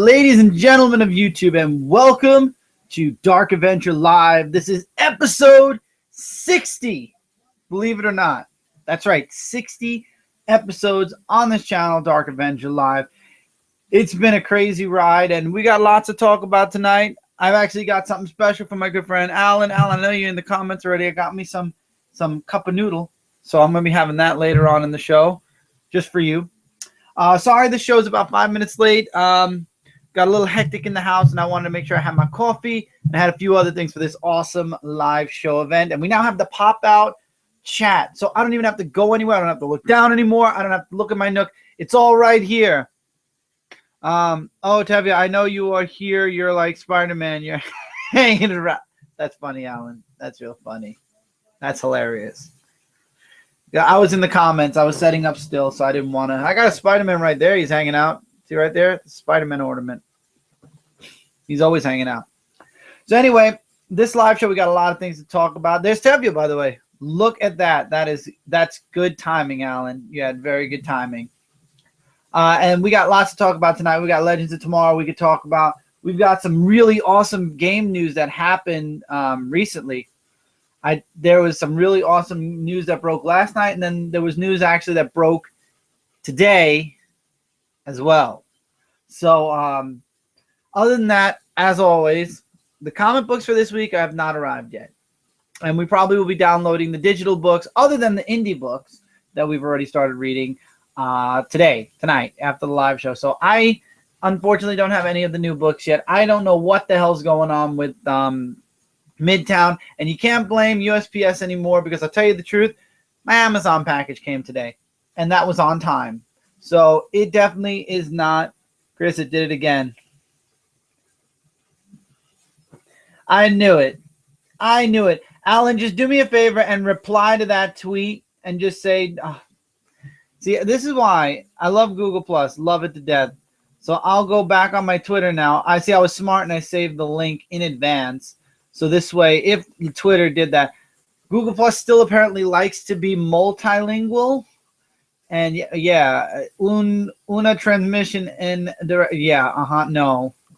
ladies and gentlemen of YouTube, and welcome to Dark Avenger Live. This is episode 60, believe it or not. That's right, 60 episodes on this channel, Dark Avenger Live. It's been a crazy ride, and we got lots to talk about tonight. I've actually got something special for my good friend Alan. Alan, I know you're in the comments already. I got me some cup of noodle, so I'm going to be having that later on in the show, just for you. Sorry, the show's about 5 minutes late. Got a little hectic in the house, and I wanted to make sure I had my coffee. And I had a few other things for this awesome live show event. And we now have the pop-out chat. So I don't even have to go anywhere. I don't have to look down anymore. I don't have to look at my Nook. It's all right here. Oh, Tevya, I know you are here. You're like Spider-Man. You're hanging around. That's funny, Alan. That's real funny. That's hilarious. Yeah, I was in the comments. I was setting up still, so I didn't want to. I got a Spider-Man right there. He's hanging out. See right there? The Spider-Man ornament. He's always hanging out. So anyway, this live show, we got a lot of things to talk about. There's Tevya, by the way. Look at that. That's good timing, Alan. You had very good timing. And we got lots to talk about tonight. We got Legends of Tomorrow we could talk about. We've got some really awesome game news that happened recently. There was some really awesome news that broke last night, and then there was news actually that broke today as well. So other than that, as always, the comic books for this week have not arrived yet. And we probably will be downloading the digital books, other than the indie books that we've already started reading tonight, after the live show. So I unfortunately don't have any of the new books yet. I don't know what the hell's going on with Midtown, and you can't blame USPS anymore, because I'll tell you the truth, my Amazon package came today, and that was on time. So it definitely is not. Chris, it did it again. I knew it. I knew it. Alan, just do me a favor and reply to that tweet and just say, see, this is why I love Google Plus, love it to death. So I'll go back on my Twitter now. I see I was smart and I saved the link in advance. So this way, if Twitter did that, Google Plus still apparently likes to be multilingual. And yeah, una transmission and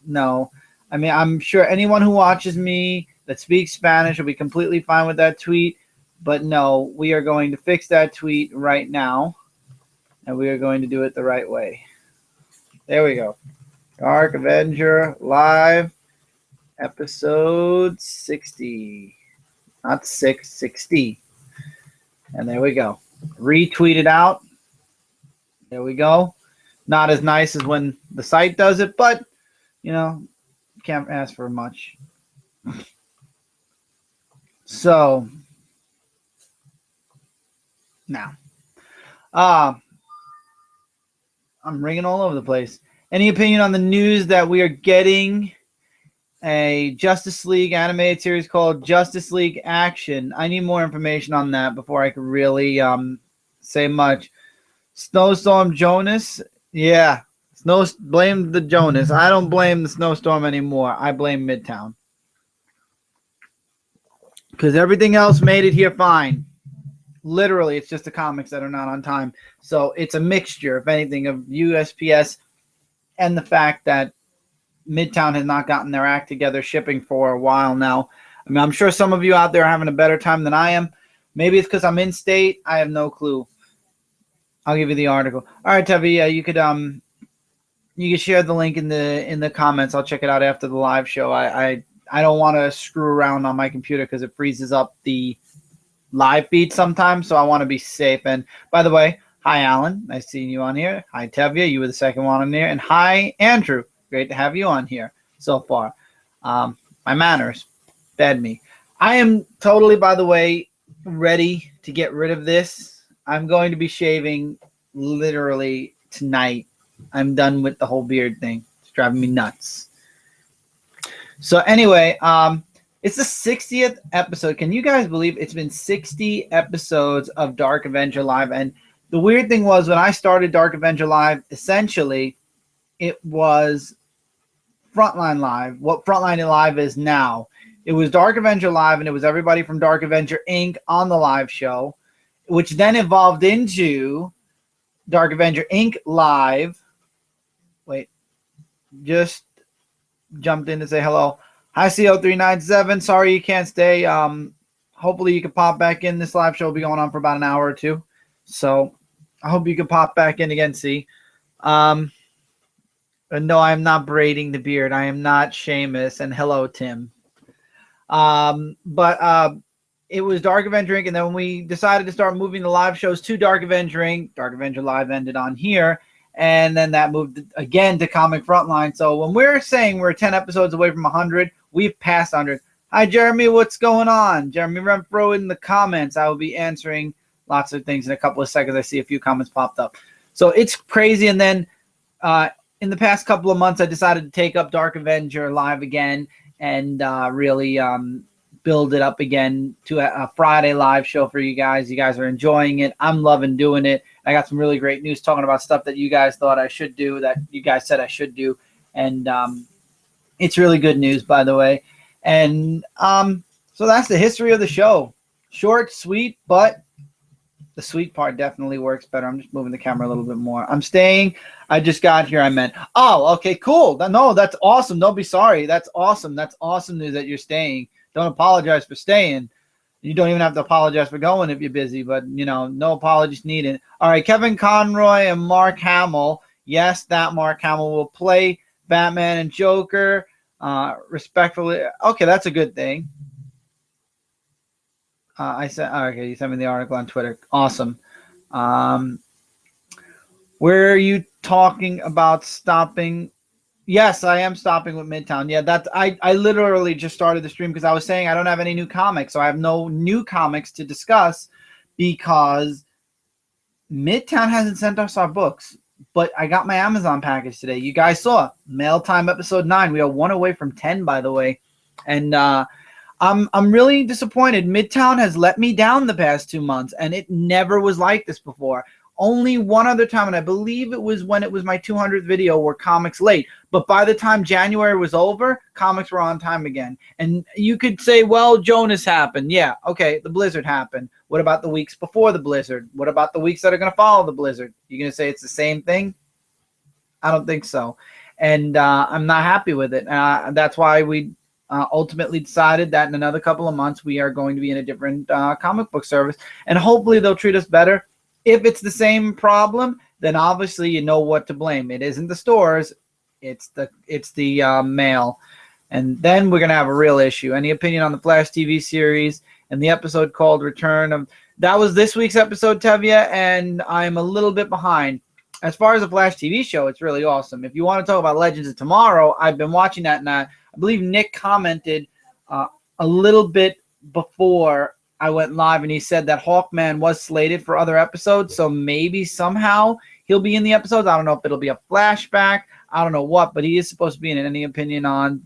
no. I mean, I'm sure anyone who watches me that speaks Spanish will be completely fine with that tweet. But no, we are going to fix that tweet right now, and we are going to do it the right way. There we go. Dark Avenger Live, episode 60. Not 60. And there we go. Retweet it out. There we go. Not as nice as when the site does it, but, you know, can't ask for much. So, now, I'm ringing all over the place. Any opinion on the news that we are getting a Justice League animated series called Justice League Action? I need more information on that before I can really say much. Snowstorm Jonas, yeah. Blame the Jonas. I don't blame the snowstorm anymore. I blame Midtown, because everything else made it here fine. Literally, it's just the comics that are not on time. So it's a mixture, if anything, of USPS and the fact that Midtown has not gotten their act together shipping for a while now. I mean, I'm sure some of you out there are having a better time than I am. Maybe it's because I'm in state. I have no clue. I'll give you the article. All right, Tevi, yeah, you could share the link in the comments. I'll check it out after the live show. I don't want to screw around on my computer because it freezes up the live feed sometimes, so I want to be safe. And by the way, hi Alan, nice seeing you on here. Hi Tevya, you were the second one on there. And hi Andrew, great to have you on here so far. My manners fed me. I am totally, by the way, ready to get rid of this. I'm going to be shaving literally tonight. I'm done with the whole beard thing. It's driving me nuts. So anyway, it's the 60th episode. Can you guys believe it's been 60 episodes of Dark Avenger Live? And the weird thing was, when I started Dark Avenger Live, essentially it was Frontline Live, what Frontline Live is now. It was Dark Avenger Live, and it was everybody from Dark Avenger Inc. on the live show, which then evolved into Dark Avenger Inc. Live. Wait. just jumped in to say hello. Hi, CO397. Sorry you can't stay. Hopefully you can pop back in. This live show will be going on for about an hour or two. So I hope you can pop back in again, C. No, I'm not braiding the beard. I am not Seamus. And hello, Tim. But it was Dark Avenger Inc. And then when we decided to start moving the live shows to Dark Avenger Inc., Dark Avenger Live ended on here. And then that moved again to Comic Frontline. So when we're saying we're 10 episodes away from 100, we've passed 100. Hi, Jeremy. What's going on? Jeremy Renfro in the comments. I will be answering lots of things in a couple of seconds. I see a few comments popped up. So it's crazy. And then in the past couple of months, I decided to take up Dark Avenger Live again and really build it up again to a Friday live show for you guys. You guys are enjoying it. I'm loving doing it. I got some really great news talking about stuff that you guys thought I should do, that you guys said I should do. And it's really good news, by the way. And so that's the history of the show. Short, sweet, but the sweet part definitely works better. I'm just moving the camera a little bit more. I'm staying. I just got here. I meant, oh, okay, cool. No, that's awesome. Don't be sorry. That's awesome. That's awesome news that you're staying. Don't apologize for staying. You don't even have to apologize for going if you're busy, but, you know, no apologies needed. All right, Kevin Conroy and Mark Hamill. Yes, that Mark Hamill will play Batman and Joker. Respectfully. Okay, that's a good thing. I said, okay, you sent me the article on Twitter. Awesome. Where are you talking about stopping? Yes, I am stopping with Midtown. Yeah, that's I literally just started the stream because I was saying I don't have any new comics, so I have no new comics to discuss because Midtown hasn't sent us our books. But I got my Amazon package today. You guys saw Mail Time episode 9. We are 1 away from 10, by the way, and I'm really disappointed. Midtown has let me down the past 2 months, and it never was like this before. Only one other time, and I believe it was when it was my 200th video, were comics late. But by the time January was over, comics were on time again. And you could say, well, Jonas happened. Yeah, okay, the blizzard happened. What about the weeks before the blizzard? What about the weeks that are going to follow the blizzard? You're going to say it's the same thing? I don't think so. And I'm not happy with it. That's why we ultimately decided that in another couple of months, we are going to be in a different comic book service. And hopefully they'll treat us better. If it's the same problem, then obviously you know what to blame. It isn't the stores, it's the mail. And then we're going to have a real issue. Any opinion on the Flash TV series and the episode called Return of... That was this week's episode, Tevye, and I'm a little bit behind. As far as the Flash TV show, it's really awesome. If you want to talk about Legends of Tomorrow, I've been watching that, and I believe Nick commented a little bit before I went live, and he said that Hawkman was slated for other episodes, so maybe somehow he'll be in the episodes. I don't know if it'll be a flashback. I don't know what, but he is supposed to be in it. Any opinion on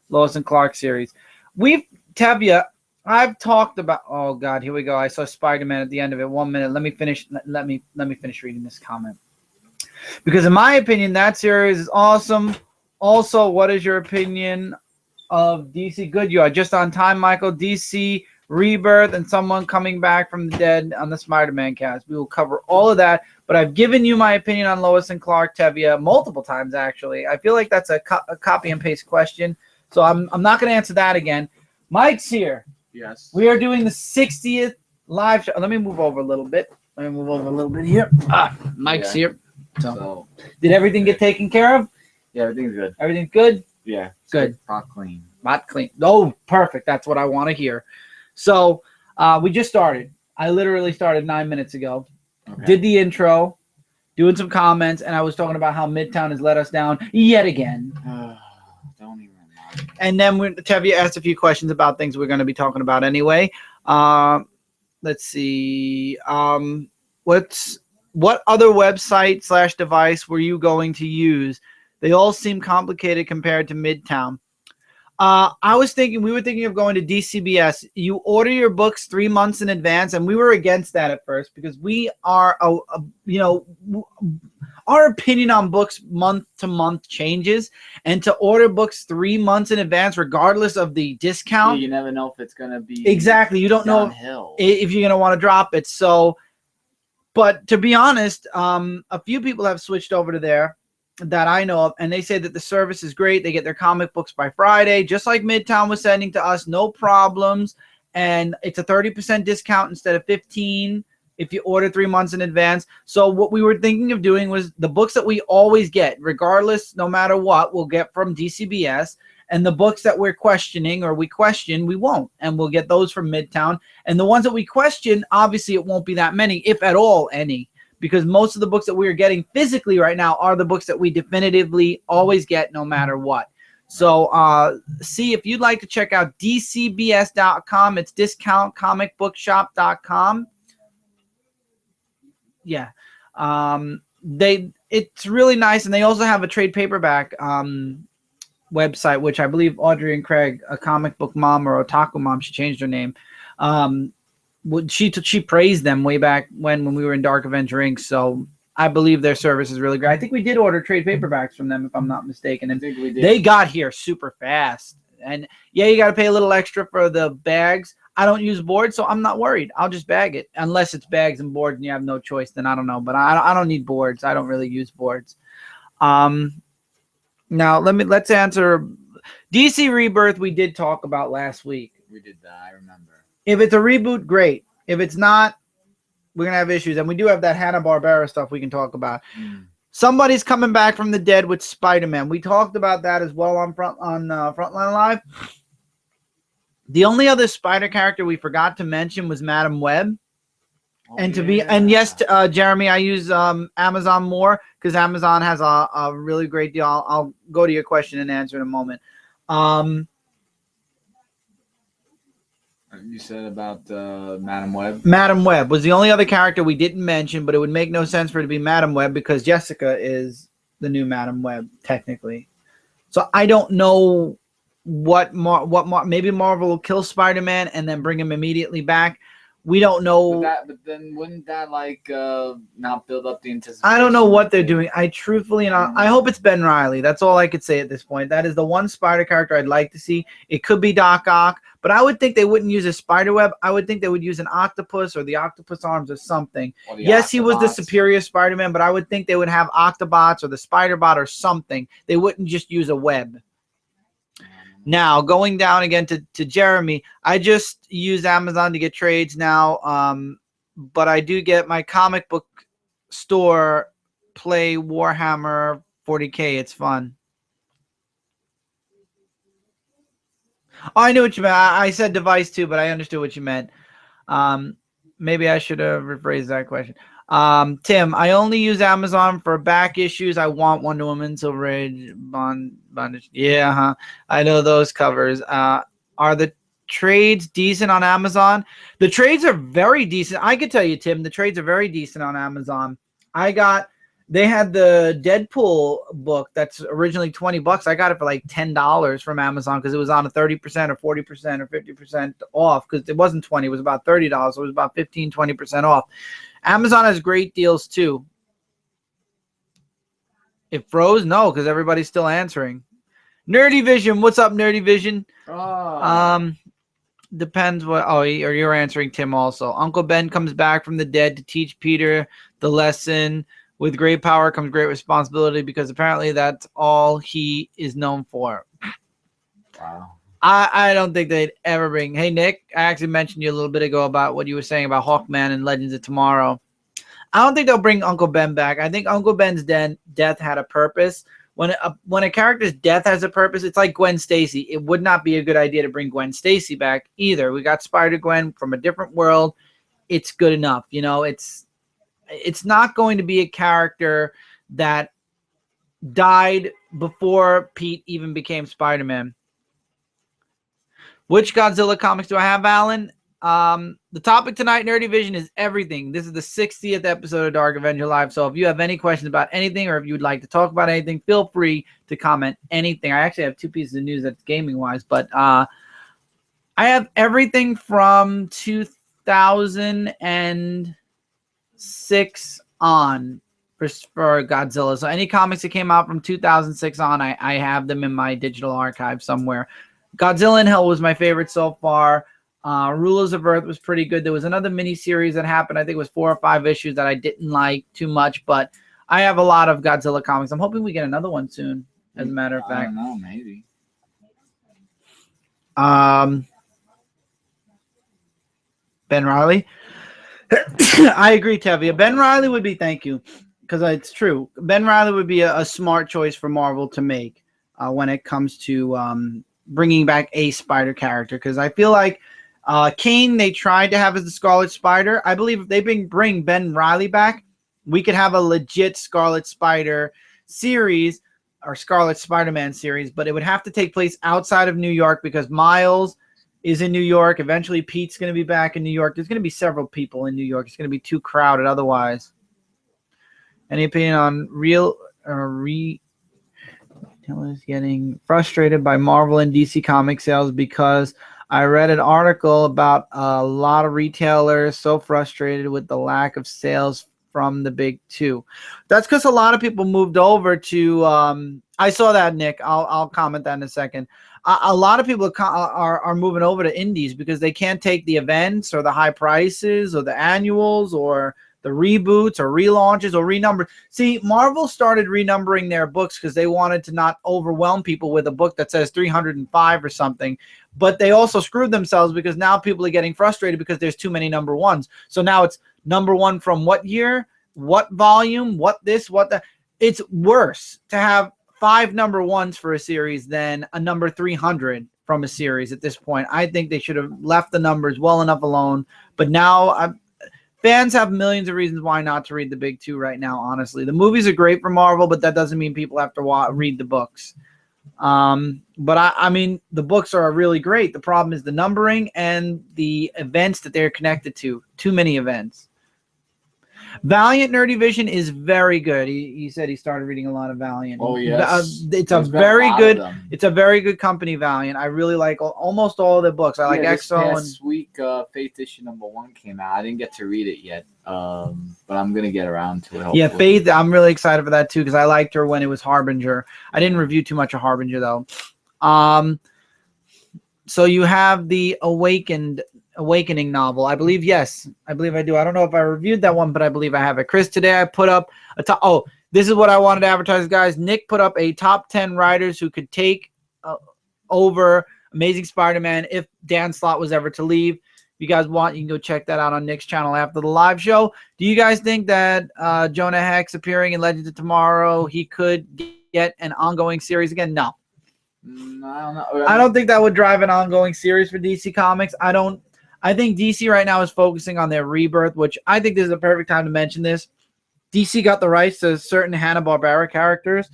Lois and Clark series? Tevye, I've talked about... Oh, God, here we go. I saw Spider-Man at the end of it. 1 minute. Let me finish reading this comment. Because in my opinion, that series is awesome. Also, what is your opinion of DC? Good, you are just on time, Michael. DC... Rebirth and someone coming back from the dead on the Spider-Man cast. We will cover all of that, but I've given you my opinion on Lois and Clark, Tevye, multiple times, actually. I feel like that's a copy and paste question, so I'm not going to answer that again. Mike's here. Yes. We are doing the 60th live show. Let me move over a little bit. Here. Mike's here. So, did everything get taken care of? Yeah, everything's good. Everything's good? Yeah. Good. Pot clean. Pot clean. Oh, perfect. That's what I want to hear. So we just started. I literally started 9 minutes ago. Okay. Did the intro, doing some comments, and I was talking about how Midtown has let us down yet again. Don't even remind me. And then Tevye asked a few questions about things we're going to be talking about anyway. Let's see. What other website / device were you going to use? They all seem complicated compared to Midtown. We were thinking of going to DCBS. You order your books 3 months in advance, and we were against that at first because we are, our opinion on books month to month changes, and to order books 3 months in advance, regardless of the discount, you never know if it's gonna be exactly. You don't know if you're gonna want to drop it. So, but to be honest, a few people have switched over to there. that I know of, and they say that the service is great. They get their comic books by Friday, just like Midtown was sending to us, no problems. And it's a 30% discount instead of 15 if you order 3 months in advance. So what we were thinking of doing was the books that we always get, regardless, no matter what, we'll get from DCBS. And the books that we're questioning or we question, we won't. And we'll get those from Midtown. And the ones that we question, obviously it won't be that many, if at all any. Because most of the books that we are getting physically right now are the books that we definitively always get no matter what. So see if you'd like to check out dcbs.com. It's discountcomicbookshop.com. Yeah. It's really nice. And they also have a trade paperback website, which I believe Audrey and Craig, a comic book mom or otaku mom, she changed her name. She praised them way back when we were in Dark Avenger Inc. So I believe their service is really great. I think we did order trade paperbacks from them, if I'm not mistaken. And they got here super fast. And yeah, you got to pay a little extra for the bags. I don't use boards, so I'm not worried. I'll just bag it. Unless it's bags and boards and you have no choice, then I don't know. But I don't need boards. I don't really use boards. Now let's answer DC Rebirth. We did talk about last week. We did that. I remember. If it's a reboot, great. If it's not, we're gonna have issues, and we do have that Hanna-Barbera stuff we can talk about. Somebody's coming back from the dead with Spider-Man. We talked about that as well on Frontline Live. The only other Spider character we forgot to mention was Madam Web. Yes, Jeremy, I use Amazon more because Amazon has a really great deal. I'll go to your question and answer in a moment. You said about Madam Web? Madam Web was the only other character we didn't mention, but it would make no sense for it to be Madam Web because Jessica is the new Madam Web, technically. So I don't know maybe Marvel will kill Spider-Man and then bring him immediately back. We don't know. But then wouldn't that not build up the anticipation? I don't know what they're doing. I truthfully not. I hope it's Ben Reilly. That's all I could say at this point. That is the one Spider character I'd like to see. It could be Doc Ock, but I would think they wouldn't use a spider web. I would think they would use an octopus or the octopus arms or something. Yes, he was the superior Spider-Man, but I would think they would have Octobots or the Spider Bot or something. They wouldn't just use a web. Now, going down again to Jeremy, I just use Amazon to get trades now, but I do get my comic book store play Warhammer 40K. It's fun. Oh, I knew what you meant. I said device too, but I understood what you meant. Maybe I should have rephrased that question. Tim, I only use Amazon for back issues. I want Wonder Woman, Silver Age, Bondage. Yeah, I know those covers. Are the trades decent on Amazon? The trades are very decent. I could tell you, Tim, the trades are very decent on Amazon. They had the Deadpool book that's originally $20. I got it for like $10 from Amazon because it was on a 30% or 40% or 50% off because it wasn't 20, it was about $30. So it was about 15-20% off. Amazon has great deals too. It froze? No, because everybody's still answering. Nerdy Vision, what's up, Nerdy Vision? Depends what. Oh, or you're answering Tim also. Uncle Ben comes back from the dead to teach Peter the lesson. With great power comes great responsibility because apparently that's all he is known for. Wow. I don't think they'd ever bring. Hey, Nick, I actually mentioned you a little bit ago about what you were saying about Hawkman and Legends of Tomorrow. I don't think they'll bring Uncle Ben back. I think Uncle Ben's death had a purpose. When a character's death has a purpose, it's like Gwen Stacy. It would not be a good idea to bring Gwen Stacy back either. We got Spider-Gwen from a different world. It's good enough. You know, it's not going to be a character that died before Pete even became Spider-Man. Which Godzilla comics do I have, Alan? The topic tonight, Nerdy Vision, is everything. This is the 60th episode of Dark Avenger Live. So if you have any questions about anything or if you would like to talk about anything, feel free to comment anything. I actually have two pieces of news that's gaming-wise, but I have everything from 2006 on for Godzilla. So any comics that came out from 2006 on, I have them in my digital archive somewhere. Godzilla in Hell was my favorite so far. Rulers of Earth was pretty good. There was another mini series that happened. I think it was 4 or 5 issues that I didn't like too much, but I have a lot of Godzilla comics. I'm hoping we get another one soon, as a matter of I fact. don't know, maybe. Ben Riley. I agree, Tevia. Ben Riley would be, thank you, because it's true. Ben Riley would be a smart choice for Marvel to make when it comes to bringing back a Spider character, because I feel like Kane, they tried to have as the Scarlet Spider. I believe if they bring Ben Riley back, we could have a legit Scarlet Spider series or Scarlet Spider-Man series, but it would have to take place outside of New York because Miles is in New York. Eventually, Pete's going to be back in New York. There's going to be several people in New York. It's going to be too crowded otherwise. Any opinion on retailer is getting frustrated by Marvel and DC comic sales? Because I read an article about a lot of retailers so frustrated with the lack of sales from the big two. That's because a lot of people moved over to I saw that, Nick. I'll comment that in a second. A lot of people are moving over to indies because they can't take the events or the high prices or the annuals or the reboots or relaunches or renumbers. See, Marvel started renumbering their books because they wanted to not overwhelm people with a book that says 305 or something. But they also screwed themselves because now people are getting frustrated because there's too many number ones. So now it's number one from what year, what volume, what this, what that. It's worse to have 5 number ones for a series than a number 300 from a series at this point. I think they should have left the numbers well enough alone. But now fans have millions of reasons why not to read the big two right now, honestly. The movies are great for Marvel, but that doesn't mean people have to read the books. But I mean, the books are really great. The problem is the numbering and the events that they're connected to. Too many events. Valiant Nerdy Vision is very good. He said he started reading a lot of Valiant. Oh yes, it's a very good company, Valiant. I really like almost all of their books. I like EXO. This week, Faith issue #1 came out. I didn't get to read it yet, but I'm gonna get around to it. Hopefully. Yeah, Faith. I'm really excited for that too because I liked her when it was Harbinger. I didn't review too much of Harbinger though. So you have the Awakening novel. I believe, yes. I believe I do. I don't know if I reviewed that one, but I believe I have it. Chris, today I put up a top. Oh, this is what I wanted to advertise, guys. Nick put up a top 10 writers who could take over Amazing Spider-Man if Dan Slott was ever to leave. If you guys want, you can go check that out on Nick's channel after the live show. Do you guys think that Jonah Hex appearing in Legends of Tomorrow, he could get an ongoing series again? No. I don't know. I don't think that would drive an ongoing series for DC Comics. I think DC right now is focusing on their rebirth, which I think this is a perfect time to mention this. DC got the rights to certain Hanna-Barbera characters,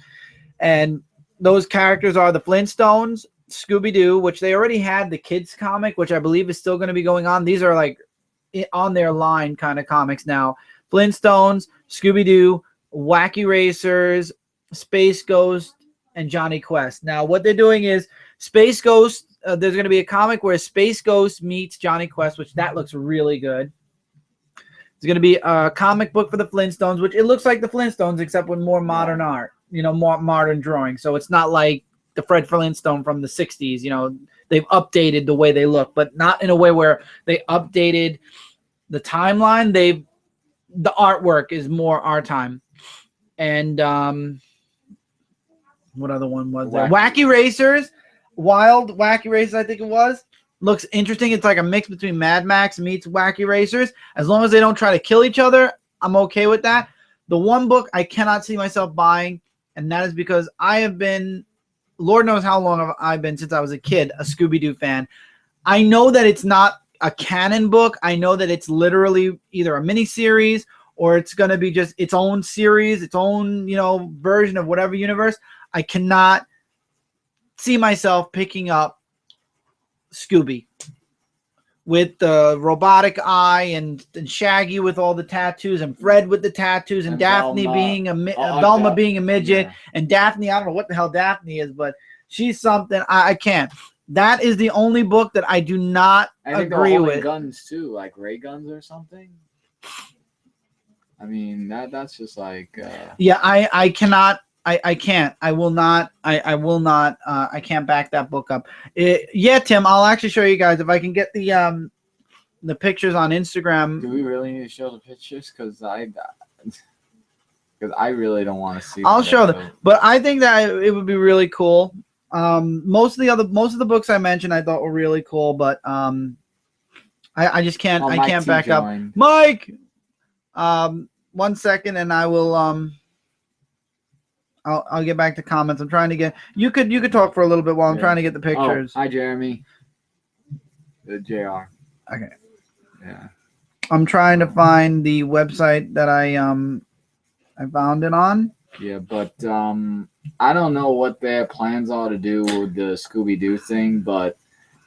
and those characters are the Flintstones, Scooby-Doo, which they already had the kids comic, which I believe is still going to be going on. These are like on their line kind of comics now. Flintstones, Scooby-Doo, Wacky Racers, Space Ghost, and Johnny Quest. Now, what they're doing is Space Ghost, there's going to be a comic where Space Ghost meets Johnny Quest, which that looks really good. There's going to be a comic book for the Flintstones, which it looks like the Flintstones, except with more modern art, more modern drawing. So it's not like the Fred Flintstone from the 60s. They've updated the way they look, but not in a way where they updated the timeline. The artwork is more our time. And what other one was there? Wacky Racers. Wild Wacky Racers, I think it was. Looks interesting. It's like a mix between Mad Max meets Wacky Racers. As long as they don't try to kill each other, I'm okay with that. The one book I cannot see myself buying, and that is because I have been, Lord knows how long I've been since I was a kid, a Scooby-Doo fan. I know that it's not a canon book. I know that it's literally either a miniseries or it's going to be just its own series, its own, version of whatever universe. I cannot see myself picking up Scooby with the robotic eye and Shaggy with all the tattoos and Fred with the tattoos and Daphne being Velma being a midget and Daphne, I don't know what the hell Daphne is, but she's something. I can't. That is the only book that I do not agree with. Guns too, like ray guns or something. I mean that's just like I cannot. I can't. I will not. I will not. I can't back that book up. Tim, I'll actually show you guys if I can get the pictures on Instagram. Do we really need to show the pictures? Because because I really don't want to see. I'll show that, them, but I think that it would be really cool. Most of the books I mentioned I thought were really cool, but I just can't I Mike can't T back joined. up. Mike, 1 second, and I will I'll get back to comments. I'm trying to get you could talk for a little bit while I'm trying to get the pictures. Oh, hi Jeremy. JR. Okay. Yeah. I'm trying to find the website that I found it on. Yeah, but I don't know what their plans are to do with the Scooby-Doo thing, but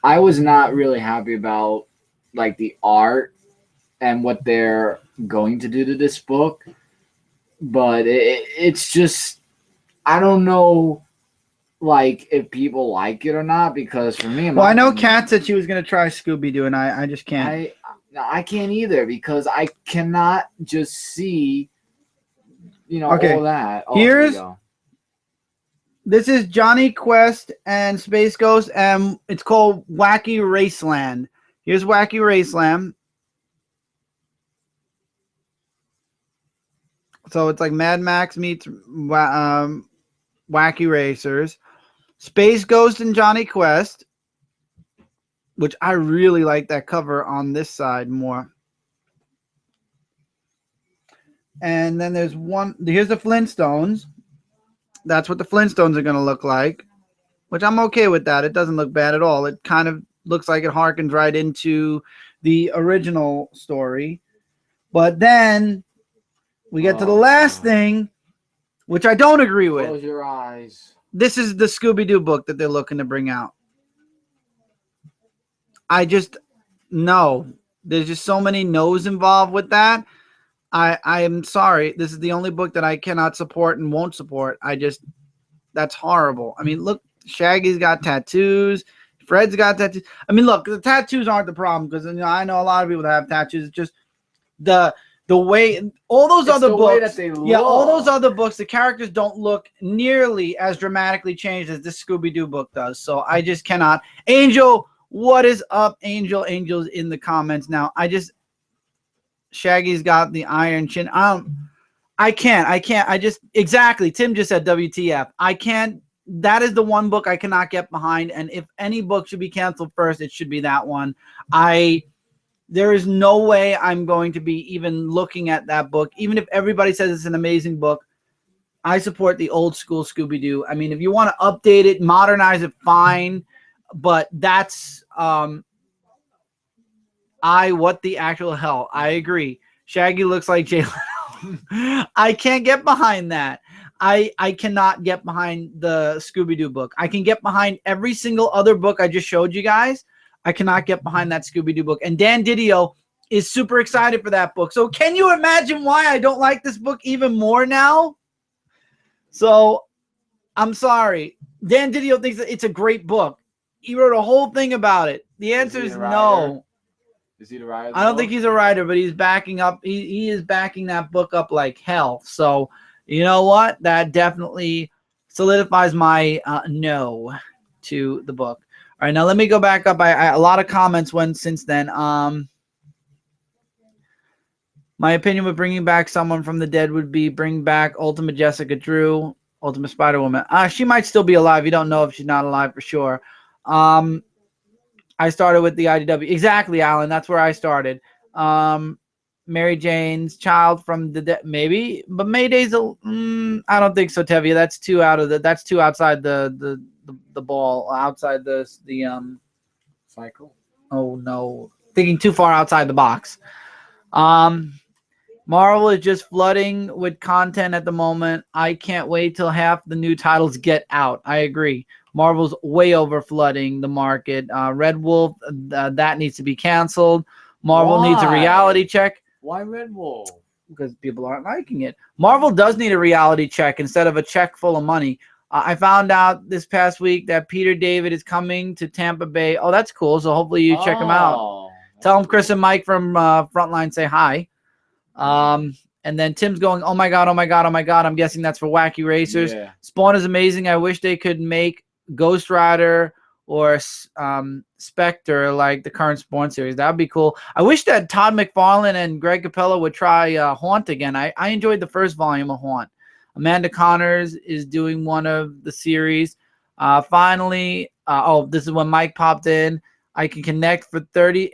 I was not really happy about like the art and what they're going to do to this book. But it's just, I don't know like if people like it or not, because for me, I know Kat said she was going to try Scooby-Doo, and I just can't. I can't either, because I cannot just see, Okay. all that. This is Johnny Quest and Space Ghost, and it's called Wacky Raceland. Here's Wacky Raceland. So it's like Mad Max meets Wacky Racers. Space Ghost and Johnny Quest, which I really like that cover on this side more. And then there's here's the Flintstones. That's what the Flintstones are going to look like, which I'm okay with that. It doesn't look bad at all. It kind of looks like it harkens right into the original story. But then we get to the last thing, which I don't agree with. Close your eyes. This is the Scooby-Doo book that they're looking to bring out. No. There's just so many no's involved with that. I am sorry. This is the only book that I cannot support and won't support. That's horrible. I mean, look, Shaggy's got tattoos. Fred's got tattoos. I mean, look, the tattoos aren't the problem, because I know a lot of people that have tattoos. It's just the way all those other books. Yeah, all those other books, the characters don't look nearly as dramatically changed as this Scooby-Doo book does. So I just cannot. Angel, what is up, Angel? Angel's in the comments now. Shaggy's got the iron chin. I can't. Exactly. Tim just said WTF. I can't. That is the one book I cannot get behind. And if any book should be canceled first, it should be that one. There is no way I'm going to be even looking at that book. Even if everybody says it's an amazing book, I support the old school Scooby-Doo. I mean, if you want to update it, modernize it, fine. But that's what the actual hell. I agree. Shaggy looks like Jay Leno. I can't get behind that. I cannot get behind the Scooby-Doo book. I can get behind every single other book I just showed you guys. I cannot get behind that Scooby-Doo book. And Dan Didio is super excited for that book. So can you imagine why I don't like this book even more now? So I'm sorry. Dan Didio thinks that it's a great book. He wrote a whole thing about it. The answer is no. Is he the writer? I don't think he's a writer, but he's backing up. He is backing that book up like hell. So you know what? That definitely solidifies my no to the book. All right, now let me go back up. A lot of comments went since then. My opinion with bringing back someone from the dead would be bring back Ultimate Jessica Drew, Ultimate Spider-Woman. She might still be alive. You don't know if she's not alive for sure. I started with the IDW. Exactly, Alan. That's where I started. Mary Jane's Child from the dead, maybe, but Mayday's I don't think so, Tevia. That's too outside the ball, outside the cycle. Oh no, thinking too far outside the box. Marvel is just flooding with content at the moment. I can't wait till half the new titles get out. I agree. Marvel's way over flooding the market. Red Wolf, that needs to be canceled. Marvel needs a reality check. Why Red Wolf? Because people aren't liking it. Marvel does need a reality check instead of a check full of money. I found out this past week that Peter David is coming to Tampa Bay. Oh, that's cool. So hopefully you check him out. Tell him Chris and Mike from Frontline say hi. And then Tim's going, oh my God. I'm guessing that's for Wacky Racers. Yeah. Spawn is amazing. I wish they could make Ghost Rider or Spectre, like the current Spawn series. That would be cool. I wish that Todd McFarlane and Greg Capello would try Haunt again. I enjoyed the first volume of Haunt. Amanda Connors is doing one of the series. Finally, this is when Mike popped in. I can connect for 30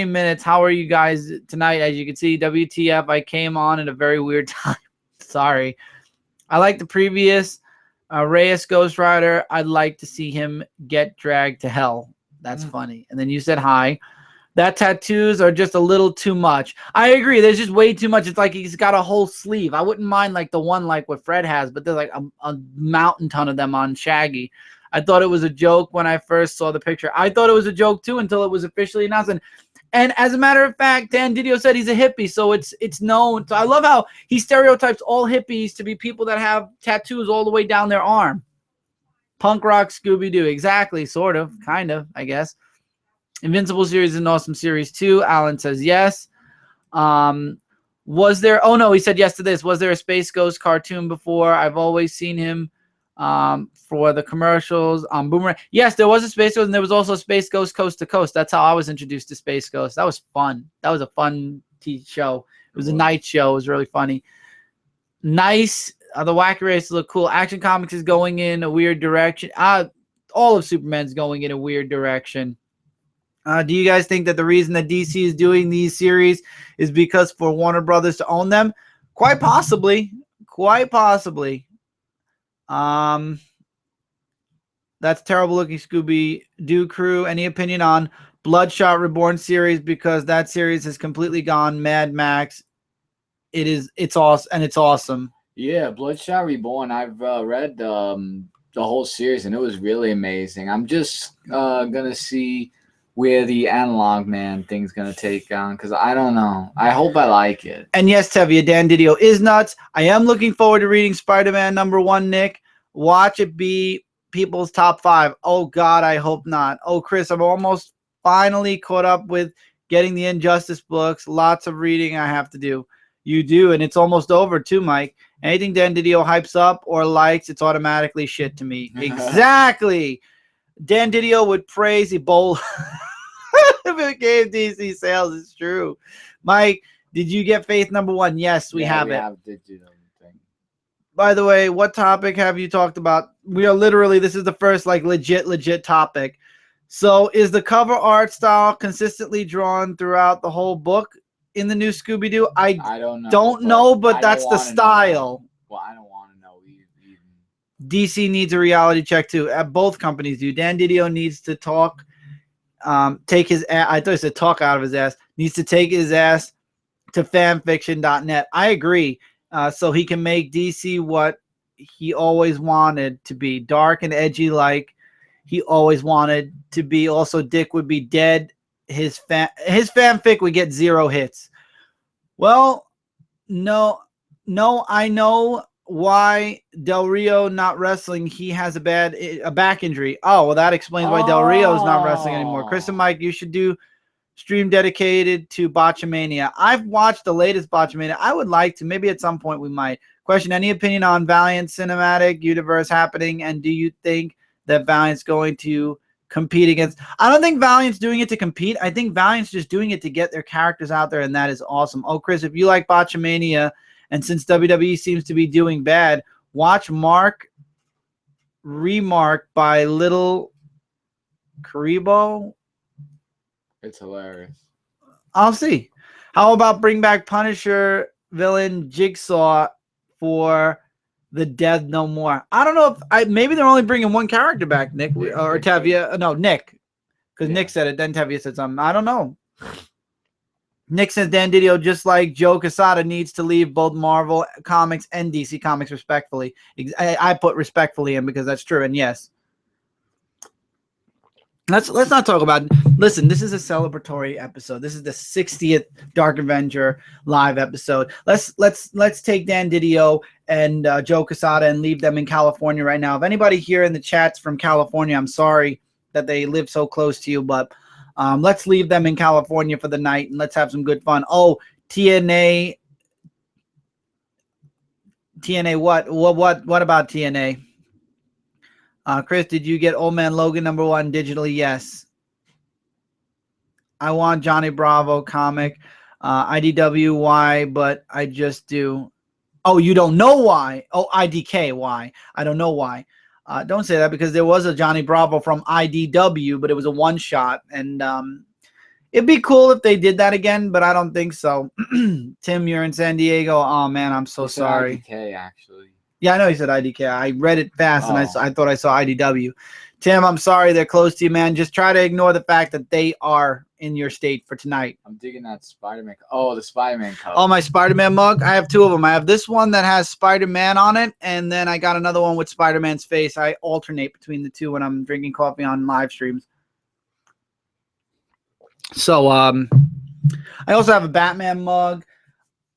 minutes. How are you guys tonight? As you can see, WTF, I came on at a very weird time. Sorry. I like the previous Reyes Ghost Rider. I'd like to see him get dragged to hell. That's funny. And then you said hi. That tattoos are just a little too much. I agree. There's just way too much. It's like he's got a whole sleeve. I wouldn't mind like the one like what Fred has, but there's like a mountain ton of them on Shaggy. I thought it was a joke when I first saw the picture. I thought it was a joke too until it was officially announced. And as a matter of fact, Dan Didio said he's a hippie, so it's known. So I love how he stereotypes all hippies to be people that have tattoos all the way down their arm. Punk rock Scooby-Doo. Exactly, sort of, kind of, I guess. Invincible series is an awesome series too. Alan says yes. Was there? Oh no, he said yes to this. Was there a Space Ghost cartoon before? I've always seen him for the commercials on Boomerang. Yes, there was a Space Ghost, and there was also Space Ghost Coast to Coast. That's how I was introduced to Space Ghost. That was fun. That was a fun show. It was a night show. It was really funny. Nice. The Wacky Race look cool. Action Comics is going in a weird direction. All of Superman's going in a weird direction. Do you guys think that the reason that DC is doing these series is because for Warner Brothers to own them? Quite possibly. Quite possibly. That's terrible looking Scooby-Doo crew. Any opinion on Bloodshot Reborn series? Because that series has completely gone Mad Max. It's awesome, and it's awesome. Yeah, Bloodshot Reborn. I've read the whole series, and it was really amazing. I'm just gonna see where the Analog Man thing's gonna take on, because I don't know. I hope I like it. And yes, Tevia, Dan Didio is nuts. I am looking forward to reading Spider-Man #1, Nick. Watch it be people's top 5. Oh God, I hope not. Oh, Chris, I'm almost finally caught up with getting the Injustice books. Lots of reading I have to do. You do, and it's almost over too, Mike. Anything Dan Didio hypes up or likes, it's automatically shit to me. Exactly. Dan Didio would praise Ebola if it gave DC sales. It's true. Mike, did you get Faith #1? Yes, we have it. By the way, what topic have you talked about? We are literally, this is the first like legit topic. So is the cover art style consistently drawn throughout the whole book in the new Scooby-Doo? I don't know, but that's the style. Well, I don't want to know even. DC needs a reality check too. Both companies do. Dan Didio needs to talk, take his ass. I thought he said talk out of his ass. Needs to take his ass to fanfiction.net. I agree. So he can make DC what he always wanted to be, dark and edgy like he always wanted to be. Also, Dick would be dead. His fanfic would get 0 hits. Well, no, I know why Del Rio not wrestling. He has a back injury. Oh, well, that explains why Del Rio is not wrestling anymore. Chris and Mike, you should do stream dedicated to Botchamania. I've watched the latest Botchamania. I would like to. Maybe at some point we might. Question, any opinion on Valiant cinematic universe happening, and do you think that Valiant's going to compete against? I don't think Valiant's doing it to compete. I think Valiant's just doing it to get their characters out there, and that is awesome. Oh, Chris, if you like Botchamania, and since WWE seems to be doing bad, watch Remark by Little Karibo. It's hilarious. I'll see. How about bring back Punisher villain Jigsaw for the Dead No More? I don't know if maybe they're only bringing one character back, Nick or Tevia. No, Nick, because Nick said it. Then Tevia said something. I don't know. Nick says Dan Didio, just like Joe Quesada, needs to leave both Marvel Comics and DC Comics respectfully. I put respectfully in because that's true. And yes. Let's not talk about. Listen, this is a celebratory episode. This is the 60th Dark Avenger live episode. Let's take Dan Didio and Joe Quesada and leave them in California right now. If anybody here in the chat's from California, I'm sorry that they live so close to you, but let's leave them in California for the night and let's have some good fun. Oh, TNA. What about TNA? Chris, did you get Old Man Logan #1 digitally? Yes. I want Johnny Bravo comic. IDW, why? But I just do. Oh, you don't know why? Oh, IDK, why? I don't know why. Don't say that, because there was a Johnny Bravo from IDW, but it was a one-shot. And it'd be cool if they did that again, but I don't think so. Tim, you're in San Diego. Oh, man, I'm so sorry. IDK, actually. Yeah, I know he said IDK. I read it fast, and I Oh. thought I saw IDW. Tim, I'm sorry they're close to you, man. Just try to ignore the fact that they are in your state for tonight. I'm digging that Spider-Man. Oh, the Spider-Man cup. Oh, my Spider-Man mug? I have two of them. I have this one that has Spider-Man on it, and then I got another one with Spider-Man's face. I alternate between the two when I'm drinking coffee on live streams. So, I also have a Batman mug.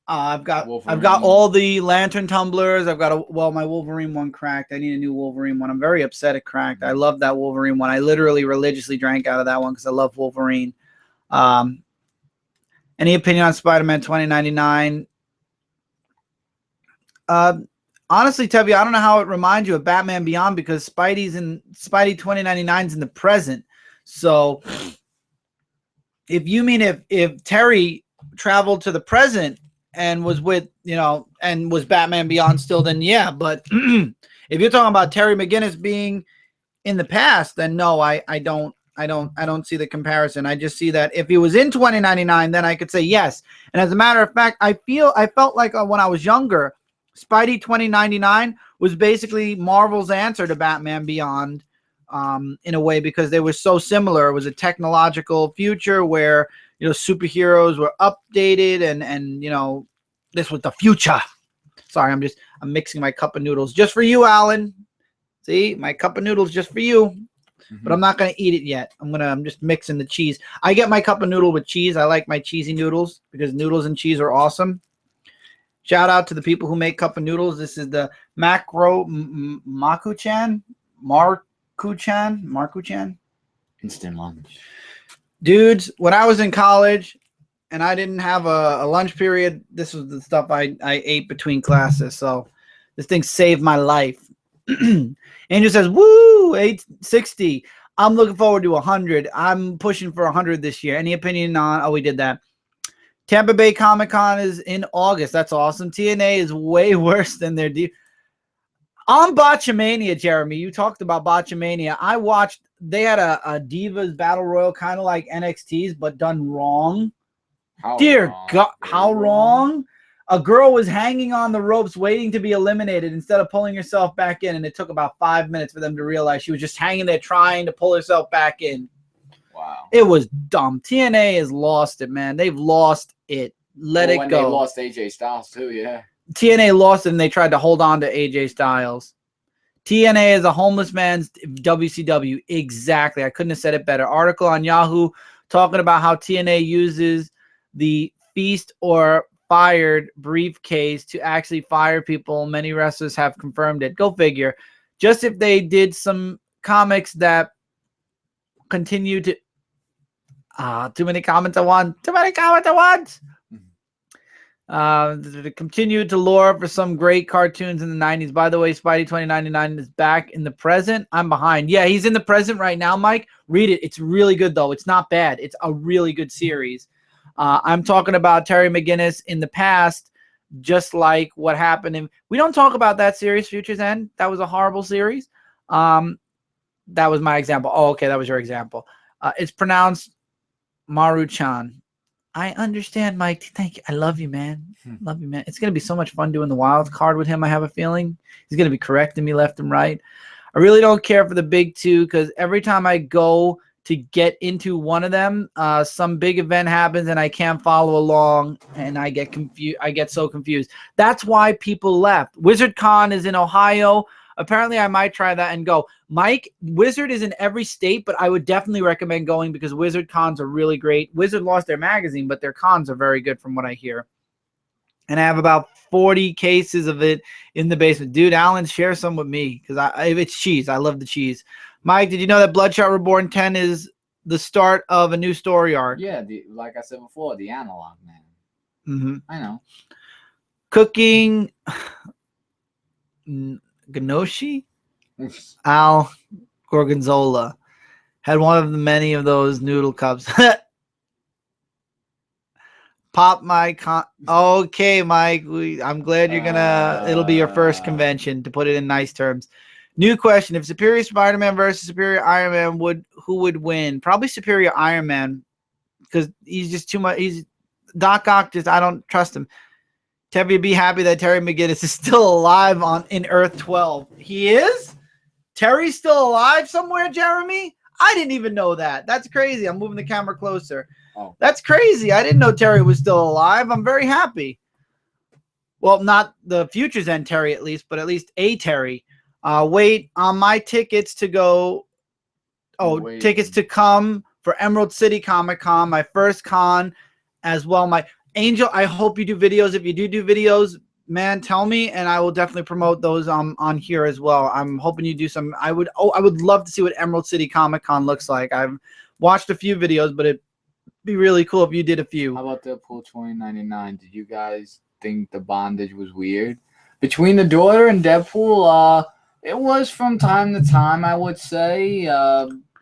I've got all the Lantern tumblers. I've got my Wolverine one cracked. I need a new Wolverine one. I'm very upset it cracked. I love that Wolverine one. I literally religiously drank out of that one because I love Wolverine. Any opinion on Spider-Man 2099? Honestly, Tevye, I don't know how it reminds you of Batman Beyond, because Spidey 2099's in the present. So if you mean if Terry traveled to the present and was with, and was Batman Beyond still, then yeah. But if you're talking about Terry McGinnis being in the past, then no, I don't see the comparison. I just see that if he was in 2099, then I could say yes. And as a matter of fact, I felt like when I was younger, Spidey 2099 was basically Marvel's answer to Batman Beyond, in a way, because they were so similar. It was a technological future where superheroes were updated, and this was the future. Sorry, I'm mixing my cup of noodles just for you, Alan. See, my cup of noodles just for you. But I'm not going to eat it yet. I'm just mixing the cheese. I get my cup of noodle with cheese. I like my cheesy noodles because noodles and cheese are awesome. Shout out to the people who make cup of noodles. This is the Makuchan. Instant lunch. Dudes, when I was in college and I didn't have a lunch period, this was the stuff I ate between classes. So this thing saved my life. Andrew says, woo, 860. I'm looking forward to 100. I'm pushing for 100 this year. Any opinion on, we did that. Tampa Bay Comic-Con is in August. That's awesome. TNA is way worse than their on Botchamania, Jeremy. You talked about Botchamania. I watched, they had a Divas Battle Royal, kind of like NXT's, but done wrong. Dear God, how wrong? A girl was hanging on the ropes waiting to be eliminated instead of pulling herself back in, and it took about 5 minutes for them to realize she was just hanging there trying to pull herself back in. Wow. It was dumb. TNA has lost it, man. They've lost it. Let it go. They lost AJ Styles too, yeah. TNA lost it, and they tried to hold on to AJ Styles. TNA is a homeless man's WCW. Exactly. I couldn't have said it better. Article on Yahoo talking about how TNA uses the feast or fired briefcase to actually fire people. Many wrestlers have confirmed it. Go figure. Just if they did some comics that continue to too many comments at once. Continue to lure for some great cartoons in the 90s. By the way, Spidey 2099 is back in the present. I'm behind. Yeah, he's in the present right now, Mike. Read it. It's really good, though. It's not bad. It's a really good series. I'm talking about Terry McGinnis in the past, just like what happened. We don't talk about that series, Future's End. That was a horrible series. That was my example. Oh, okay, that was your example. It's pronounced Maruchan. I understand, Mike. Thank you. I love you, man. Love you, man. It's going to be so much fun doing the wild card with him, I have a feeling. He's going to be correcting me left and right. I really don't care for the big two because every time I go to get into one of them, some big event happens and I can't follow along and I get confused. I get so confused. That's why people left. WizardCon is in Ohio. Apparently, I might try that and go. Mike, Wizard is in every state, but I would definitely recommend going because Wizard cons are really great. Wizard lost their magazine, but their cons are very good from what I hear. And I have about 40 cases of it in the basement. Dude, Alan, share some with me because if it's cheese. I love the cheese. Mike, did you know that Bloodshot Reborn 10 is the start of a new story arc? Yeah, like I said before, the analog, man. Mm-hmm. I know. Cooking... Ganoshi? Al Gorgonzola had one of the many of those noodle cups. Pop my okay, Mike. I'm glad you're gonna. It'll be your first convention, to put it in nice terms. New question: if Superior Spider-Man versus Superior Iron Man, who would win? Probably Superior Iron Man, because he's just too much. He's Doc Ock. I don't trust him. Tevye, be happy that Terry McGinnis is still alive in Earth 12. He is? Terry's still alive somewhere, Jeremy? I didn't even know that. That's crazy. I'm moving the camera closer. Oh. That's crazy. I didn't know Terry was still alive. I'm very happy. Well, not the Future's End Terry at least, but at least a Terry. Wait on my tickets to go. Oh, wait. Tickets to come for Emerald City Comic Con, my first con as well. My Angel, I hope you do videos. If you do videos, man, tell me, and I will definitely promote those on here as well. I'm hoping you do some. I would love to see what Emerald City Comic Con looks like. I've watched a few videos, but it'd be really cool if you did a few. How about Deadpool 2099? Did you guys think the bondage was weird between the daughter and Deadpool? It was from time to time, I would say.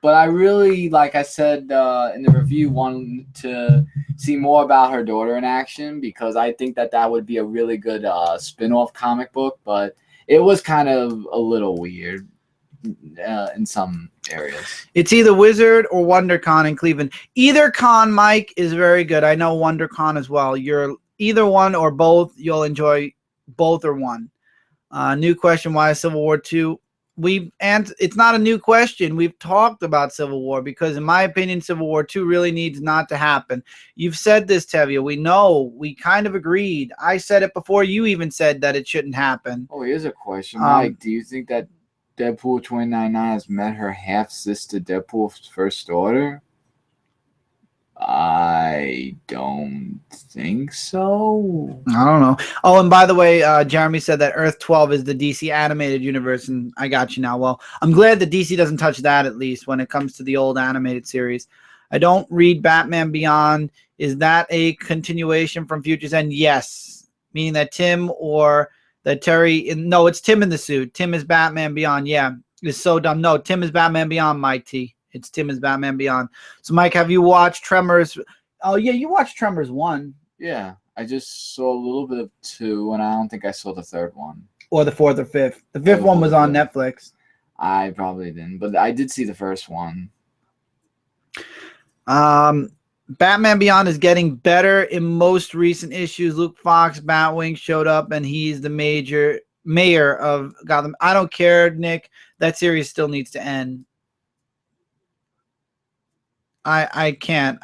But I really, like I said in the review, wanted to see more about her daughter in action, because I think that would be a really good spin-off comic book. But it was kind of a little weird in some areas. It's either Wizard or WonderCon in Cleveland. Either con, Mike, is very good. I know WonderCon as well. You're either one or both. You'll enjoy both or one. New question: why is Civil War II? It's not a new question. We've talked about Civil War, because in my opinion, Civil War II really needs not to happen. You've said this, Tevye. We know. We kind of agreed. I said it before you even said that it shouldn't happen. Oh, here's a question, Mike. Do you think that Deadpool 2099 has met her half-sister Deadpool's first daughter? I don't think so. I don't know. Oh, and by the way, Jeremy said that Earth 12 is the DC animated universe, and I got you now. Well, I'm glad that DC doesn't touch that, at least when it comes to the old animated series. I don't read Batman Beyond. Is that a continuation from Future's End? Yes. Meaning that Tim or that Terry... No, it's Tim in the suit. Tim is Batman Beyond. Yeah, it's so dumb. No, Tim is Batman Beyond, Mike T. It's Tim is Batman Beyond. So, Mike, have you watched Tremors? Oh, yeah, you watched Tremors 1. Yeah, I just saw a little bit of 2, and I don't think I saw the 3rd one. Or the 4th or 5th. The 5th one was on Netflix. I probably didn't, but I did see the first one. Batman Beyond is getting better in most recent issues. Luke Fox, Batwing showed up, and he's the mayor of Gotham. I don't care, Nick. That series still needs to end. I can't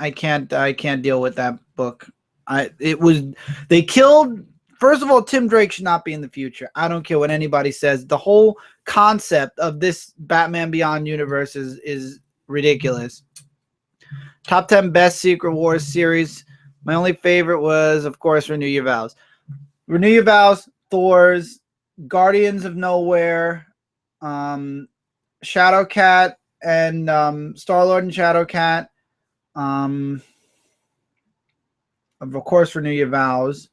deal with that book. They killed. First of all, Tim Drake should not be in the future. I don't care what anybody says. The whole concept of this Batman Beyond universe is ridiculous. Top 10 best Secret Wars series. My only favorite was, of course, Renew Your Vows. Renew Your Vows, Thor's, Guardians of Nowhere, Shadowcat, and Star-Lord and Shadowcat. Of course, Renew Your Vows.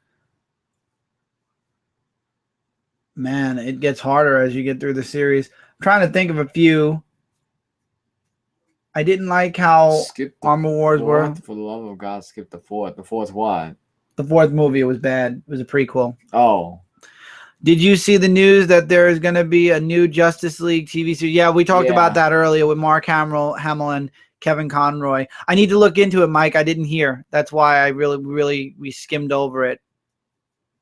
Man, it gets harder as you get through the series. I'm trying to think of a few. I didn't like how Armor Wars were. For the love of God, skip the 4th. The 4th what? The 4th movie was bad. It was a prequel. Oh. Did you see the news that there is going to be a new Justice League TV series? Yeah, we talked about that earlier with Mark Hamill and Kevin Conroy. I need to look into it, Mike. I didn't hear. That's why I we skimmed over it.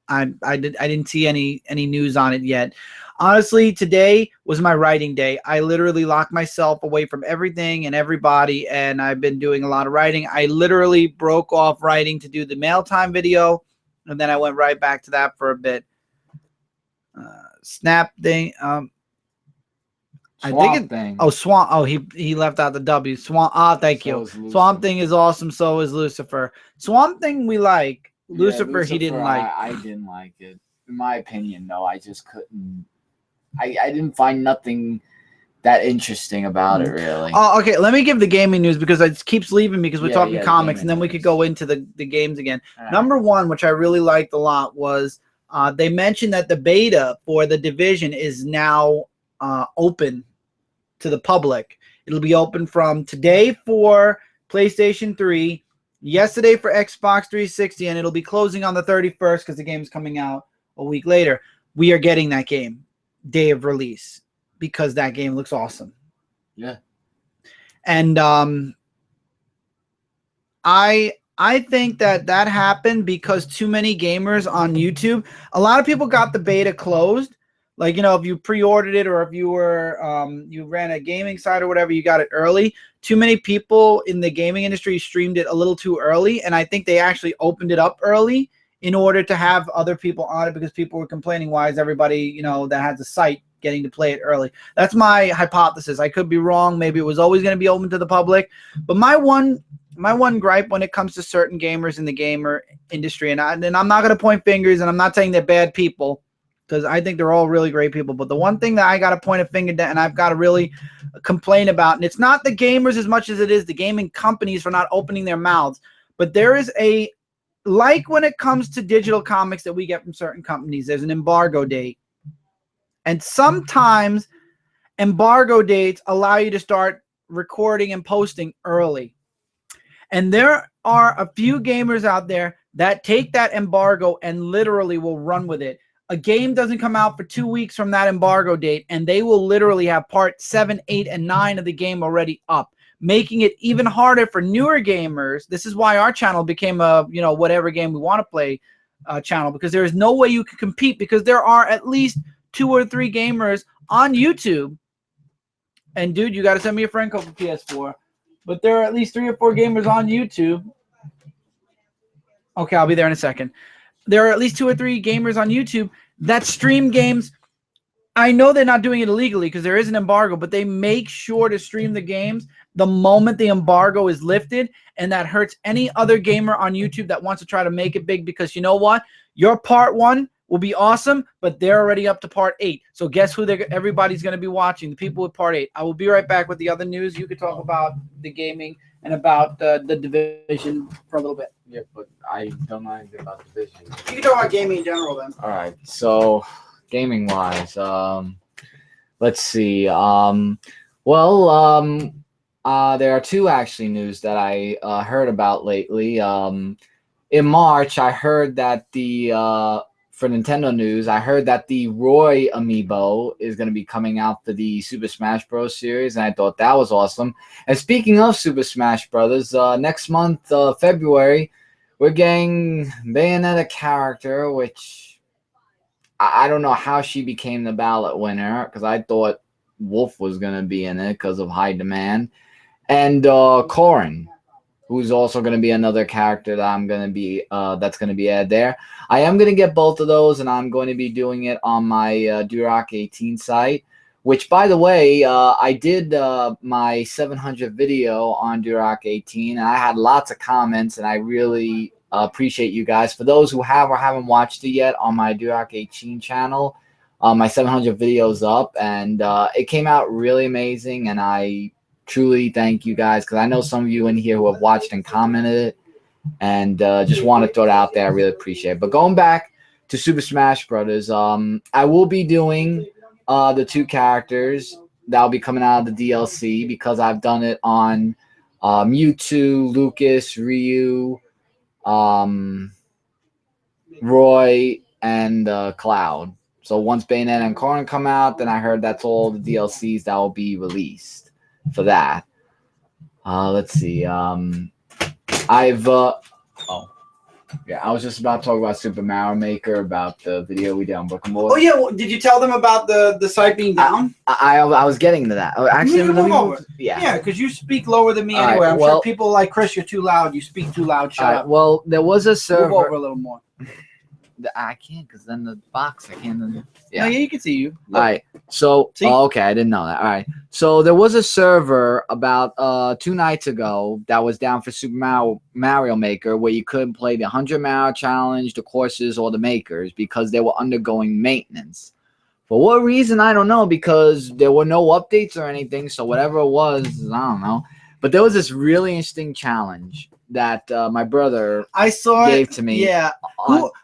I didn't see any news on it yet. Honestly, today was my writing day. I literally locked myself away from everything and everybody, and I've been doing a lot of writing. I literally broke off writing to do the mail time video, and then I went right back to that for a bit. Snap thing. Swamp Thing. Oh, Swamp. Oh, he left out the W. Swamp. Thank you. Swamp Thing is awesome. So is Lucifer. Swamp Thing we like. Lucifer he didn't like. I didn't like it. In my opinion, no. I just couldn't. I didn't find nothing that interesting about it, really. Oh, okay. Let me give the gaming news, because it keeps leaving me because we're talking comics, and then we could go into the games again. Number one, which I really liked a lot, was they mentioned that the beta for The Division is now open to the public. It'll be open from today for PlayStation 3, yesterday for Xbox 360, and it'll be closing on the 31st because the game's coming out a week later. We are getting that game day of release because that game looks awesome. Yeah. And I think that happened because too many gamers on YouTube. A lot of people got the beta closed. Like, you know, if you pre-ordered it or if you were you ran a gaming site or whatever, you got it early. Too many people in the gaming industry streamed it a little too early, and I think they actually opened it up early in order to have other people on it because people were complaining, why is everybody, you know, that has a site getting to play it early? That's my hypothesis. I could be wrong. Maybe it was always going to be open to the public. But my one gripe when it comes to certain gamers in the gamer industry, and I'm not going to point fingers, and I'm not saying they're bad people, because I think they're all really great people. But the one thing that I got to point a finger at and I've got to really complain about, and it's not the gamers as much as it is the gaming companies for not opening their mouths, but there is like when it comes to digital comics that we get from certain companies, there's an embargo date. And sometimes embargo dates allow you to start recording and posting early. And there are a few gamers out there that take that embargo and literally will run with it. A game doesn't come out for 2 weeks from that embargo date, and they will literally have part 7, 8, and 9 of the game already up, making it even harder for newer gamers. This is why our channel became a, you know, whatever game we want to play channel, because there is no way you can compete, because there are at least 2 or 3 gamers on YouTube. And dude, you got to send me a friend code for PS4. But there are at least 3 or 4 gamers on YouTube. Okay, I'll be there in a second. There are at least 2 or 3 gamers on YouTube that stream games. I know they're not doing it illegally because there is an embargo, but they make sure to stream the games the moment the embargo is lifted, and that hurts any other gamer on YouTube that wants to try to make it big, because you know what? Your part 1 will be awesome, but they're already up to part 8. So guess who everybody's going to be watching? The people with part 8. I will be right back with the other news. You could talk about the gaming and about the division for a little bit. Yeah, but I don't know anything about division. You can talk about gaming in general then. All right. So gaming wise, let's see. There are 2 actually news that I heard about lately. In March, I heard that for Nintendo news, I heard that the Roy amiibo is going to be coming out for the Super Smash Bros. Series, and I thought that was awesome. And speaking of Super Smash Brothers, next month, February, we're getting Bayonetta character, which I don't know how she became the ballot winner, because I thought Wolf was going to be in it because of high demand. And Corrin, who's also going to be another character that I'm going to be that's going to be added there. I am going to get both of those, and I'm going to be doing it on my Durock 18 site, which, by the way, I did my 700 video on Durock 18, and I had lots of comments, and I really appreciate you guys. For those who have or haven't watched it yet on my Durock 18 channel, my 700 videos up, and it came out really amazing, and I truly thank you guys, because I know some of you in here who have watched and commented it, and just want to throw it out there. I really appreciate it. But going back to Super Smash Brothers, I will be doing the 2 characters that will be coming out of the DLC, because I've done it on Mewtwo, Lucas, Ryu, Roy, and Cloud. So once Bayonetta and Corrin come out, then I heard that's all the DLCs that will be released for that. Let's see. I was just about to talk about Super Mario Maker, about the video we did on Book and Board. Oh yeah, well, did you tell them about the site being down? I was getting to that. Actually, let me move. Yeah, because you speak lower than me anyway. I'm sure people like Chris, you're too loud. You speak too loud. Shut up. Well, there was a server. Move over a little more. I can't, because then the box, I can't. Yeah. No, yeah, you can see you. Look. All right. So, okay, I didn't know that. All right. So there was a server about 2 nights ago that was down for Super Mario Maker, where you couldn't play the 100 Mario Challenge, the courses, or the makers, because they were undergoing maintenance. For what reason, I don't know, because there were no updates or anything. So whatever it was, I don't know. But there was this really interesting challenge that my brother gave to me. Yeah.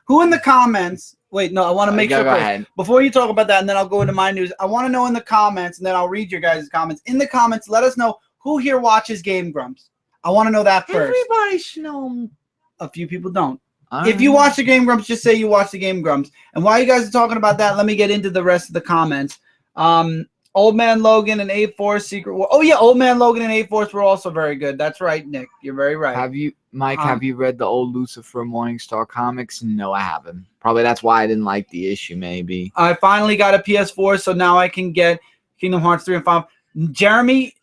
Who in the comments Wait, no, I want to make sure. Go ahead. Before you talk about that, and then I'll go into my news. I want to know in the comments, and then I'll read your guys' comments. In the comments, let us know who here watches Game Grumps. I want to know that first. Everybody should know. A few people don't. If you watch the Game Grumps, just say you watch the Game Grumps. And while you guys are talking about that, let me get into the rest of the comments. Old Man Logan and A-Force Secret War. Oh, yeah, Old Man Logan and A-Force were also very good. That's right, Nick. You're very right. Have you, Mike, have you read the old Lucifer Morningstar comics? No, I haven't. Probably that's why I didn't like the issue, maybe. I finally got a PS4, so now I can get Kingdom Hearts 3 and 5. Jeremy,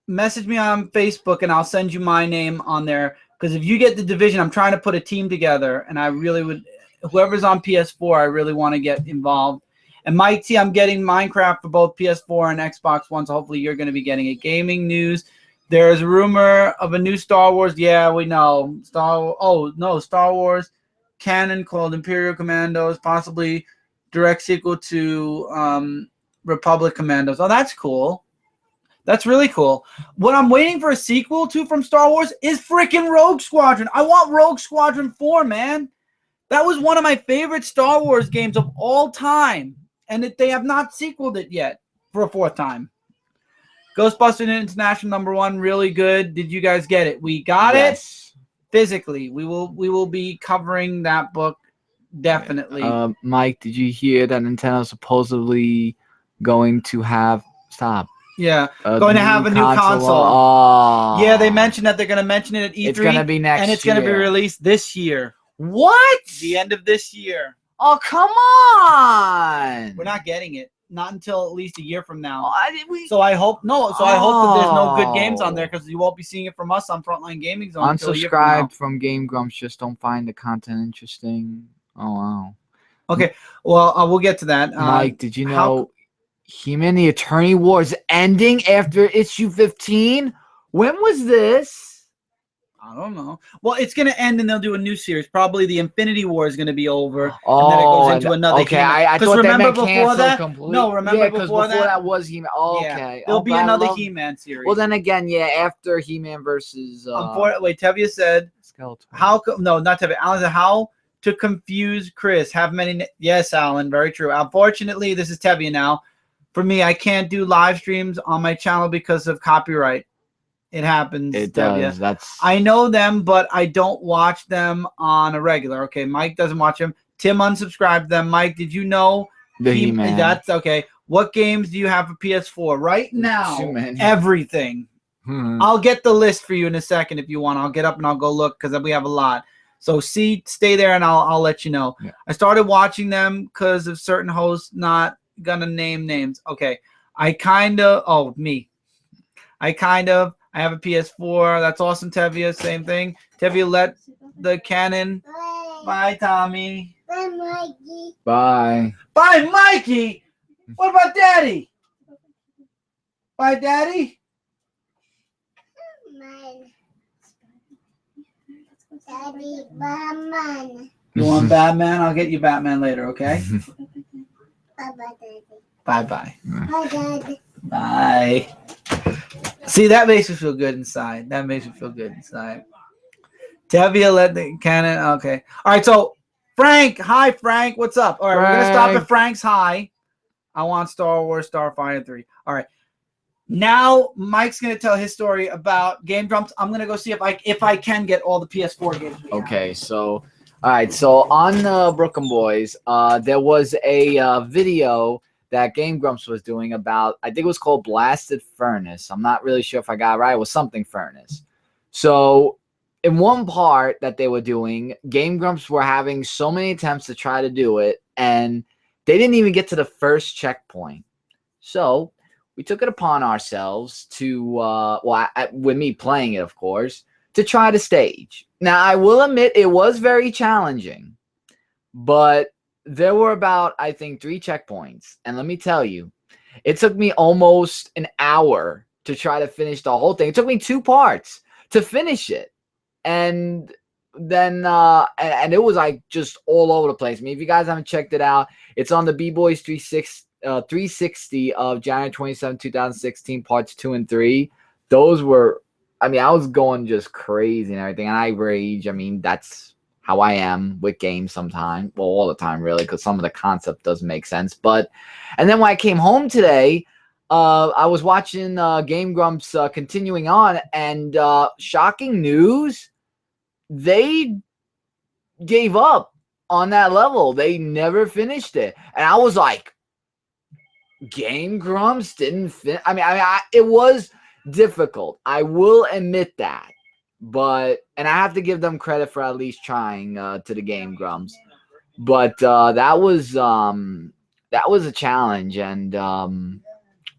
message me on Facebook, and I'll send you my name on there. Because if you get the Division, I'm trying to put a team together, and I really would – whoever's on PS4, I really want to get involved. And Mike T, I'm getting Minecraft for both PS4 and Xbox One, so hopefully you're going to be getting it. Gaming news. There's a rumor of a new Star Wars. Yeah, we know. Star Wars canon called Imperial Commandos, possibly direct sequel to Republic Commandos. Oh, that's cool. That's really cool. What I'm waiting for a sequel to from Star Wars is freaking Rogue Squadron. I want Rogue Squadron 4, man. That was one of my favorite Star Wars games of all time. And they have not sequeled it yet for a fourth time. Ghostbusters International #1, really good. Did you guys get it? We got it physically. We will be covering that book definitely. Mike, did you hear that Nintendo's supposedly going to have Yeah, going to have a new console. Oh. Yeah, they mentioned that they're going to mention it at E3. It's going to be next year. And it's going to be released this year. What? The end of this year. Oh, come on. We're not getting it. Not until at least a year from now. So I hope that there's no good games on there because you won't be seeing it from us on Frontline Gaming Zone. Unsubscribe from Game Grumps. Just don't find the content interesting. Oh, wow. Okay. Well, we'll get to that. Mike, did you know He-Man the Attorney War is ending after issue 15? When was this? I don't know. Well, it's going to end and they'll do a new series. Probably the Infinity War is going to be over. And then it goes into another. Okay, I thought remember that before that? completely. No, remember before that was He-Man. Oh, yeah. Okay. There'll be another He-Man series. Well, then again, yeah, after He-Man versus... wait, Tevye said... Skeletor. No, not Tevye. Alan said, how to confuse Chris. Have many... Yes, Alan, very true. Unfortunately, this is Tevye now. For me, I can't do live streams on my channel because of copyright. It happens. It does. I know them, but I don't watch them on a regular. Okay, Mike doesn't watch them. Tim unsubscribed them. Mike, did you know? He-Man. That's okay. What games do you have for PS4 right now? Too many. Everything. I'll get the list for you in a second if you want. I'll get up and I'll go look because we have a lot. So stay there and I'll let you know. Yeah. I started watching them because of certain hosts not gonna name names. Okay. I have a PS4. That's awesome, Tevye. Same thing. Tevye let the cannon. Bye, Tommy. Bye, Mikey. Bye. Bye, Mikey. What about Daddy? Bye, Daddy. Daddy, Batman. You want Batman? I'll get you Batman later, okay? Bye-bye, Daddy. Bye-bye. Bye, Daddy. Bye. See, that makes me feel good inside. Tevye let the cannon. Okay. All right. So, Frank. Hi, Frank. What's up? All right. We're going to stop at Frank's hi. I want Star Wars Starfighter 3. All right. Now, Mike's going to tell his story about Game Grumps. I'm going to go see if I can get all the PS4 games. Okay. So, all right. So, on Brooklyn Boys, there was a video that Game Grumps was doing about, I think it was called Blasted Furnace. I'm not really sure if I got it right. It was something furnace. So in one part that they were doing, Game Grumps were having so many attempts to try to do it, and they didn't even get to the first checkpoint. So we took it upon ourselves to, with me playing it, of course, to try the stage. Now, I will admit it was very challenging, but there were about, I think, 3 checkpoints. And let me tell you, it took me almost an hour to try to finish the whole thing. It took me 2 parts to finish it. And then, and it was like just all over the place. I mean, if you guys haven't checked it out, it's on the B-Boys 360 of January 27, 2016, parts 2 and 3. Those were, I mean, I was going just crazy and everything. And I rage. I mean, that's how I am with games sometimes. Well, all the time, really, because some of the concept doesn't make sense. And then when I came home today, I was watching Game Grumps continuing on, and shocking news, they gave up on that level. They never finished it. And I was like, Game Grumps didn't fit. It was difficult. I will admit that. And I have to give them credit for at least trying to the Game Grumps. But that was a challenge, and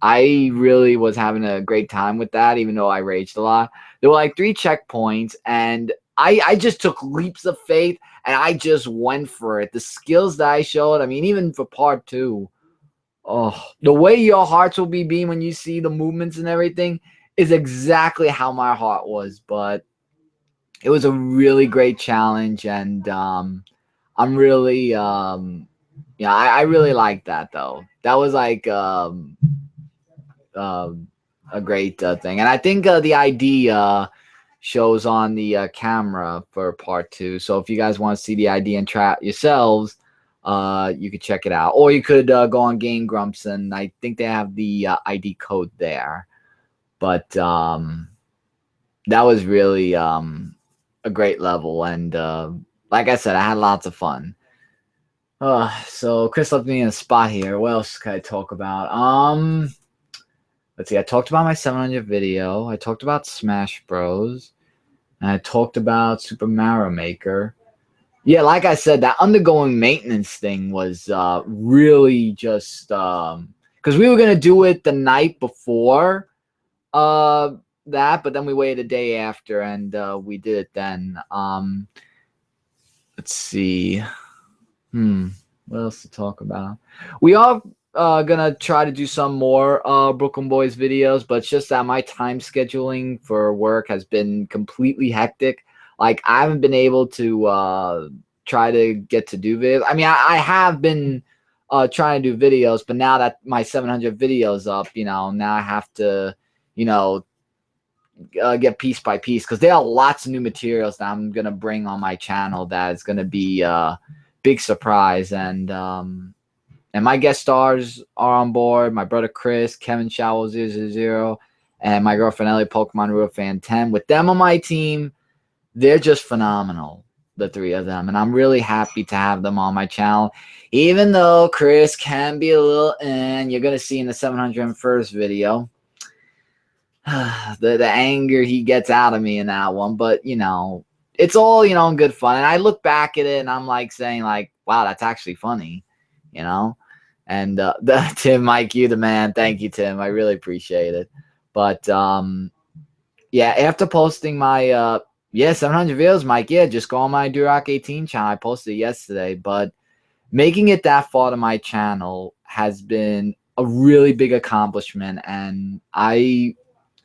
I really was having a great time with that, even though I raged a lot. There were like 3 checkpoints, and I just took leaps of faith, and I just went for it. The skills that I showed, I mean, even for part 2, the way your hearts will be beating when you see the movements and everything is exactly how my heart was. But it was a really great challenge, and I'm really, I really like that, though. That was like a great thing. And I think the ID shows on the camera for part 2. So if you guys want to see the ID and try it yourselves, you could check it out. Or you could go on Game Grumps, and I think they have the ID code there. But that was really a great level. And like I said, I had lots of fun. So Chris left me in a spot here. What else can I talk about? Let's see. I talked about my 700 video. I talked about Smash Bros. And I talked about Super Mario Maker. Yeah, like I said, that undergoing maintenance thing was really just because we were gonna do it the night before that, but then we waited a day after, and we did it then. Let's see. What else to talk about? We are gonna try to do some more Brooklyn Boys videos, but it's just that my time scheduling for work has been completely hectic. Like, I haven't been able to try to get to do videos. I mean, I have been trying to do videos, but now that my 700 videos up, now I have to, get piece by piece, because there are lots of new materials that I'm gonna bring on my channel that is gonna be big surprise. And my guest stars are on board. My brother Chris, Kevin Shower 000, and my girlfriend Ellie, Pokemon Real Fan 10. With them on my team, they're just phenomenal, the 3 of them. And I'm really happy to have them on my channel. Even though Chris can be a little, and you're going to see in the 701st video, the anger he gets out of me in that one. But, it's all, in good fun. And I look back at it, and I'm like saying, like, wow, that's actually funny, And Tim, Mike, you the man. Thank you, Tim. I really appreciate it. But yeah, after posting my 700 videos, Mike, just go on my Durock 18 channel. I posted it yesterday. But making it that far to my channel has been a really big accomplishment, and I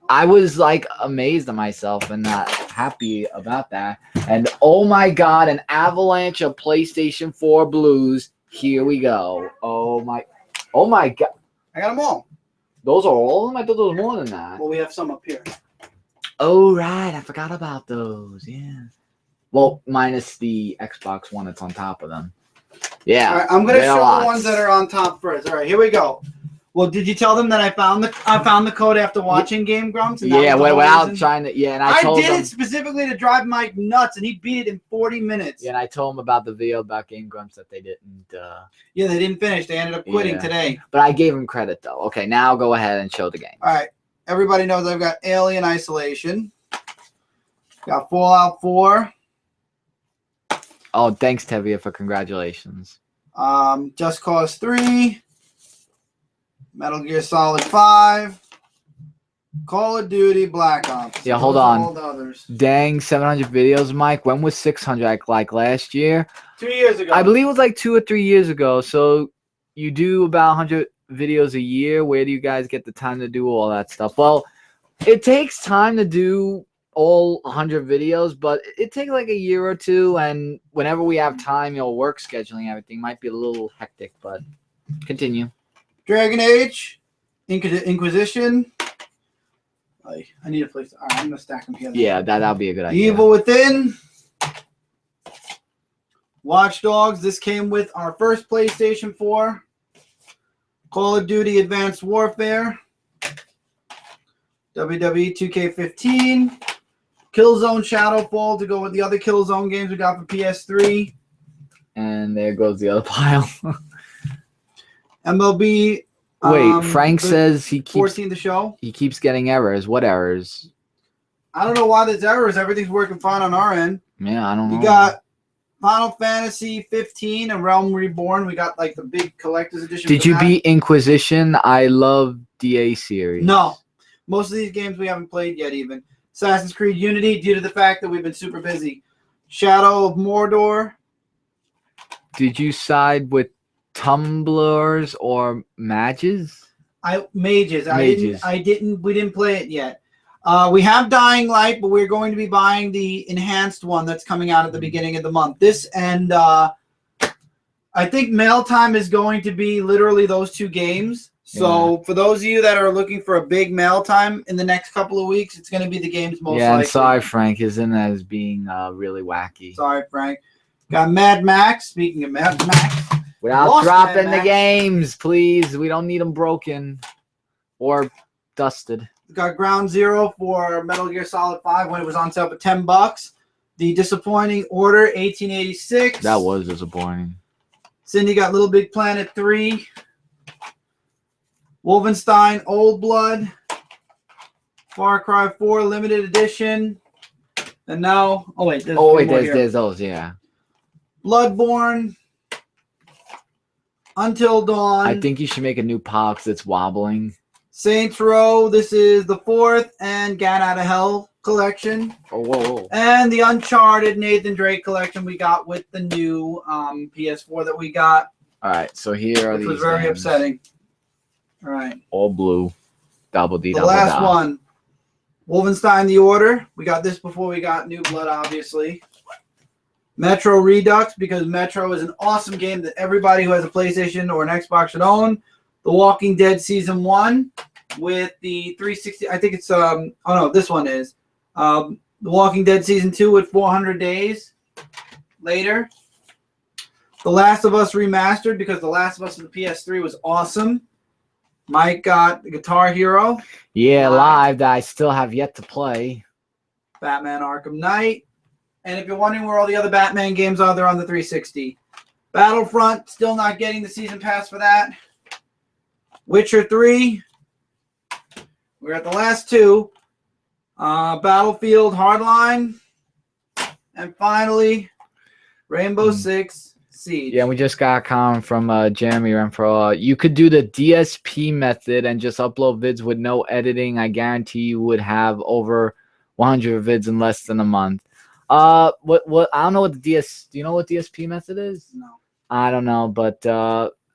was like amazed at myself and not happy about that. And oh my God, an avalanche of PlayStation 4 Blues. Here we go. Oh my God. I got them all. Those are all of them? I thought there was more than that. Well, we have some up here. Oh, right. I forgot about those. Yeah. Well, minus the Xbox One that's on top of them. Yeah. All right, I'm going to show the ones that are on top first. All right, here we go. Well, did you tell them that I found the code after watching Game Grumps? And without trying to. Yeah, and I told did him, it specifically to drive Mike nuts, and he beat it in 40 minutes. Yeah, and I told him about the video about Game Grumps that they didn't. Yeah, they didn't finish. They ended up quitting today. But I gave him credit, though. Okay, now go ahead and show the game. All right. Everybody knows I've got Alien Isolation. Got Fallout 4. Oh, thanks, Tevia, for congratulations. Just Cause 3. Metal Gear Solid 5. Call of Duty Black Ops. Yeah, hold on. Dang, 700 videos, Mike. When was 600? Like last year? 2 years ago. I believe it was like 2 or 3 years ago. So you do about 100 videos a year. Where do you guys get the time to do all that stuff? Well, it takes time to do all 100 videos, but it takes like a year or two. And whenever we have time, work scheduling, everything might be a little hectic, but continue. Dragon Age, Inquisition. I need a place. All right, I'm gonna stack them together. Yeah, that'll be a good idea. Evil Within. Watch Dogs. This came with our first PlayStation 4. Call of Duty Advanced Warfare. WWE 2K15. Killzone Shadowfall to go with the other Killzone games we got for PS3. And there goes the other pile. MLB. Wait, Frank says he keeps 14 the show. He keeps getting errors. What errors? I don't know why there's errors. Everything's working fine on our end. Yeah, I don't know. We got Final Fantasy 15 and Realm Reborn. We got like the big collector's edition. Did you beat Inquisition? I love DA series. No. Most of these games we haven't played yet even. Assassin's Creed Unity due to the fact that we've been super busy. Shadow of Mordor. Did you side with tumblers or mages? Mages. Mages. We didn't play it yet. We have Dying Light, but we're going to be buying the enhanced one that's coming out at the beginning of the month. This and I think mail time is going to be literally those two games. So for those of you that are looking for a big mail time in the next couple of weeks, it's going to be the games most likely. And sorry, Frank, isn't as being really wacky. Sorry, Frank. Got Mad Max. Speaking of Mad Max. Without dropping the games, please. We don't need them broken or dusted. Got Ground Zero for Metal Gear Solid 5 when it was on sale for $10. The Disappointing Order 1886. That was disappointing. Cindy got Little Big Planet 3. Wolfenstein Old Blood. Far Cry 4 Limited Edition. And now, there's those, yeah. Bloodborne. Until Dawn. I think you should make a new pop because it's wobbling. Saints Row. This is the 4th and Gat Out of Hell collection. Oh, whoa. And the Uncharted Nathan Drake collection we got with the new PS4 that we got. All right, so here are which these. was very games. upsetting. All right. All blue. Double D, the double last da. one. Wolfenstein The Order. We got this before we got New Blood, obviously. Metro Redux, because Metro is an awesome game that everybody who has a PlayStation or an Xbox should own. The Walking Dead Season 1 with the 360. I think it's, this one is. The Walking Dead Season 2 with 400 days later. The Last of Us Remastered, because The Last of Us on the PS3 was awesome. Mike got Guitar Hero. Yeah, live that I still have yet to play. Batman Arkham Knight. And if you're wondering where all the other Batman games are, they're on the 360. Battlefront, still not getting the season pass for that. Witcher 3. We're at the last two. Battlefield Hardline. And finally, Rainbow Six Siege. Yeah, we just got a comment from Jeremy Renfro. You could do the DSP method and just upload vids with no editing. I guarantee you would have over 100 vids in less than a month. What I don't know what the do you know what DSP method is? No. I don't know, but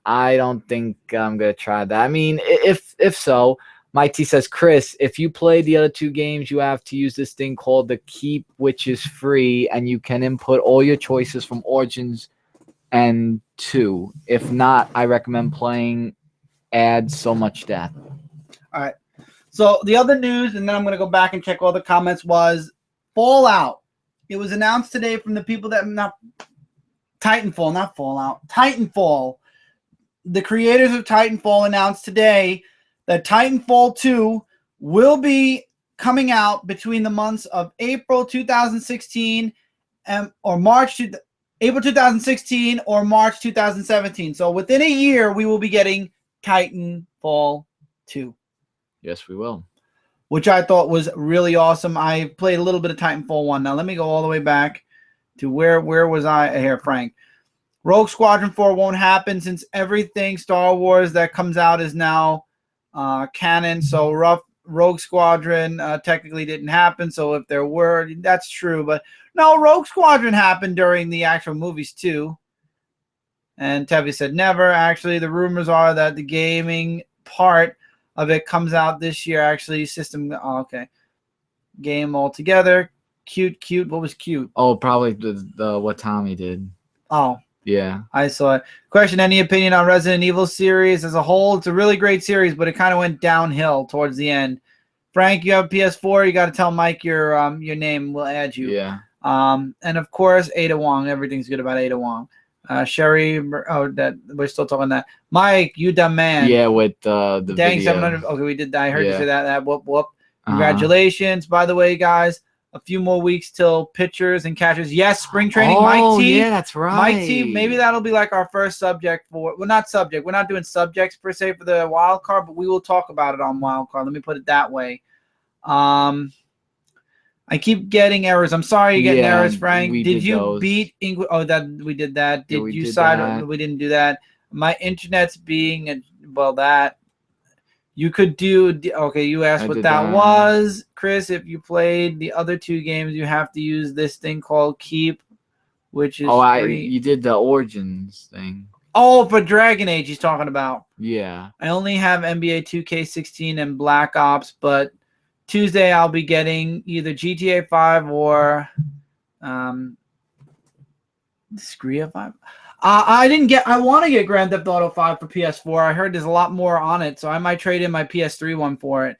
I don't think I'm gonna try that. I mean, if so, Mike T says, Chris, if you play the other two games, you have to use this thing called the Keep, which is free, and you can input all your choices from Origins and 2. If not, I recommend playing Adds So Much Death. All right. So the other news, and then I'm going to go back and check all the comments, was Fallout. It was announced today from the people that Titanfall, not Fallout. Titanfall. The creators of Titanfall announced today that Titanfall 2 will be coming out between the months of April 2016 or April 2016 or March 2017. So within a year, we will be getting Titanfall 2. Yes, we will. Which I thought was really awesome. I played a little bit of Titanfall 1. Now let me go all the way back to where was I? Here, Frank. Rogue Squadron 4 won't happen since everything Star Wars that comes out is now canon. So Rogue Squadron technically didn't happen. So if there were, that's true. But no, Rogue Squadron happened during the actual movies too. And Tevi said never. Actually, the rumors are that the gaming part of it comes out this year. Actually, system. Oh, okay. Game altogether. Cute. What was cute? Oh, probably the what Tommy did. Oh. Yeah. I saw it. Question, any opinion on Resident Evil series as a whole? It's a really great series, but it kind of went downhill towards the end. Frank, you have PS4. You got to tell Mike your name. We'll add you. Yeah. And of course, Ada Wong. Everything's good about Ada Wong. Sherry, that we're still talking that. Mike, you dumb man. Yeah, with the Dang, video. 700. Okay, we did that. I heard you Yeah. say that. Whoop, whoop. Congratulations. By the way, guys, a few more weeks till pitchers and catchers. Yes, spring training. Mike T. Yeah, that's right. Mike T. Maybe that'll be like our first subject for. Well, not subject. We're not doing subjects per se for the wild card, but we will talk about it on wild card. Let me put it that way. I keep getting errors. I'm sorry you're getting errors, Frank. Did you those. beat English? Oh, that we did that. Did Yeah, you did side? that. We didn't do that. My internet's being that you could do. Okay, you asked I what did that that. was, Chris. If you played the other two games, you have to use this thing called Keep, which is free. You did the Origins thing. Oh, for Dragon Age, he's talking about. Yeah. I only have NBA 2K16 and Black Ops, but Tuesday I'll be getting either GTA 5 or Discrea 5. I want to get Grand Theft Auto 5 for PS4. I heard there's a lot more on it, so I might trade in my PS3 one for it.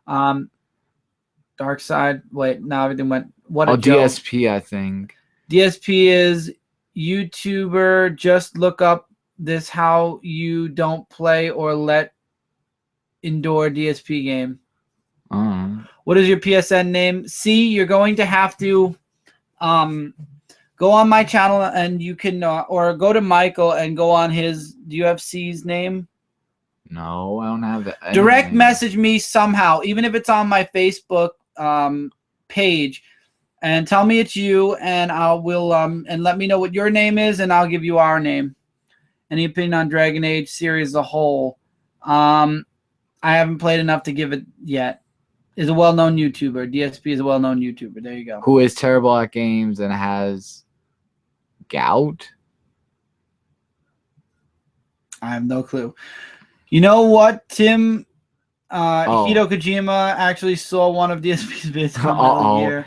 Dark Side. Wait, now everything went. What a joke. DSP, I think. DSP is YouTuber. Just look up this how you don't play or let indoor DSP game. What is your PSN name? See, you're going to have to go on my channel and you can or go to Michael and go on his. Do you have C's name? No, I don't have it. Direct message me somehow, even if it's on my Facebook page, and tell me it's you, and and let me know what your name is, and I'll give you our name. Any opinion on Dragon Age series as a whole? I haven't played enough to give it yet. Is a well-known YouTuber. DSP is a well-known YouTuber. There you go. Who is terrible at games and has gout? I have no clue. You know what, Tim? Hideo Kojima actually saw one of DSP's vids from the year.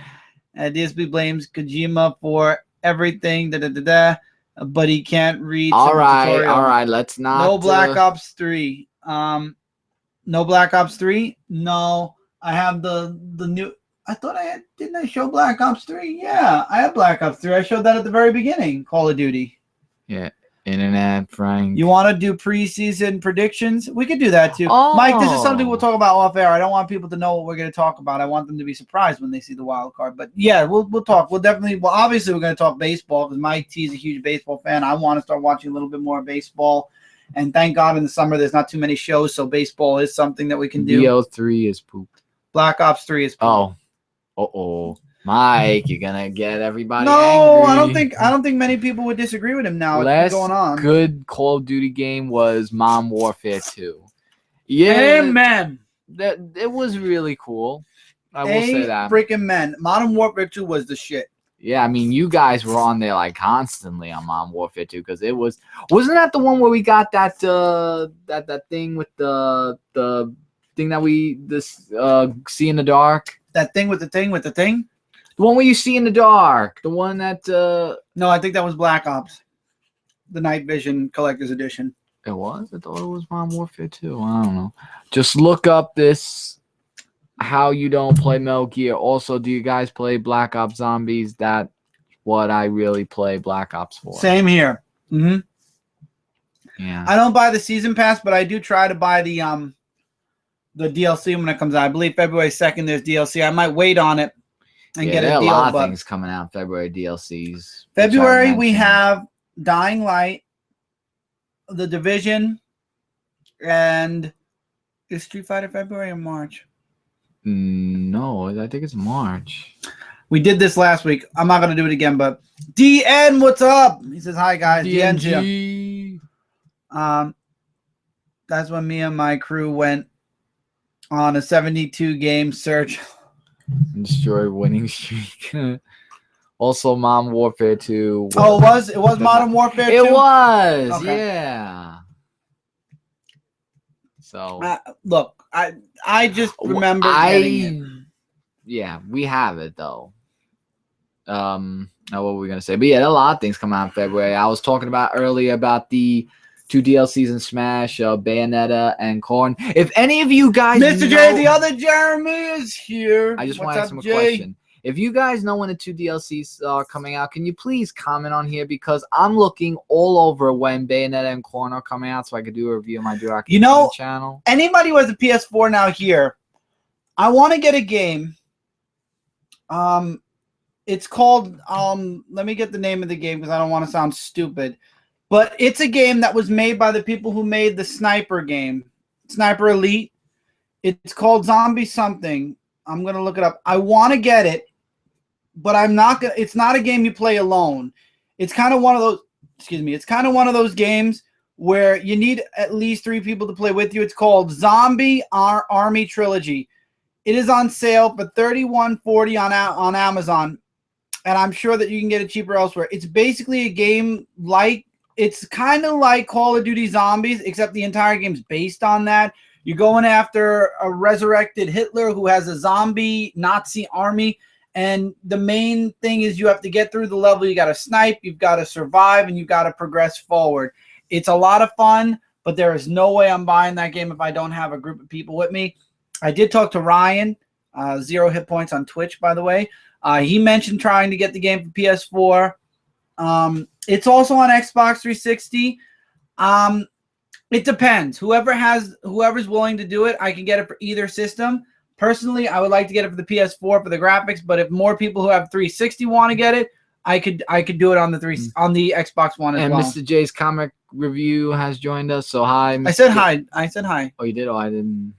DSP blames Kojima for everything, but he can't read. All right. Let's not. No Black Ops 3. No Black Ops 3. No, I have the new. I thought didn't I show Black Ops 3? Yeah, I have Black Ops 3. I showed that at the very beginning. Call of Duty. Yeah. Internet, Frank. You want to do preseason predictions? We could do that too. Mike, this is something we'll talk about off air. I don't want people to know what we're going to talk about. I want them to be surprised when they see the wild card. But yeah, we'll talk. We'll definitely. Well, obviously, we're going to talk baseball because Mike T is a huge baseball fan. I want to start watching a little bit more baseball. And thank God in the summer there's not too many shows, so baseball is something that we can do. BO3 is poop. Black Ops 3 is poop. Mike, you're gonna get everybody. No, angry. I don't think many people would disagree with him now. Last It's been going on. good Call of Duty game was Modern Warfare 2. Yeah, Amen. That it was really cool. I will say that. Freaking man, Modern Warfare 2 was the shit. Yeah, I mean, you guys were on there like constantly on Modern Warfare 2 because it wasn't that the one where we got that that thing with the thing that we see in the dark. That thing with the thing. The one where you see in the dark. The one that No, I think that was Black Ops. The Night Vision Collector's Edition. It was? I thought it was Modern Warfare 2. I don't know. Just look up this how you don't play Metal Gear. Also, do you guys play Black Ops Zombies? That's what I really play Black Ops for. Same here. Mm-hmm. Yeah. I don't buy the season pass, but I do try to buy the DLC when it comes out. I believe February 2nd there's DLC. I might wait on it and get a deal. There are a lot of things coming out February DLCs. February we have Dying Light, The Division, and is Street Fighter February or March? No, I think it's March. We did this last week. I'm not going to do it again, but DN, what's up? He says, hi, guys. DN's here. That's when me and my crew went on a 72-game search. And destroyed winning streak. Also, Modern Warfare 2. Oh, it was Modern Warfare 2? It was, okay. Yeah. So look, I just remember getting it. Yeah, we have it though. What were we gonna say? But yeah, there are a lot of things coming out in February. I was talking about earlier about the 2 DLCs in Smash, Bayonetta and Corn. If any of you guys Mr. J, the other Jeremy is here. I just want to ask him a question. If you guys know when the 2 DLCs are coming out, can you please comment on here? Because I'm looking all over when Bayonetta and Corn are coming out so I could do a review on my Direct channel. Anybody who has a PS4 now here, I want to get a game. It's called, let me get the name of the game because I don't want to sound stupid. But it's a game that was made by the people who made the Sniper game. Sniper Elite. It's called Zombie something. I'm going to look it up. I want to get it, but I'm not going to. It's not a game you play alone. It's kind of one of those, it's kind of one of those games where you need at least 3 people to play with you. It's called Zombie Army Trilogy. It is on sale for $31.40 on Amazon, and I'm sure that you can get it cheaper elsewhere. It's basically a game it's kind of like Call of Duty Zombies, except the entire game's based on that. You're going after a resurrected Hitler who has a zombie Nazi army, and the main thing is you have to get through the level. You got to snipe, you've got to survive, and you've got to progress forward. It's a lot of fun, but there is no way I'm buying that game if I don't have a group of people with me. I did talk to Ryan, 0 Hit Points on Twitch, by the way. He mentioned trying to get the game for PS4. It's also on Xbox 360. It depends. Whoever's willing to do it, I can get it for either system. Personally, I would like to get it for the PS4 for the graphics, but if more people who have 360 want to get it, I could do it on the Xbox One as well. And Mr. J's comic review has joined us. So hi, Mr. I said hi. Oh, you did? Oh, I didn't.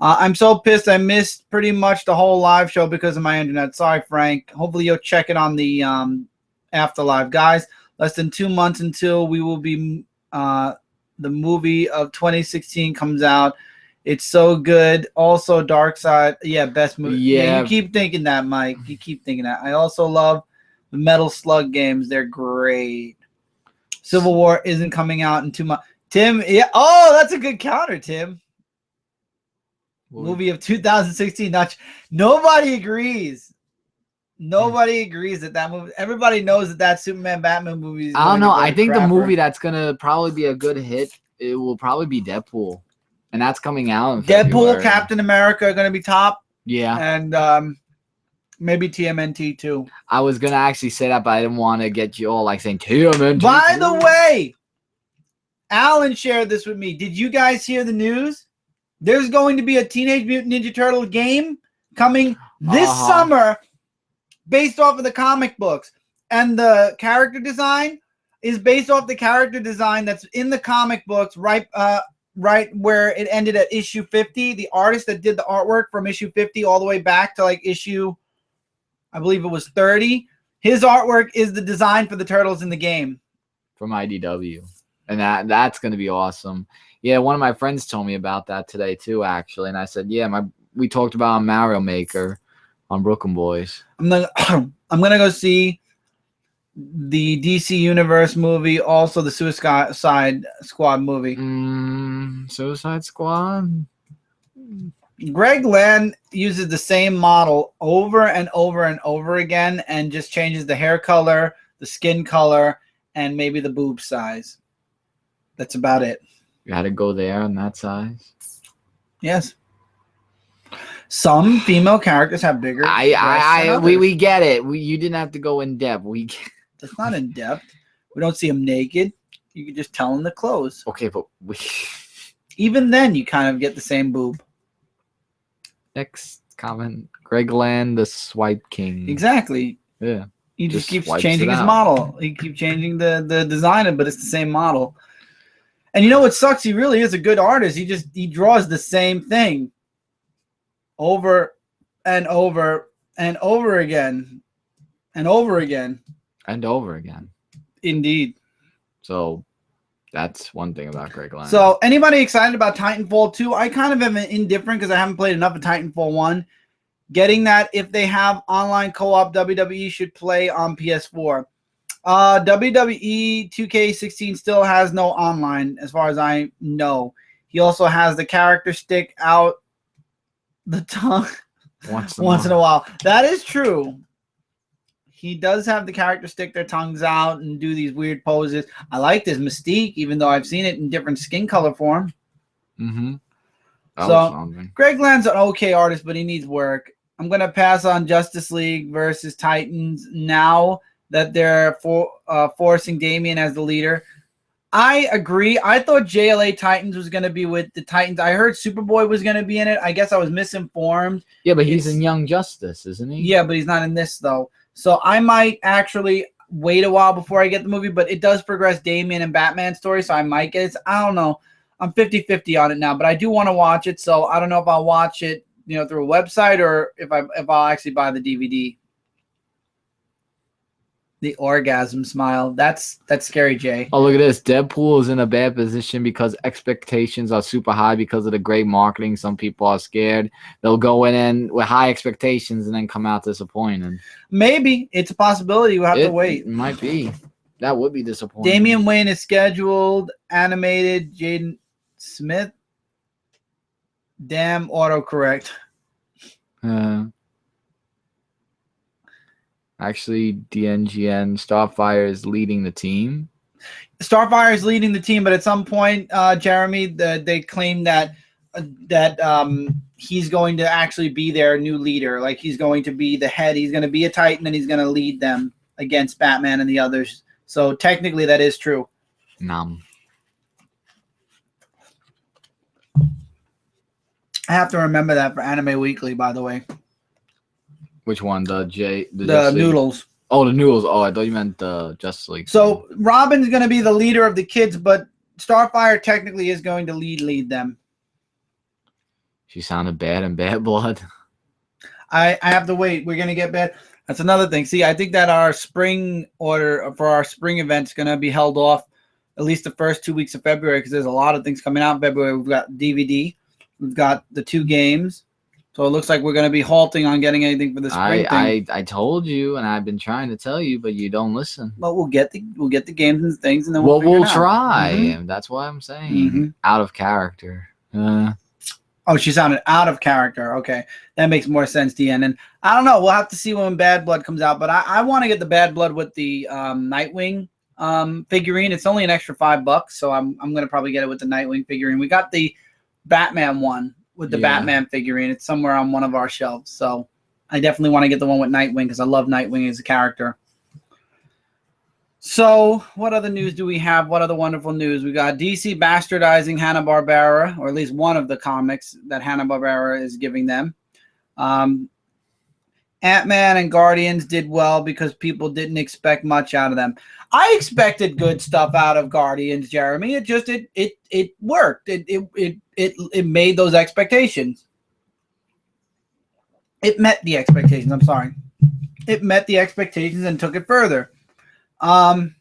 I'm so pissed. I missed pretty much the whole live show because of my internet. Sorry, Frank. Hopefully you'll check it on the after live, guys. Less than 2 months until we will be the movie of 2016 comes out. It's so good. Also, Dark Side. Yeah, best movie. Yeah, you keep thinking that, Mike. You keep thinking that. I also love the Metal Slug games. They're great. Civil War isn't coming out in 2 months. Tim, yeah. Oh, that's a good counter, Tim. Movie of 2016. Nobody agrees. Nobody agrees that movie. Everybody knows that Superman Batman movie is I don't know. I think the movie that's gonna probably be a good hit, it will probably be Deadpool, and that's coming out in February. Captain America are gonna be top. Yeah, and maybe TMNT too. I was gonna actually say that, but I didn't want to get you all like saying TMNT. By the way, Alan shared this with me. Did you guys hear the news? There's going to be a Teenage Mutant Ninja Turtle game coming this summer based off of the comic books. And the character design is based off the character design that's in the comic books right where it ended at issue 50. The artist that did the artwork from issue 50 all the way back to like issue, I believe it was 30. His artwork is the design for the turtles in the game. From IDW. And that's going to be awesome. Yeah, one of my friends told me about that today too, actually, and I said, "Yeah, we talked about Mario Maker on Brooklyn Boys." I'm gonna go see the DC Universe movie, also the Suicide Squad movie. Suicide Squad. Greg Land uses the same model over and over and over again, and just changes the hair color, the skin color, and maybe the boob size. That's about it. You had to go there on that size. Yes. Some female characters have bigger. We get it. You didn't have to go in depth. That's not in depth. We don't see them naked. You can just tell them the clothes. Okay, but even then, you kind of get the same boob. Next comment: Greg Land, the Swipe King. Exactly. Yeah. He just keeps changing his model. He keeps changing the design, but it's the same model. And you know what sucks? He really is a good artist. He draws the same thing over and over and over again and over again. And over again. Indeed. So that's one thing about Greg Land. So anybody excited about Titanfall 2? I kind of am indifferent because I haven't played enough of Titanfall 1. Getting that if they have online co-op, WWE should play on PS4. WWE 2K16 still has no online, as far as I know. He also has the character stick out the tongue once in a while. That is true. He does have the character stick their tongues out and do these weird poses. I like this Mystique, even though I've seen it in different skin color form. Mm-hmm. So Greg Land's an okay artist, but he needs work. I'm gonna pass on Justice League versus Titans now that they're forcing Damian as the leader. I agree. I thought JLA Titans was going to be with the Titans. I heard Superboy was going to be in it. I guess I was misinformed. Yeah, but he's in Young Justice, isn't he? Yeah, but he's not in this, though. So I might actually wait a while before I get the movie, but it does progress Damian and Batman story, so I might get it. I don't know. I'm 50-50 on it now, but I do want to watch it, so I don't know if I'll watch it, through a website or if I'll actually buy the DVD. The orgasm smile. That's scary, Jay. Oh, look at this. Deadpool is in a bad position because expectations are super high because of the great marketing. Some people are scared. They'll go in with high expectations and then come out disappointed. Maybe. It's a possibility. We'll have to wait. It might be. That would be disappointing. Damian Wayne is scheduled. Animated. Jaden Smith. Damn autocorrect. Actually, DNGN Starfire is leading the team. Starfire is leading the team, but at some point, Jeremy, they claim that he's going to actually be their new leader. Like he's going to be the head. He's going to be a Titan, and he's going to lead them against Batman and the others. So technically, that is true. Nom. I have to remember that for Anime Weekly, by the way. Which one? The noodles. Oh, the noodles. Oh, I thought you meant the Justice League. So Robin's going to be the leader of the kids, but Starfire technically is going to lead them. She sounded bad in Bad Blood. I have to wait. We're going to get bad. That's another thing. See, I think that our spring order for our spring event is going to be held off at least the first 2 weeks of February because there's a lot of things coming out in February. We've got DVD. We've got the 2 games. So it looks like we're going to be halting on getting anything for the spring thing. I told you, and I've been trying to tell you, but you don't listen. But we'll get the games and things, and then we'll try. Mm-hmm. That's what I'm saying. Mm-hmm. Out of character. Oh, she sounded out of character. Okay, that makes more sense, DN. And I don't know. We'll have to see when Bad Blood comes out. But I want to get the Bad Blood with the Nightwing figurine. It's only an extra $5, so I'm going to probably get it with the Nightwing figurine. We got the Batman one with the Batman figurine. It's somewhere on one of our shelves. So I definitely want to get the one with Nightwing because I love Nightwing as a character. So what other news do we have? What other wonderful news? We got DC bastardizing Hanna-Barbera, or at least one of the comics that Hanna-Barbera is giving them. Ant-Man and Guardians did well because people didn't expect much out of them. I expected good stuff out of Guardians, Jeremy. It just it worked. It made those expectations. It met the expectations. I'm sorry. It met the expectations and took it further. There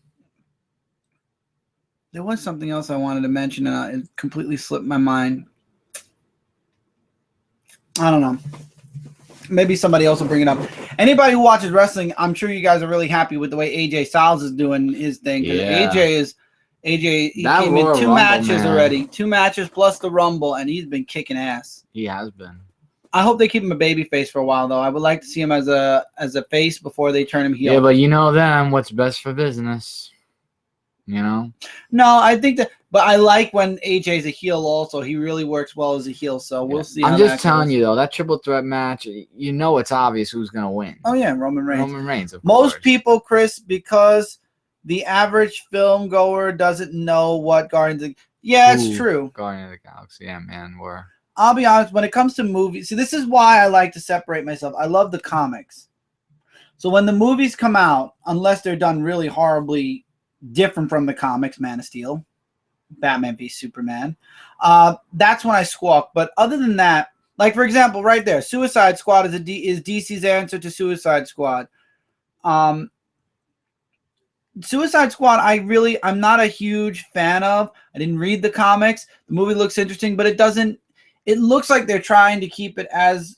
was something else I wanted to mention, and it completely slipped my mind. I don't know. Maybe somebody else will bring it up. Anybody who watches wrestling, I'm sure you guys are really happy with the way AJ Styles is doing his thing. Yeah. AJ he came in 2 matches already. 2 matches plus the Rumble, and he's been kicking ass. He has been. I hope they keep him a baby face for a while, though. I would like to see him as a face before they turn him heel. Yeah, but you know them, what's best for business. You know? No, I think that, but I like when AJ's a heel also. He really works well as a heel, so we'll see. I'm just telling you, though, that triple threat match, you know it's obvious who's going to win. Oh, yeah, Roman Reigns. Roman Reigns, of Most course. people, Chris, because the average film goer doesn't know what Guardians of... Yeah, it's true. Guardians of the Galaxy, yeah, man, I'll be honest, when it comes to movies, see, this is why I like to separate myself. I love the comics. So when the movies come out, unless they're done really horribly different from the comics, Man of Steel, Batman v Superman, that's when I squawk. But other than that, like, for example, right there, Suicide Squad is DC's answer to Suicide Squad. Suicide Squad, I'm not a huge fan of. I didn't read the comics. The movie looks interesting, but it looks like they're trying to keep it as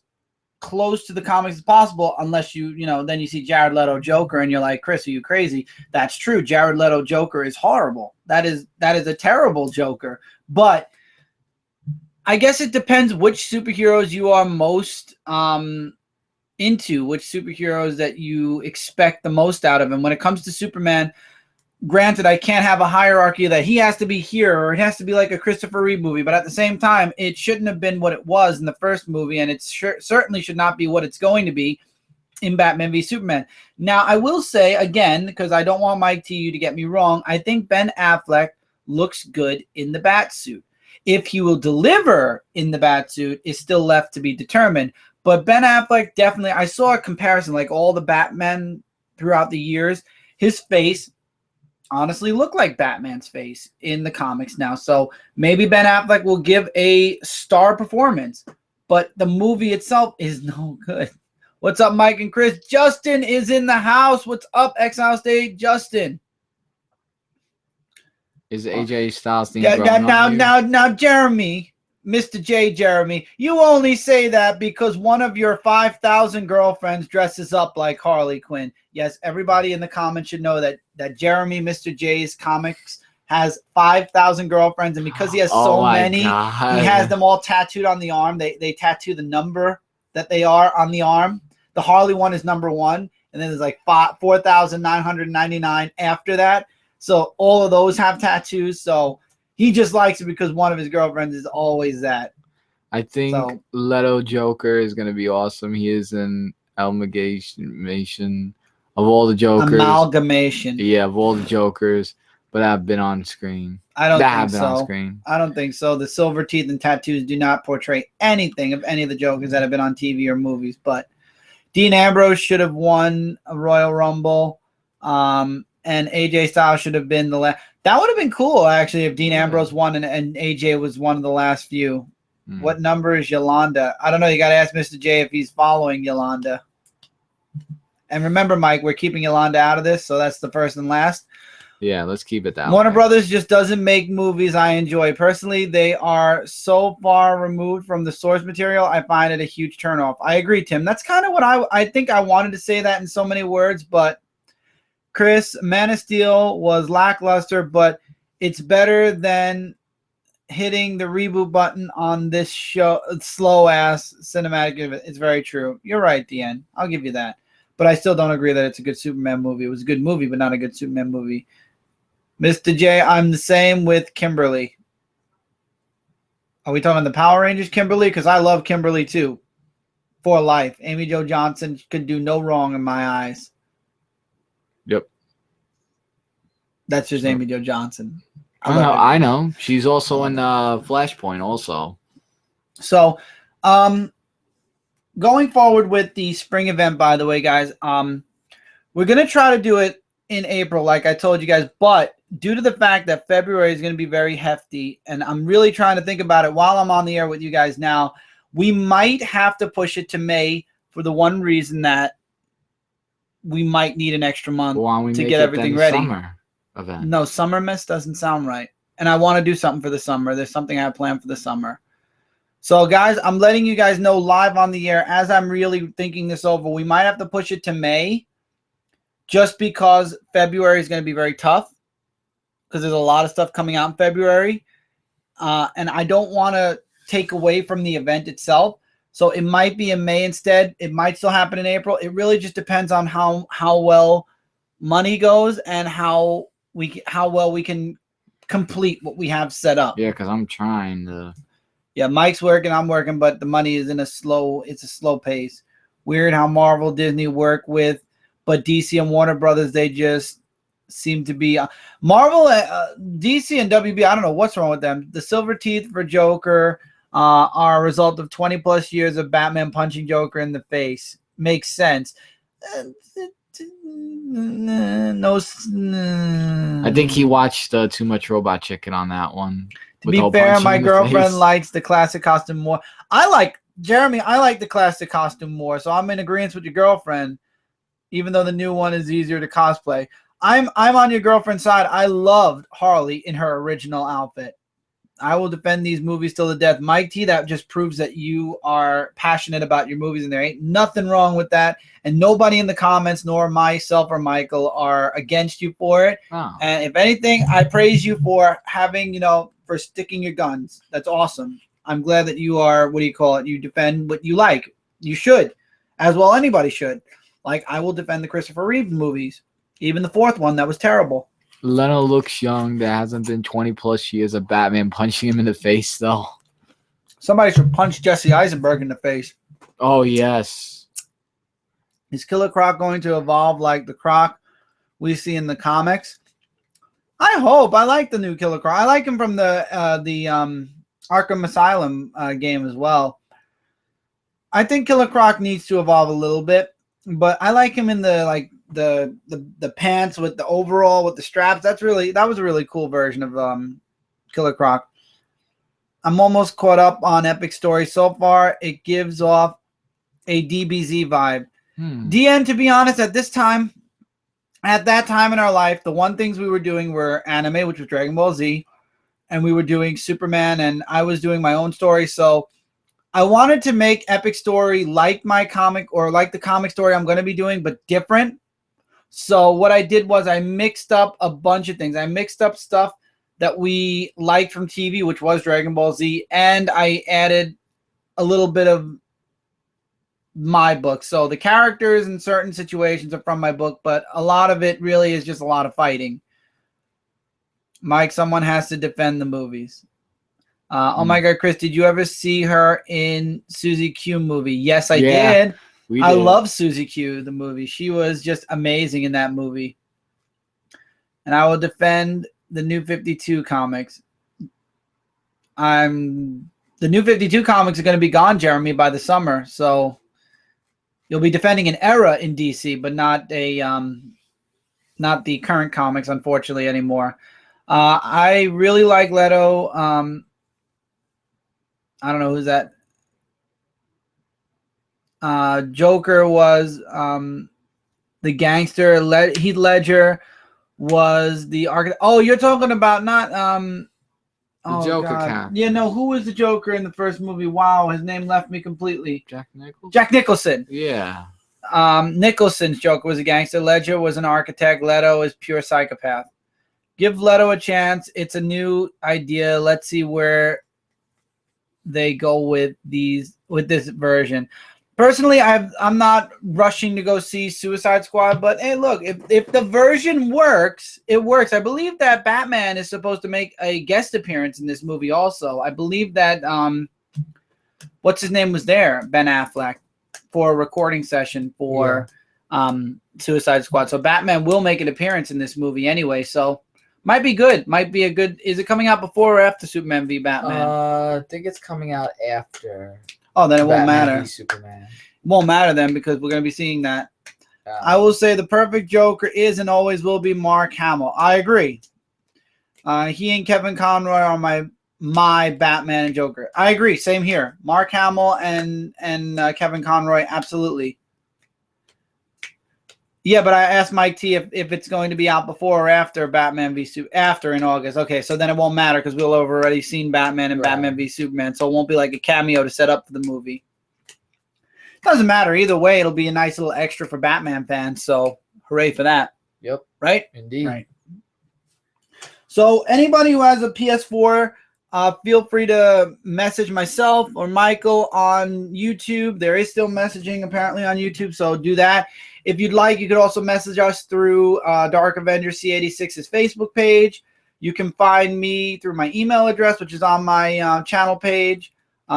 close to the comics as possible, unless then you see Jared Leto Joker and you're like, Chris, are you crazy? That's true. Jared Leto Joker is horrible. That is a terrible Joker. But I guess it depends which superheroes you are most into, which superheroes that you expect the most out of him. When it comes to Superman, granted, I can't have a hierarchy that he has to be here or it has to be like a Christopher Reeve movie, but at the same time, it shouldn't have been what it was in the first movie, and it certainly should not be what it's going to be in Batman v Superman. Now, I will say again, because I don't want Mike T. to get me wrong, I think Ben Affleck looks good in the Batsuit. If he will deliver in the Batsuit is still left to be determined. But Ben Affleck definitely, I saw a comparison, like all the Batman throughout the years, his face honestly looked like Batman's face in the comics now. So maybe Ben Affleck will give a star performance, but the movie itself is no good. What's up, Mike and Chris? Justin is in the house. What's up, Exile State? Justin. Is AJ Styles thing now, Jeremy, Mr. J. Jeremy, you only say that because one of your 5,000 girlfriends dresses up like Harley Quinn. Yes, everybody in the comments should know that Jeremy, Mr. J's comics, has 5,000 girlfriends, and because he has so many, he has them all tattooed on the arm. They tattoo the number that they are on the arm. The Harley one is number 1, and then there's like 4,999 after that. So all of those have tattoos. So he just likes it because one of his girlfriends is always that. I think Leto Joker is going to be awesome. He is an amalgamation of all the Jokers. Amalgamation. Yeah, of all the Jokers, but have been on screen. I don't think so. On screen. I don't think so. The silver teeth and tattoos do not portray anything of any of the Jokers that have been on TV or movies. But Dean Ambrose should have won a Royal Rumble. And AJ Styles should have been the last. That would have been cool, actually, if Dean Ambrose won and AJ was one of the last few. What number is Yolanda? I don't know. You got to ask Mr. J if he's following Yolanda. And remember, Mike, we're keeping Yolanda out of this, so that's the first and last. Yeah, let's keep it that way. Warner Brothers just doesn't make movies I enjoy. Personally, they are so far removed from the source material, I find it a huge turnoff. I agree, Tim. That's kind of what I think I wanted to say that in so many words, but Chris, Man of Steel was lackluster, but it's better than hitting the reboot button on this show, slow-ass cinematic event. It's very true. You're right, DN. I'll give you that. But I still don't agree that it's a good Superman movie. It was a good movie, but not a good Superman movie. Mr. J, I'm the same with Kimberly. Are we talking the Power Rangers Kimberly? Because I love Kimberly, too. For life. Amy Jo Johnson could do no wrong in my eyes. Yep. That's just Amy Jo Johnson. I know. She's also in Flashpoint also. So, going forward with the spring event, by the way, guys, we're going to try to do it in April, like I told you guys, but due to the fact that February is going to be very hefty, and I'm really trying to think about it while I'm on the air with you guys now, we might have to push it to May for the one reason that we might need an extra month to get everything ready. Summer event? No, Summer Miss doesn't sound right. And I want to do something for the summer. There's something I have planned for the summer. So, guys, I'm letting you guys know live on the air as I'm really thinking this over. We might have to push it to May just because February is going to be very tough because there's a lot of stuff coming out in February. And I don't want to take away from the event itself. So it might be in May instead. It might still happen in April. It really just depends on how well money goes and how well we can complete what we have set up. Yeah, because I'm trying to. Yeah, Mike's working, I'm working, but the money is it's a slow pace. Weird how Marvel, Disney work with, but DC and Warner Brothers, they just seem to be Marvel, DC and WB. I don't know what's wrong with them. The silver teeth for Joker are a result of 20 plus years of Batman punching Joker in the face. Makes sense. No, I think he watched too much Robot Chicken on that one. To be fair, my girlfriend likes the classic costume more. I like the classic costume more, so I'm in agreement with your girlfriend, even though the new one is easier to cosplay. I'm on your girlfriend's side. I loved Harley in her original outfit. I will defend these movies till the death. Mike T, that just proves that you are passionate about your movies, and there ain't nothing wrong with that. And nobody in the comments, nor myself or Michael, are against you for it. Oh. And if anything, I praise you for having, for sticking your guns. That's awesome. I'm glad that you are, you defend what you like. You should, as well anybody should. Like, I will defend the Christopher Reeve movies. Even the fourth one, that was terrible. Leno looks young. That hasn't been 20 plus years of Batman punching him in the face, though. Somebody should punch Jesse Eisenberg in the face. Oh, yes. Is Killer Croc going to evolve like the Croc we see in the comics? I hope. I like the new Killer Croc. I like him from the Arkham Asylum game as well. I think Killer Croc needs to evolve a little bit, but I like him in the pants with the overall with the straps. That was a really cool version of Killer Croc. I'm almost caught up on Epic Story so far. It gives off a DBZ vibe. DN, to be honest, at that time in our life, the one things we were doing were anime, which was Dragon Ball Z, and we were doing Superman, and I was doing my own story. So I wanted to make Epic Story like my comic or like the comic story I'm going to be doing, but different. So what I did was I mixed up a bunch of things. I mixed up stuff that we liked from TV, which was Dragon Ball Z, and I added a little bit of my book. So the characters in certain situations are from my book, but a lot of it really is just a lot of fighting. Mike, someone has to defend the movies. Oh my God, Chris, did you ever see her in Suzy Q movie? Yes, I did. I love Suzy Q, the movie. She was just amazing in that movie. And I will defend the New 52 comics. The New 52 comics are going to be gone, Jeremy, by the summer. So you'll be defending an era in DC, but not the current comics, unfortunately, anymore. I really like Leto. I don't know who's that. Joker was the gangster. Heath Ledger was the architect. Oh, you're talking about not the Joker character. Yeah, no, who was the Joker in the first movie? Wow, his name left me completely. Jack Nicholson? Jack Nicholson. Yeah. Nicholson's Joker was a gangster. Ledger was an architect. Leto is pure psychopath. Give Leto a chance. It's a new idea. Let's see where they go with this version. Personally, I'm not rushing to go see Suicide Squad, but hey, look, if the version works, it works. I believe that Batman is supposed to make a guest appearance in this movie also. I believe that what's his name was there, Ben Affleck, for a recording session for Suicide Squad. So Batman will make an appearance in this movie anyway, so might be good. Might be a good. Is it coming out before or after Superman v Batman? I think it's coming out after. Oh, then it won't matter. Superman. It won't matter then because we're going to be seeing that. I will say the perfect Joker is and always will be Mark Hamill. I agree. He and Kevin Conroy are my Batman and Joker. I agree. Same here. Mark Hamill and Kevin Conroy, absolutely. Yeah, but I asked Mike T if it's going to be out before or after Batman v Superman. After in August. Okay, so then it won't matter because we'll have already seen Batman and Batman v Superman, so it won't be like a cameo to set up for the movie. Doesn't matter. Either way, it'll be a nice little extra for Batman fans, so hooray for that. Yep. Right? Indeed. Right. So anybody who has a PS4, feel free to message myself or Michael on YouTube. There is still messaging apparently on YouTube, so do that. If you'd like, you could also message us through Dark Avenger C86's Facebook page. You can find me through my email address, which is on my channel page.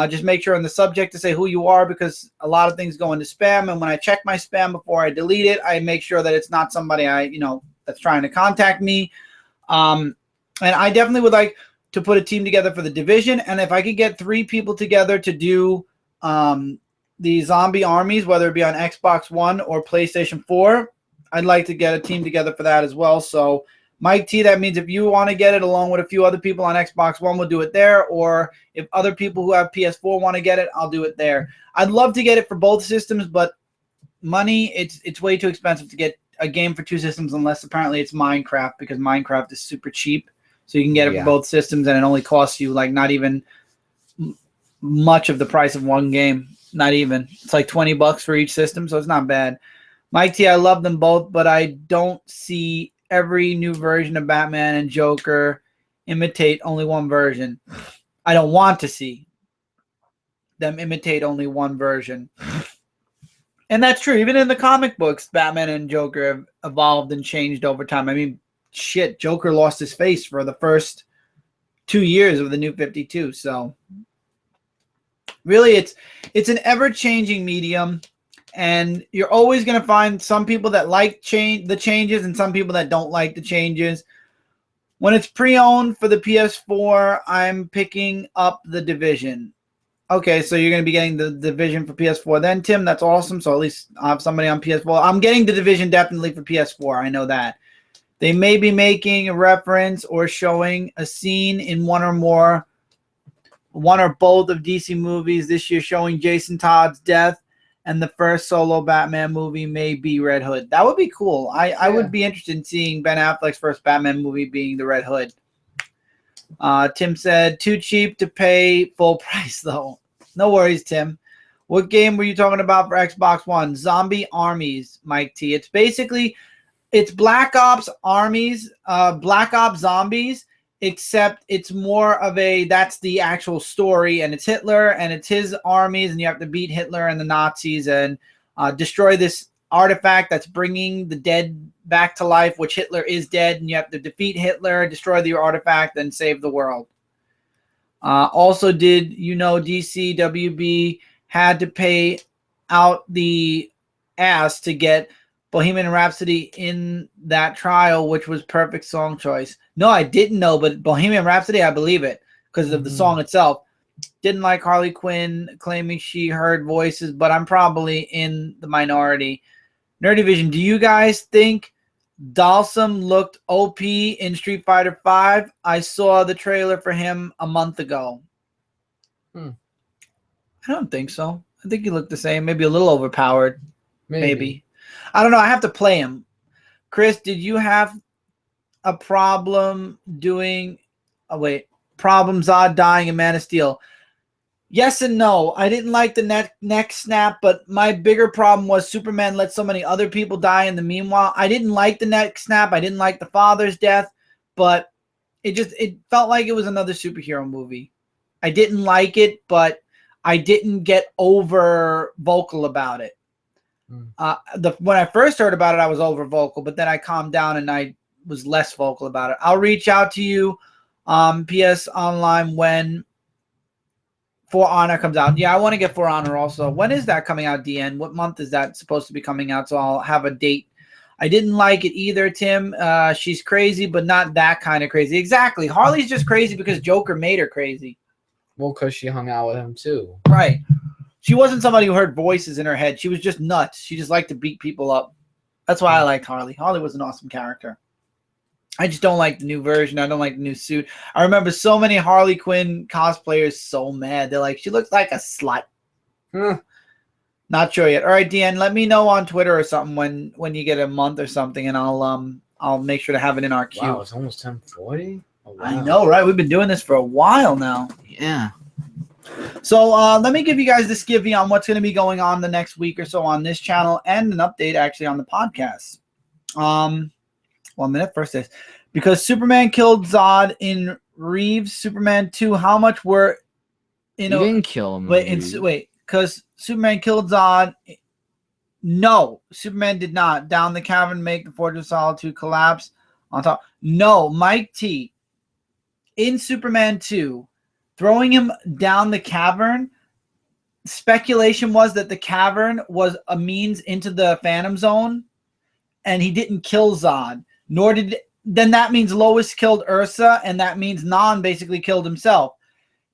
Just make sure in the subject to say who you are because a lot of things go into spam. And when I check my spam before I delete it, I make sure that it's not somebody that's trying to contact me. And I definitely would like to put a team together for the division. And if I could get 3 people together to do the zombie armies, whether it be on Xbox One or PlayStation 4, I'd like to get a team together for that as well. So Mike T, that means if you want to get it along with a few other people on Xbox One, we'll do it there. Or if other people who have PS4 want to get it, I'll do it there. I'd love to get it for both systems, but money, it's way too expensive to get a game for 2 systems unless apparently it's Minecraft because Minecraft is super cheap. So you can get it for both systems and it only costs you like not even much of the price of one game. Not even. It's like $20 for each system, so it's not bad. Mike T, I love them both, but I don't see every new version of Batman and Joker imitate only one version. I don't want to see them imitate only one version. And that's true. Even in the comic books, Batman and Joker have evolved and changed over time. I mean, shit, Joker lost his face for the first 2 years of the New 52. So really, it's an ever-changing medium, and you're always going to find some people that like the changes and some people that don't like the changes. When it's pre-owned for the PS4, I'm picking up the Division. Okay, so you're going to be getting the Division for PS4 then, Tim. That's awesome. So at least I have somebody on PS4. I'm getting the Division definitely for PS4. I know that. They may be making a reference or showing a scene in one or both of DC movies this year, showing Jason Todd's death, and the first solo Batman movie may be Red Hood. That would be cool. I would be interested in seeing Ben Affleck's first Batman movie being the Red Hood. Tim said, too cheap to pay full price, though. No worries, Tim. What game were you talking about for Xbox One? Zombie Armies, Mike T. It's Black Ops Armies, Black Ops Zombies, except it's more of that's the actual story, and it's Hitler, and it's his armies, and you have to beat Hitler and the Nazis and destroy this artifact that's bringing the dead back to life, which Hitler is dead, and you have to defeat Hitler, destroy the artifact, and save the world. Also, did you know DCWB had to pay out the ass to get Bohemian Rhapsody in that trial, which was perfect song choice? No, I didn't know, but Bohemian Rhapsody, I believe it because of the song itself. Didn't like Harley Quinn claiming she heard voices, but I'm probably in the minority. Nerdy Vision, do you guys think Dalsum looked OP in Street Fighter V? I saw the trailer for him a month ago. I don't think so. I think he looked the same, maybe a little overpowered. Maybe. I don't know. I have to play him. Chris, did you have a problem problem Zod dying in Man of Steel? Yes and no. I didn't like the neck snap, but my bigger problem was Superman let so many other people die in the meanwhile. I didn't like the neck snap. I didn't like the father's death, but it felt like it was another superhero movie. I didn't like it, but I didn't get over vocal about it. When I first heard about it, I was over vocal, but then I calmed down and I was less vocal about it. I'll reach out to you, PS Online, when For Honor comes out. Yeah, I want to get For Honor also. When is that coming out, DN? What month is that supposed to be coming out? So I'll have a date. I didn't like it either, Tim. She's crazy, but not that kind of crazy. Exactly. Harley's just crazy because Joker made her crazy. Well, because she hung out with him, too. Right. She wasn't somebody who heard voices in her head. She was just nuts. She just liked to beat people up. That's why I liked Harley. Harley was an awesome character. I just don't like the new version. I don't like the new suit. I remember so many Harley Quinn cosplayers so mad. They're like, she looks like a slut. Not sure yet. All right, Deanne, let me know on Twitter or something when you get a month or something, and I'll make sure to have it in our queue. Wow, it's almost 10:40. Oh, wow. I know, right? We've been doing this for a while now. Yeah. So let me give you guys this skivvy on what's going to be going on the next week or so on this channel, and an update actually on the podcast. 1 minute. First is because Superman killed Zod in Reeves Superman 2. How much were He didn't kill him. Wait, because Superman killed Zod. No, Superman did not. Down the cavern, make the Fortress of Solitude collapse on top. No, Mike T. In Superman 2, throwing him down the cavern, speculation was that the cavern was a means into the Phantom Zone, and he didn't kill Zod. Then that means Lois killed Ursa, and that means Non basically killed himself.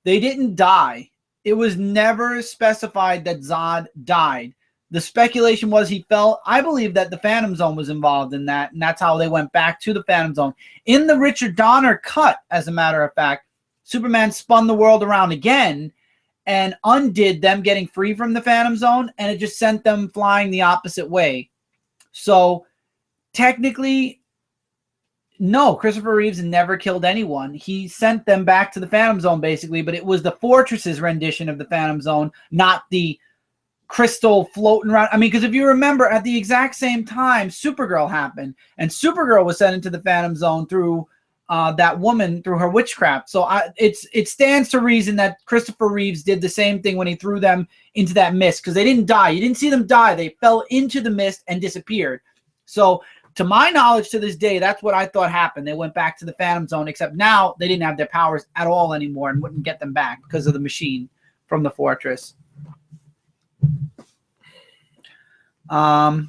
They didn't die. It was never specified that Zod died. The speculation was he fell. I believe that the Phantom Zone was involved in that, and that's how they went back to the Phantom Zone. In the Richard Donner cut, as a matter of fact, Superman spun the world around again and undid them getting free from the Phantom Zone, and it just sent them flying the opposite way. So technically, no, Christopher Reeves never killed anyone. He sent them back to the Phantom Zone, basically, but it was the Fortress's rendition of the Phantom Zone, not the crystal floating around. I mean, because if you remember, at the exact same time, Supergirl happened, and Supergirl was sent into the Phantom Zone through that woman, through her witchcraft. So it stands to reason that Christopher Reeves did the same thing when he threw them into that mist, because they didn't die. You didn't see them die. They fell into the mist and disappeared. So to my knowledge, to this day, that's what I thought happened. They went back to the Phantom Zone, except now they didn't have their powers at all anymore and wouldn't get them back because of the machine from the fortress. So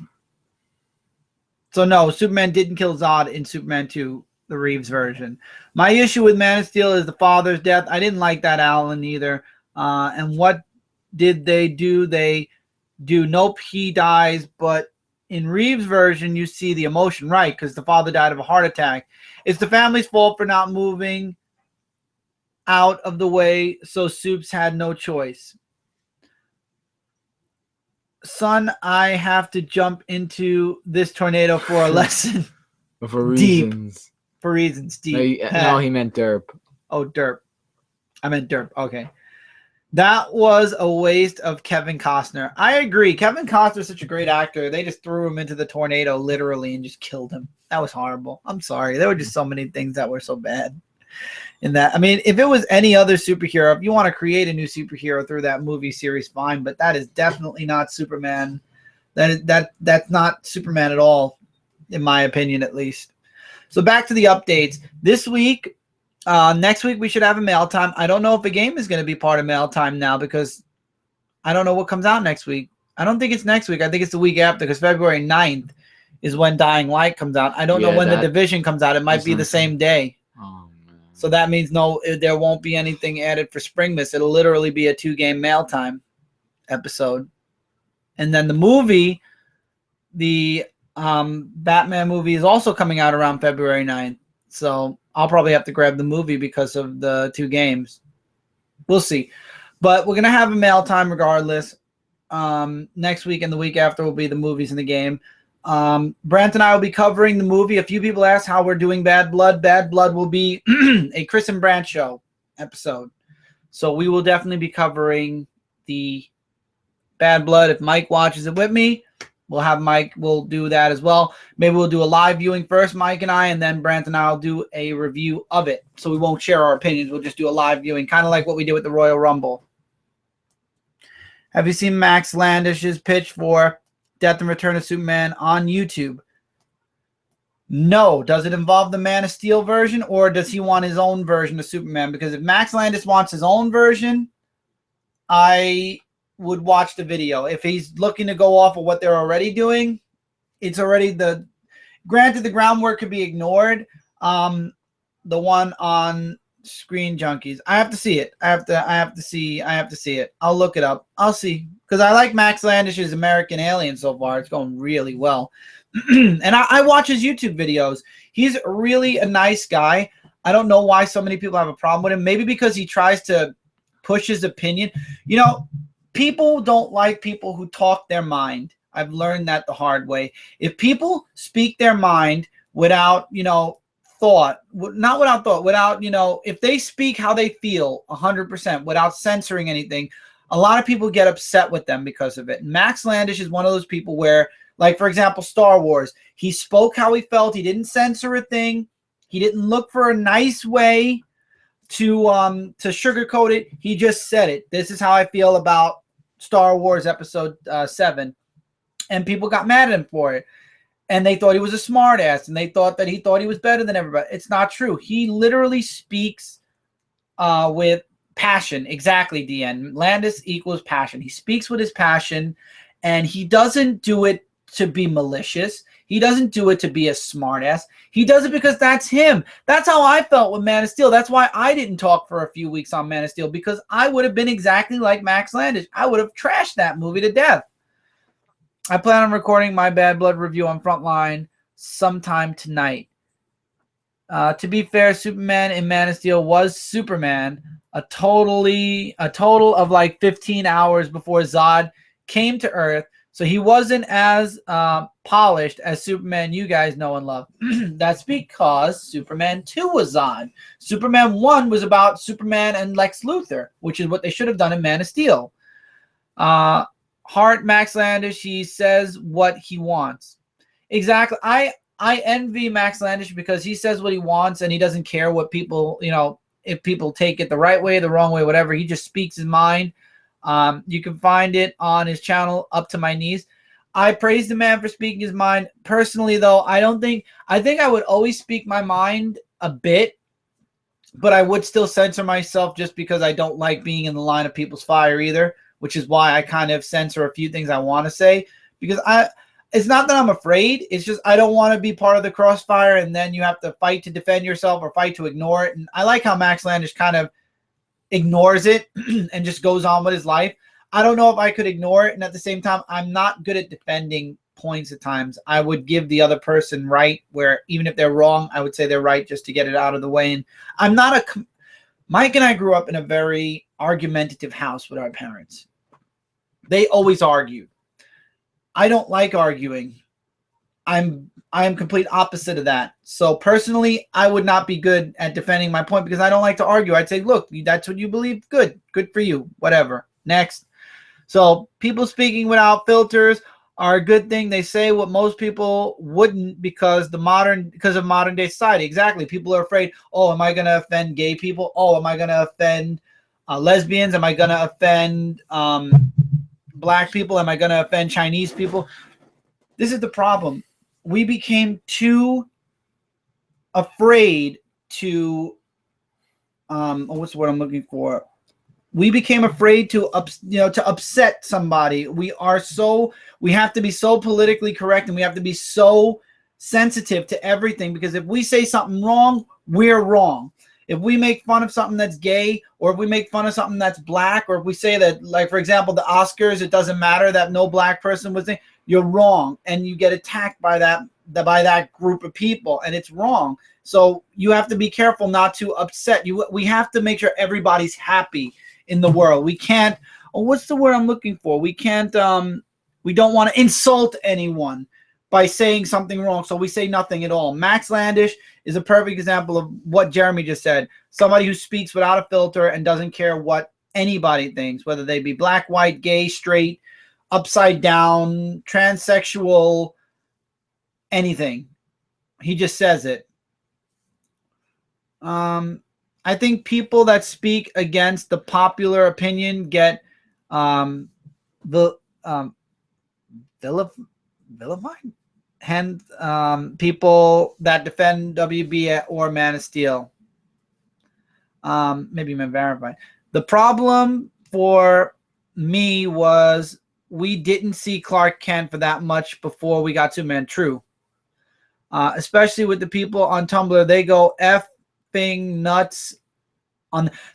no, Superman didn't kill Zod in Superman 2, the Reeves version. My issue with Man of Steel is the father's death. I didn't like that, Alan, either. And what did they do? They do, nope, he dies, but in Reeves' version, you see the emotion, right, because the father died of a heart attack. It's the family's fault for not moving out of the way, so Supes had no choice. Son, I have to jump into this tornado for a lesson. For reasons. Deep. For reasons, deep. No, he meant derp. Oh, derp. I meant derp. Okay. That was a waste of Kevin Costner. I agree. Kevin Costner's such a great actor. They just threw him into the tornado literally and just killed him. That was horrible. I'm sorry. There were just so many things that were so bad in that. I mean, if it was any other superhero, if you want to create a new superhero through that movie series, fine. But that is definitely not Superman. That's not Superman at all, in my opinion, at least. So back to the updates. This week, next week we should have a mail time. I don't know if the game is going to be part of mail time now because I don't know what comes out next week. I don't think it's next week. I think it's the week after because February 9th is when Dying Light comes out. I don't know when the Division comes out. It might be the same day. Oh, man. So that means no, there won't be anything added for Springmas. It'll literally be a 2-game mail time episode. And then the movie, the Batman movie is also coming out around February 9th. So I'll probably have to grab the movie because of the 2 games. We'll see. But we're going to have a mail time regardless. Next week and the week after will be the movies and the game. Brant and I will be covering the movie. A few people asked how we're doing Bad Blood. Bad Blood will be a Chris and Brant show episode. So we will definitely be covering the Bad Blood. If Mike watches it with me, we'll have Mike. We'll do that as well. Maybe we'll do a live viewing first, Mike and I, and then Brant and I will do a review of it. So we won't share our opinions. We'll just do a live viewing, kind of like what we did with the Royal Rumble. Have you seen Max Landish's pitch for Death and Return of Superman on YouTube? No. Does it involve the Man of Steel version, or does he want his own version of Superman? Because if Max Landis wants his own version, I would watch the video. If he's looking to go off of what they're already doing, it's already granted the groundwork could be ignored. The one on Screen Junkies, I have to see it. I have to see it. I'll look it up. I'll see, because I like Max Landish's American Alien so far. It's going really well. And I watch his YouTube videos. He's really a nice guy. I don't know why so many people have a problem with him. Maybe because he tries to push his opinion. You know, people don't like people who talk their mind. I've learned that the hard way. If people speak their mind without, if they speak how they feel 100% without censoring anything, a lot of people get upset with them because of it. Max Landish is one of those people where, like, for example, Star Wars, he spoke how he felt. He didn't censor a thing. He didn't look for a nice way to sugarcoat it. He just said it. This is how I feel about Star Wars Episode 7. And people got mad at him for it. And they thought he was a smart ass, and they thought that he thought he was better than everybody. It's not true. He literally speaks with passion. Exactly, DN. Landis equals passion. He speaks with his passion, and he doesn't do it to be malicious. He doesn't do it to be a smart ass. He does it because that's him. That's how I felt with Man of Steel. That's why I didn't talk for a few weeks on Man of Steel, because I would have been exactly like Max Landis. I would have trashed that movie to death. I plan on recording my Bad Blood review on Frontline sometime tonight. To be fair, Superman in Man of Steel was Superman a total of like 15 hours before Zod came to Earth. So he wasn't as polished as Superman you guys know and love. That's because Superman 2 was Zod. Superman 1 was about Superman and Lex Luthor, which is what they should have done in Man of Steel. Heart Max Landish, he says what he wants. Exactly. I envy Max Landish because he says what he wants and he doesn't care what people, if people take it the right way, the wrong way, whatever. He just speaks his mind. You can find it on his channel, Up to My Knees. I praise the man for speaking his mind. Personally, though, I think I would always speak my mind a bit, but I would still censor myself just because I don't like being in the line of people's fire either, which is why I kind of censor a few things I want to say, because it's not that I'm afraid. It's just I don't want to be part of the crossfire, and then you have to fight to defend yourself or fight to ignore it. And I like how Max Landis kind of ignores it and just goes on with his life. I don't know if I could ignore it, and at the same time, I'm not good at defending points at times. I would give the other person right, where even if they're wrong, I would say they're right just to get it out of the way. And I'm not a Mike and I grew up in a very argumentative house with our parents. They always argued. I don't like arguing. I am complete opposite of that. So personally, I would not be good at defending my point because I don't like to argue. I'd say, look, that's what you believe. Good for you. Whatever. Next. So people speaking without filters are a good thing. They say what most people wouldn't because of modern day society. Exactly. People are afraid. Oh, am I going to offend gay people? Oh, am I going to offend lesbians? Am I going to offend black people? Am I going to offend Chinese people? This is the problem. We became too afraid to what's the word I'm looking for? We became afraid to upset somebody. We have to be so politically correct, and we have to be so sensitive to everything, because if we say something wrong, we're wrong. If we make fun of something that's gay, or if we make fun of something that's black, or if we say that, like, for example, the Oscars, it doesn't matter that no black person was there, you're wrong, and you get attacked by that group of people, and it's wrong. So you have to be careful not to upset you. We have to make sure everybody's happy in the world. We can't, what's the word I'm looking for? We can't, we don't want to insult anyone by saying something wrong, so we say nothing at all. Max Landis is a perfect example of what Jeremy just said. Somebody who speaks without a filter and doesn't care what anybody thinks, whether they be black, white, gay, straight, upside down, transsexual, anything. He just says it. I think people that speak against the popular opinion get vilified, and people that defend WB or Man of Steel. Maybe even verified. The problem for me was we didn't see Clark Kent for that much before we got Superman. True. Especially with the people on Tumblr, they go effing nuts.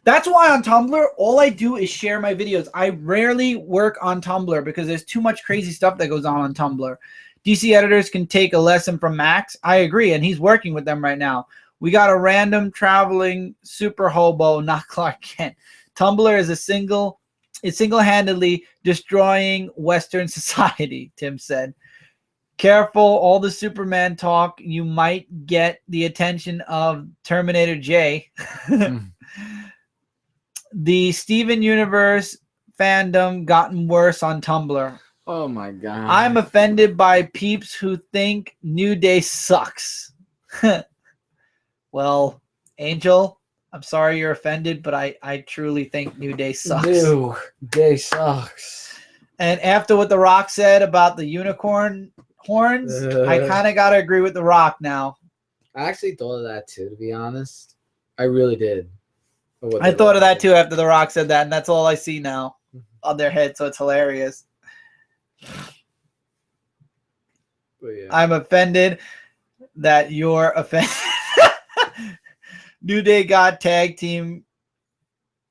That's why on Tumblr, all I do is share my videos. I rarely work on Tumblr because there's too much crazy stuff that goes on Tumblr. DC editors can take a lesson from Max. I agree, and he's working with them right now. We got a random traveling super hobo, not Clark Kent. Tumblr is single-handedly destroying Western society, Tim said. Careful, all the Superman talk, you might get the attention of Terminator J. The Steven Universe fandom gotten worse on Tumblr. Oh my god. I'm offended by peeps who think New Day sucks. Well, Angel, I'm sorry you're offended, but I truly think New Day sucks. New Day sucks. And after what The Rock said about the unicorn horns, I kind of got to agree with The Rock now. I actually thought of that too, to be honest. I really did. I thought of that too after The Rock said that, and that's all I see now on their head, so it's hilarious. But yeah. I'm offended that you're offended. New Day got tag team.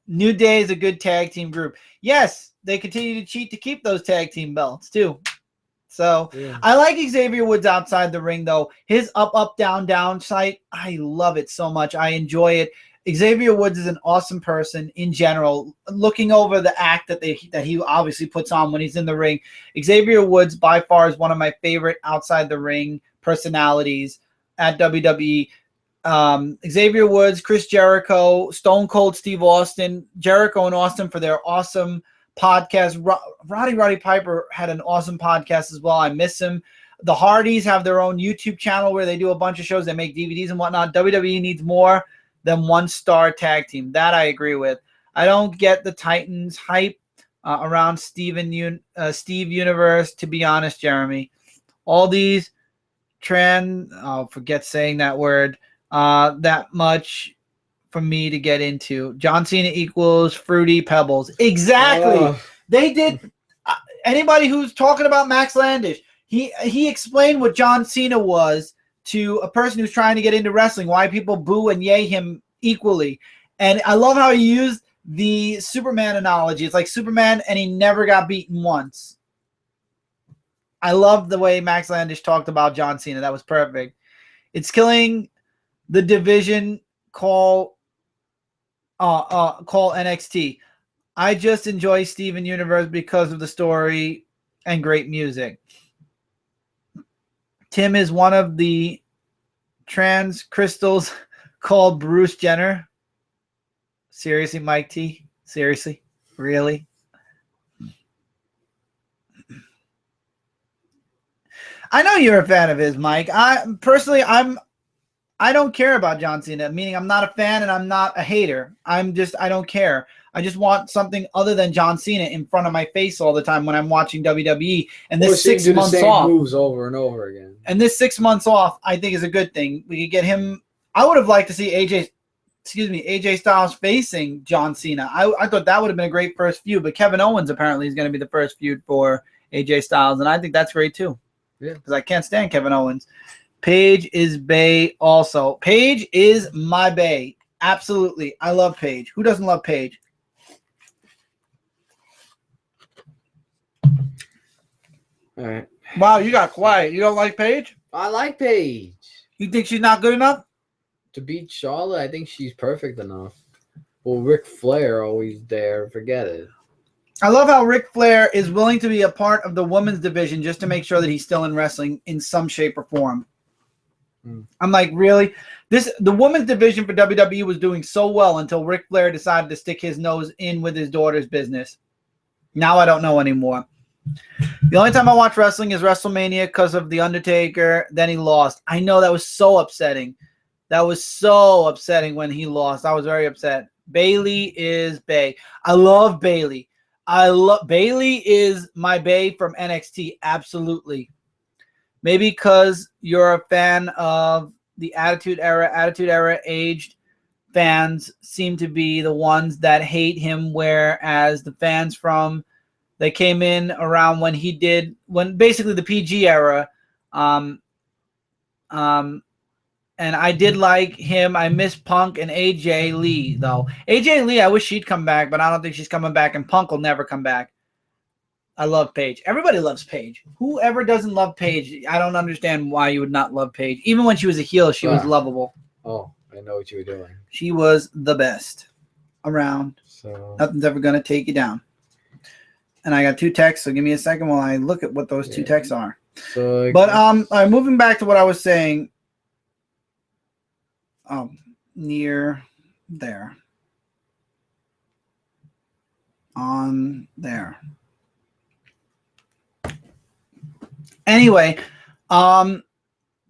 New Day is a good tag team group. Yes, they continue to cheat to keep those tag team belts too. So yeah. I like Xavier Woods outside the ring though. His up, down, down site, I love it so much. I enjoy it. Xavier Woods is an awesome person in general. Looking over the act that he obviously puts on when he's in the ring, Xavier Woods by far is one of my favorite outside the ring personalities at WWE. Xavier Woods, Chris Jericho, Stone Cold Steve Austin, Jericho and Austin for their awesome podcast. Roddy Piper had an awesome podcast as well. I miss him. The Hardys have their own YouTube channel where they do a bunch of shows. They make DVDs and whatnot. WWE needs more than one-star tag team. That I agree with. I don't get the Titans hype. around Steve Universe. To be honest, Jeremy, all these forget saying that word. That much for me to get into. John Cena equals Fruity Pebbles. Exactly. They did. Anybody who's talking about Max Landish, he explained what John Cena was to a person who's trying to get into wrestling, why people boo and yay him equally. And I love how he used the Superman analogy. It's like Superman, and he never got beaten once. I love the way Max Landish talked about John Cena. That was perfect. It's killing the division. Call NXT. I just enjoy Steven Universe because of the story and great music. Tim is one of the trans crystals called Bruce Jenner. Seriously, Mike T? Seriously? Really? I know you're a fan of his, Mike. I don't care about John Cena, meaning I'm not a fan and I'm not a hater. I don't care. I just want something other than John Cena in front of my face all the time when I'm watching WWE. And this 6 months the same off, moves over and over again. And this 6 months off, I think is a good thing. We could get him. I would have liked to see AJ Styles facing John Cena. I thought that would have been a great first feud, but Kevin Owens apparently is going to be the first feud for AJ Styles, and I think that's great too. Yeah, because I can't stand Kevin Owens. Paige is bae also. Paige is my bae. Absolutely. I love Paige. Who doesn't love Paige? All right. Wow, you got quiet. You don't like Paige? I like Paige. You think she's not good enough? To beat Charlotte, I think she's perfect enough. Well, Ric Flair always there. Forget it. I love how Ric Flair is willing to be a part of the women's division just to make sure that he's still in wrestling in some shape or form. I'm like, really? The women's division for WWE was doing so well until Ric Flair decided to stick his nose in with his daughter's business. Now I don't know anymore. The only time I watch wrestling is WrestleMania because of The Undertaker. Then he lost. I know that was so upsetting. That was so upsetting when he lost. I was very upset. Bailey is bae. I love Bailey. Bailey is my bae from NXT. Absolutely. Maybe because you're a fan of the Attitude Era. Attitude Era aged fans seem to be the ones that hate him, whereas the fans they came in around when basically the PG era. And I did like him. I miss Punk and AJ Lee, though. AJ Lee, I wish she'd come back, but I don't think she's coming back, and Punk will never come back. I love Paige. Everybody loves Paige. Whoever doesn't love Paige, I don't understand why you would not love Paige. Even when she was a heel, she was lovable. Oh, I know what you were doing. She was the best around. So nothing's ever going to take you down. And I got 2 texts, so give me a second while I look at what those 2 texts are. So, but moving back to what I was saying. Near there. On there. Anyway, go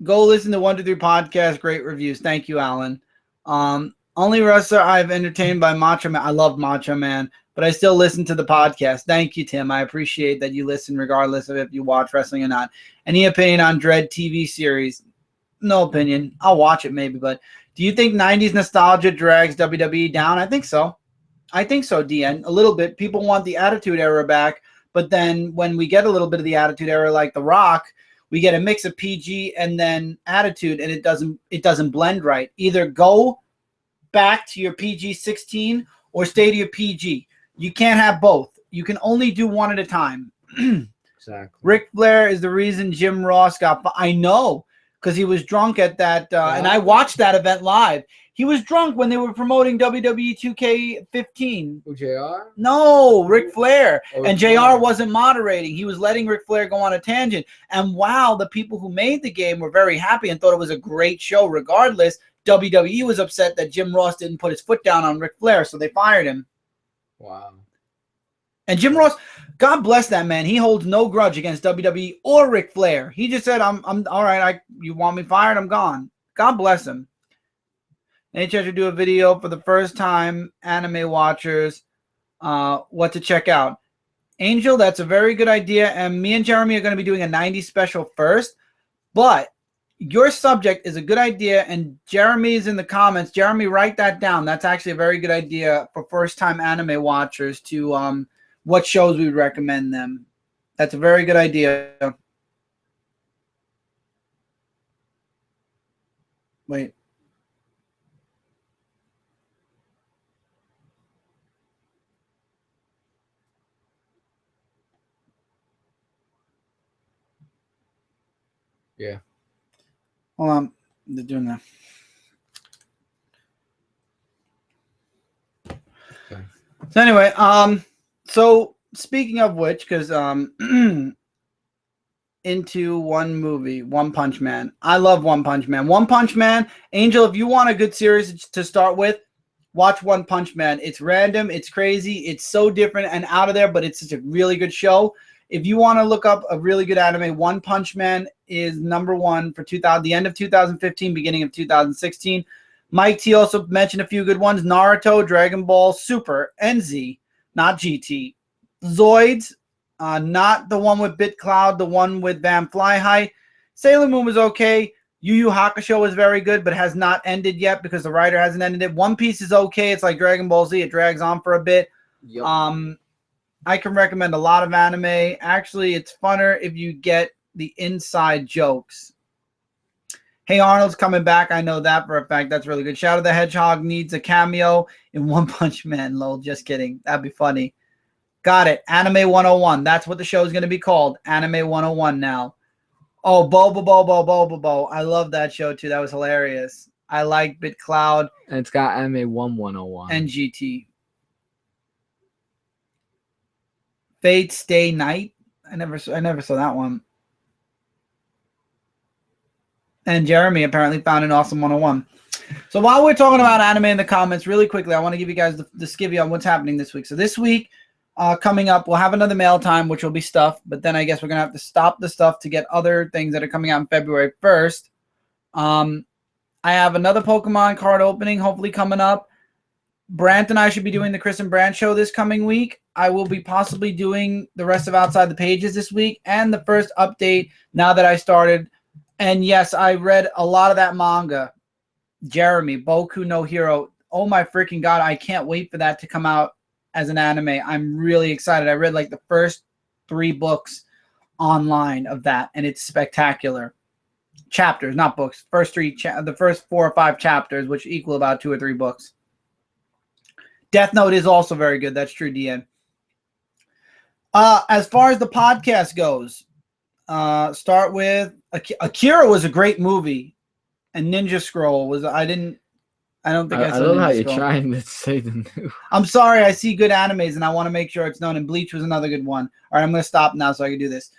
listen to 123 Podcast. Great reviews. Thank you, Alan. Only wrestler I've entertained by Macho Man. I love Macho Man, but I still listen to the podcast. Thank you, Tim. I appreciate that you listen regardless of if you watch wrestling or not. Any opinion on Dread TV series? No opinion. I'll watch it maybe, but do you think 90s nostalgia drags WWE down? I think so. DN. A little bit. People want the Attitude Era back, but then when we get a little bit of the Attitude Era like The Rock, we get a mix of PG and then Attitude, and it doesn't blend right. Either go back to your PG-16 or stay to your PG. You can't have both. You can only do one at a time. Exactly. Ric Flair is the reason Jim Ross I know, because he was drunk at that, and I watched that event live. He was drunk when they were promoting WWE 2K15. Who, JR? No, Ric Flair. Oh, and JR wasn't moderating. He was letting Ric Flair go on a tangent. And wow, the people who made the game were very happy and thought it was a great show. Regardless, WWE was upset that Jim Ross didn't put his foot down on Ric Flair, so they fired him. Wow. And Jim Ross, God bless that man. He holds no grudge against WWE or Ric Flair. He just said, I'm all right. You want me fired? I'm gone. God bless him. Any chance to do a video for the first time anime watchers, what to check out? Angel, that's a very good idea. And me and Jeremy are going to be doing a 90s special first. But your subject is a good idea. And Jeremy's in the comments. Jeremy, write that down. That's actually a very good idea for first-time anime watchers to what shows we would recommend them. That's a very good idea. Wait. Yeah. Hold on. They're doing that. Okay. So anyway, so speaking of which, because into one movie, One Punch Man. I love One Punch Man. One Punch Man, Angel, if you want a good series to start with, watch One Punch Man. It's random, it's crazy, it's so different and out of there, but it's such a really good show. If you want to look up a really good anime, One Punch Man is number one for the end of 2015, beginning of 2016. Mike T also mentioned a few good ones. Naruto, Dragon Ball, Super, NZ, not GT. Zoids, not the one with BitCloud, the one with Van Fly High. Sailor Moon was okay. Yu Yu Hakusho was very good, but has not ended yet because the writer hasn't ended it. One Piece is okay. It's like Dragon Ball Z. It drags on for a bit. Yep. I can recommend a lot of anime. Actually, it's funner if you get the inside jokes. Hey Arnold's coming back. I know that for a fact. That's really good. Shadow the Hedgehog needs a cameo in One Punch Man. Lol, just kidding. That'd be funny. Got it. Anime 101. That's what the show is going to be called. Anime 101 now. Oh, Bobo. I love that show too. That was hilarious. I like BitCloud. And it's got Anime 1101. And GT. Fate Stay Night. I never saw that one. And Jeremy apparently found an awesome 101. So while we're talking about anime in the comments, really quickly, I want to give you guys the skivvy on what's happening this week. So this week, coming up, we'll have another mail time, which will be stuff. But then I guess we're going to have to stop the stuff to get other things that are coming out in February 1st. I have another Pokemon card opening, hopefully coming up. Brant and I should be doing the Chris and Brant show this coming week. I will be possibly doing the rest of Outside the Pages this week and the first update now that I started. And yes, I read a lot of that manga. Jeremy, Boku no Hero. Oh my freaking God, I can't wait for that to come out as an anime. I'm really excited. I read like the first 3 books online of that, and it's spectacular. Chapters, not books. The first 4 or 5 chapters, which equal about 2 or 3 books. Death Note is also very good. That's true, DN. As far as the podcast goes, start with Akira was a great movie, and Ninja Scroll was. I don't think I saw. I love Ninja how you're Scroll. trying to say the new. I'm sorry. I see good animes, and I want to make sure it's known. And Bleach was another good one. All right, I'm going to stop now so I can do this.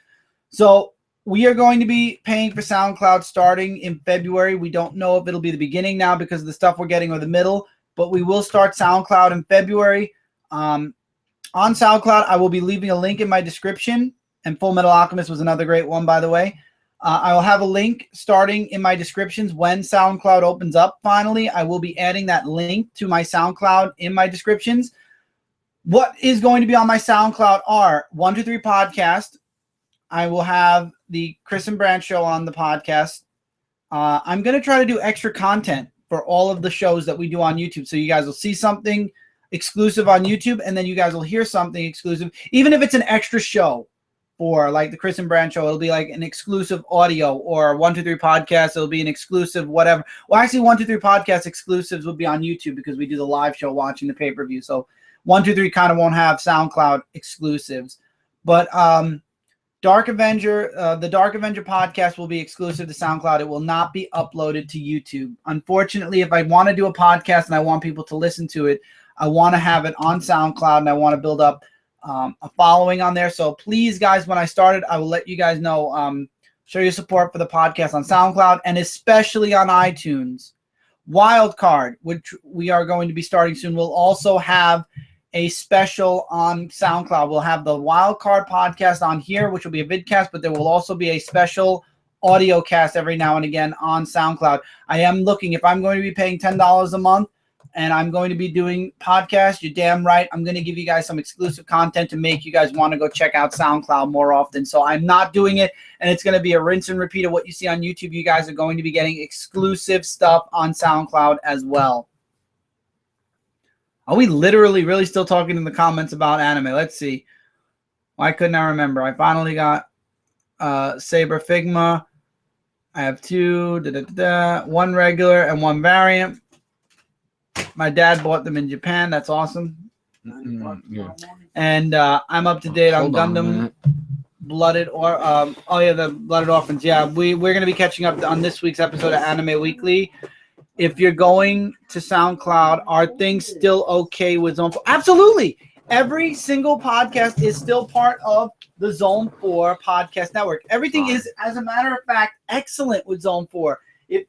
So we are going to be paying for SoundCloud starting in February. We don't know if it'll be the beginning now because of the stuff we're getting or the middle, but we will start SoundCloud in February. On SoundCloud, I will be leaving a link in my description. And Full Metal Alchemist was another great one, by the way. I will have a link starting in my descriptions when SoundCloud opens up finally. I will be adding that link to my SoundCloud in my descriptions. What is going to be on my SoundCloud are 123 Podcast. I will have the Chris and Brant show on the podcast. I'm going to try to do extra content for all of the shows that we do on YouTube. So you guys will see something exclusive on YouTube, and then you guys will hear something exclusive. Even if it's an extra show for like the Chris and Brant show, it'll be like an exclusive audio, or 123 Podcast, it'll be an exclusive whatever. Well, actually 123 Podcast exclusives will be on YouTube because we do the live show watching the pay-per-view. So 123 kind of won't have SoundCloud exclusives. But Dark Avenger, the Dark Avenger podcast will be exclusive to SoundCloud. It will not be uploaded to YouTube. Unfortunately, if I want to do a podcast and I want people to listen to it, I want to have it on SoundCloud, and I want to build up a following on there. So please, guys, when I started, I will let you guys know, show your support for the podcast on SoundCloud and especially on iTunes. Wildcard, which we are going to be starting soon, will also have a special on SoundCloud. We'll have the Wildcard podcast on here, which will be a vidcast, but there will also be a special audio cast every now and again on SoundCloud. I am looking, if I'm going to be paying $10 a month and I'm going to be doing podcasts. You're damn right. I'm going to give you guys some exclusive content to make you guys want to go check out SoundCloud more often. So I'm not doing it, and it's going to be a rinse and repeat of what you see on YouTube. You guys are going to be getting exclusive stuff on SoundCloud as well. Are we literally really still talking in the comments about anime? Let's see. Why couldn't I remember? I finally got Saber Figma. I have two, one regular and one variant. My dad bought them in Japan. That's awesome. Yeah. And I'm up to date on Hold on a Gundam minute. Blooded or the Blooded Orphans. Yeah, we're gonna be catching up on this week's episode of Anime Weekly. If you're going to SoundCloud, are things still okay with Zone 4? Absolutely. Every single podcast is still part of the Zone 4 podcast network. Everything is, as a matter of fact, excellent with Zone 4. The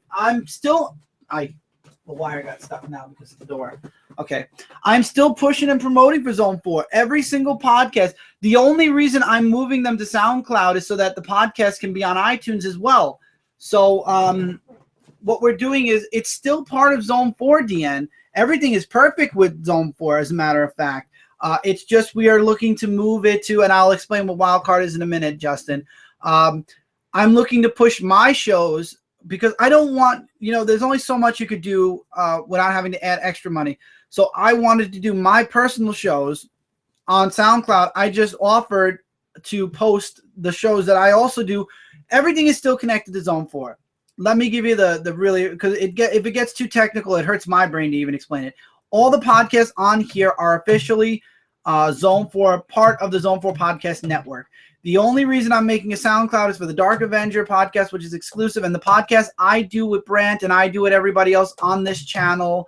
wire got stuck now because of the door. Okay. I'm still pushing and promoting for Zone 4. Every single podcast. The only reason I'm moving them to SoundCloud is so that the podcast can be on iTunes as well. So what we're doing is it's still part of Zone 4, DN. Everything is perfect with Zone 4, as a matter of fact. It's just we are looking to move it to, and I'll explain what Wildcard is in a minute, Justin. I'm looking to push my shows because I don't want, there's only so much you could do without having to add extra money. So I wanted to do my personal shows on SoundCloud. I just offered to post the shows that I also do. Everything is still connected to Zone 4. Let me give you the really, because if it gets too technical, it hurts my brain to even explain it. All the podcasts on here are officially Zone 4, part of the Zone 4 podcast network. The only reason I'm making a SoundCloud is for the Dark Avenger podcast, which is exclusive, and the podcast I do with Brant and I do with everybody else on this channel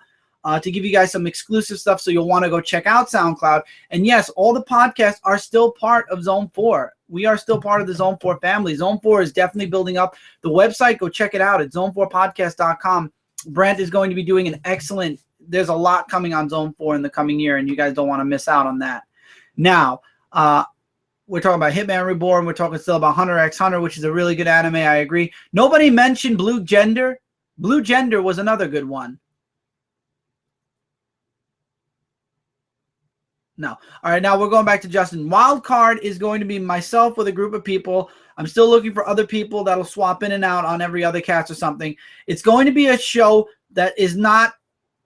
to give you guys some exclusive stuff, so you'll want to go check out SoundCloud. And yes, all the podcasts are still part of Zone 4. We are still part of the Zone 4 family. Zone 4 is definitely building up. The website, go check it out at zone4podcast.com. Brant is going to be doing an excellent, there's a lot coming on Zone 4 in the coming year, and you guys don't want to miss out on that. Now, we're talking about Hitman Reborn. We're talking still about Hunter x Hunter, which is a really good anime. I agree. Nobody mentioned Blue Gender. Blue Gender was another good one. No. All right, now we're going back to Justin. Wild Card is going to be myself with a group of people. I'm still looking for other people that'll swap in and out on every other cast or something. It's going to be a show that is not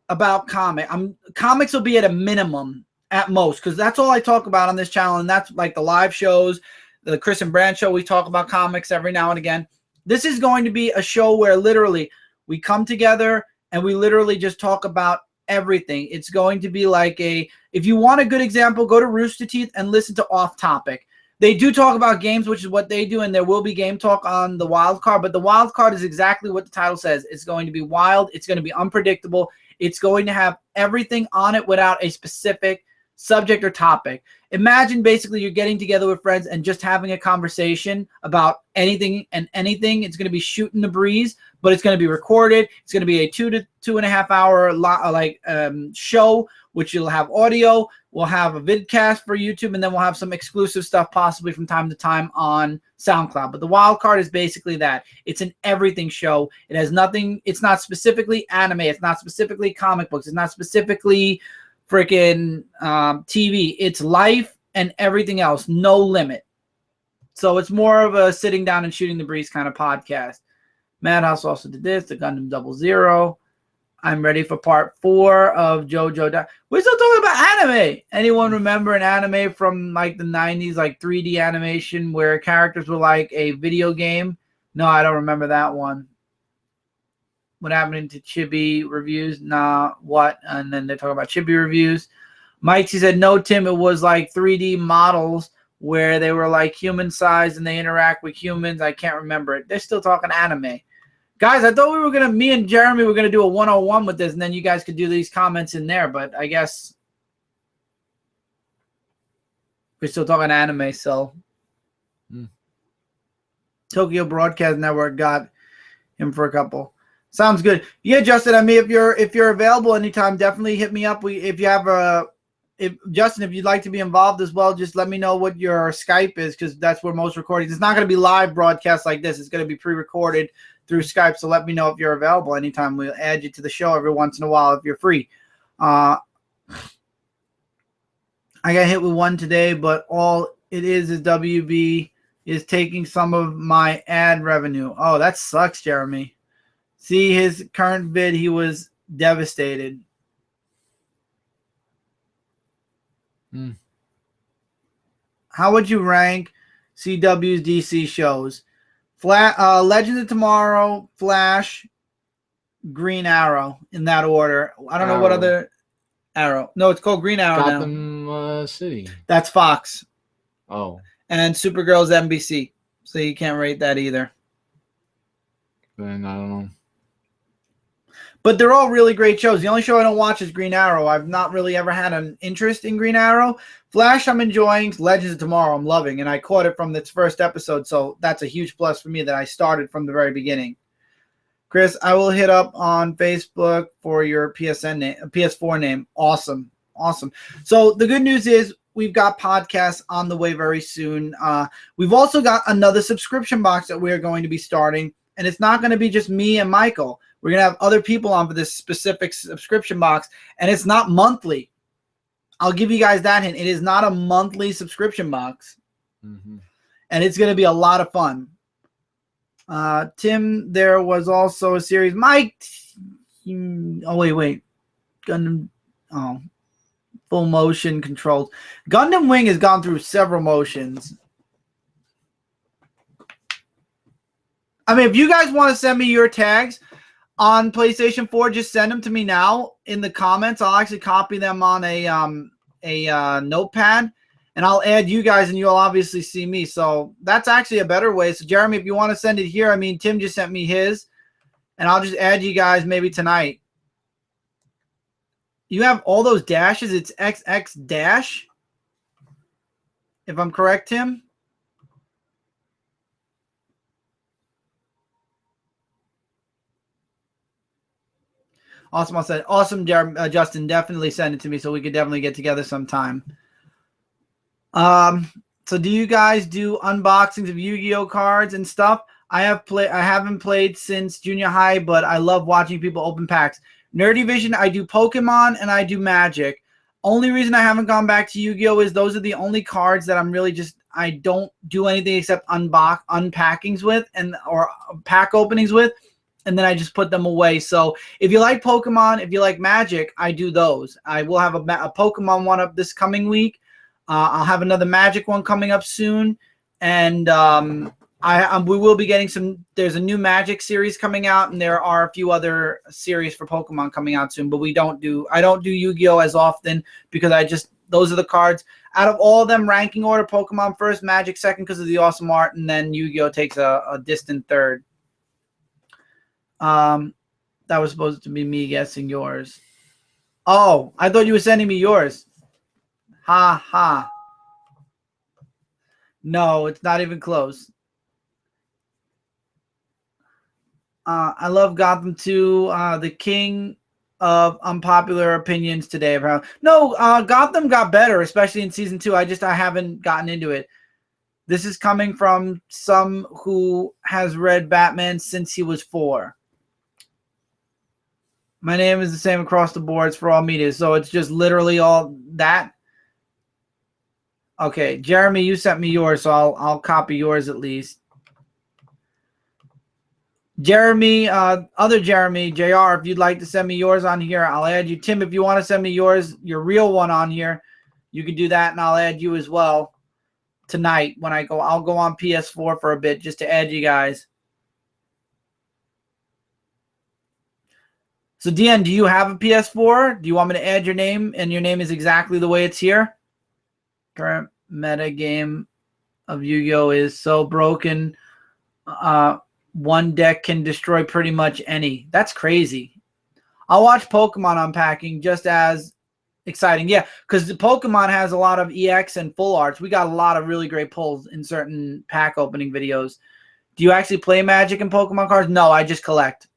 about comics will be at a minimum at most, because that's all I talk about on this channel, and that's like the live shows, the Chris and Brand show. We talk about comics every now and again. This is going to be a show where literally we come together and we literally just talk about everything. It's going to be like if you want a good example, go to Rooster Teeth and listen to Off Topic. They do talk about games, which is what they do, and there will be game talk on the Wild Card, but the Wild Card is exactly what the title says. It's going to be wild. It's going to be unpredictable. It's going to have everything on it without a specific subject or topic. Imagine basically you're getting together with friends and just having a conversation about anything and anything. It's going to be shooting the breeze, but it's going to be recorded. It's going to be a 2 to 2.5 hour show, which you'll have audio. We'll have a vidcast for YouTube, and then we'll have some exclusive stuff possibly from time to time on SoundCloud. But the Wild Card is basically that. It's an everything show. It has nothing. It's not specifically anime. It's not specifically comic books. It's not specifically freaking TV. It's life and everything else. No limit. So it's more of a sitting down and shooting the breeze kind of podcast. Madhouse also did this, the Gundam 00. I'm ready for part 4 of JoJo. We're still talking about anime. Anyone remember an anime from like the 90s, like 3D animation where characters were like a video game? No, I don't remember that one. What happened to Chibi reviews? Nah, what? And then they talk about Chibi reviews. Mike, he said, no, Tim, it was like 3D models where they were like human sized and they interact with humans. I can't remember it. They're still talking anime. Guys, I thought me and Jeremy were going to do a 101 with this, and then you guys could do these comments in there, but I guess we're still talking anime, so. Tokyo Broadcast Network got him for a couple. Sounds good. Yeah, Justin, I mean, if you're available anytime, definitely hit me up. Justin, if you'd like to be involved as well, just let me know what your Skype is, because that's where most recordings. It's not going to be live broadcast like this. It's going to be pre-recorded through Skype. So let me know if you're available anytime. We'll add you to the show every once in a while if you're free. I got hit with one today, but all it is WB is taking some of my ad revenue. Oh, that sucks, Jeremy. See his current vid, he was devastated. How would you rank CW's DC shows? Legends of Tomorrow, Flash, Green Arrow, in that order. I don't know what other Arrow. No, it's called Green Arrow Gotham City. That's Fox. Oh. And Supergirl's NBC. So you can't rate that either. Then I don't know. But they're all really great shows. The only show I don't watch is Green Arrow. I've not really ever had an interest in Green Arrow. Flash, I'm enjoying. Legends of Tomorrow, I'm loving. And I caught it from its first episode, so that's a huge plus for me that I started from the very beginning. Chris, I will hit up on Facebook for your PS4 name. Awesome. So the good news is we've got podcasts on the way very soon. We've also got another subscription box that we're going to be starting, and it's not going to be just me and Michael. We're going to have other people on for this specific subscription box, and it's not monthly. I'll give you guys that hint. It is not a monthly subscription box, and it's going to be a lot of fun. Tim, there was also a series. Mike, wait. Gundam, full motion controls. Gundam Wing has gone through several motions. I mean, if you guys want to send me your tags on PlayStation 4, just send them to me now in the comments. I'll actually copy them on a notepad, and I'll add you guys, and you'll obviously see me. So that's actually a better way. So Jeremy, if you want to send it here, I mean, Tim just sent me his, and I'll just add you guys maybe tonight. You have all those dashes. It's XX dash, if I'm correct, Tim. Awesome. I said, awesome, Justin. Definitely send it to me so we could definitely get together sometime. So do you guys do unboxings of Yu-Gi-Oh cards and stuff? I haven't played since junior high, but I love watching people open packs. Nerdy Vision, I do Pokemon and I do Magic. Only reason I haven't gone back to Yu-Gi-Oh is those are the only cards that I'm really I don't do anything except unpackings with or pack openings with. And then I just put them away. So if you like Pokemon, if you like Magic, I do those. I will have a Pokemon one up this coming week. I'll have another Magic one coming up soon. And we will be getting there's a new Magic series coming out, and there are a few other series for Pokemon coming out soon. But I don't do Yu-Gi-Oh as often because those are the cards. Out of all of them, ranking order, Pokemon first, Magic second because of the awesome art, and then Yu-Gi-Oh takes a distant third. That was supposed to be me guessing yours. Oh, I thought you were sending me yours. Ha ha. No, it's not even close. I love Gotham 2. The king of unpopular opinions today. No, Gotham got better, especially in season 2. I haven't gotten into it. This is coming from some who has read Batman since he was 4. My name is the same across the boards for all media, so it's just literally all that. Okay, Jeremy, you sent me yours, so I'll copy yours at least. Jeremy, other Jeremy, JR, if you'd like to send me yours on here, I'll add you. Tim, if you want to send me yours, your real one on here, you can do that, and I'll add you as well tonight when I'll go on PS4 for a bit just to add you guys. So, DN, do you have a PS4? Do you want me to add your name, and your name is exactly the way it's here? Current meta game of Yu-Gi-Oh is so broken. One deck can destroy pretty much any. That's crazy. I'll watch Pokemon unpacking just as exciting. Yeah, because the Pokemon has a lot of EX and full arts. We got a lot of really great pulls in certain pack opening videos. Do you actually play Magic and Pokemon cards? No, I just collect.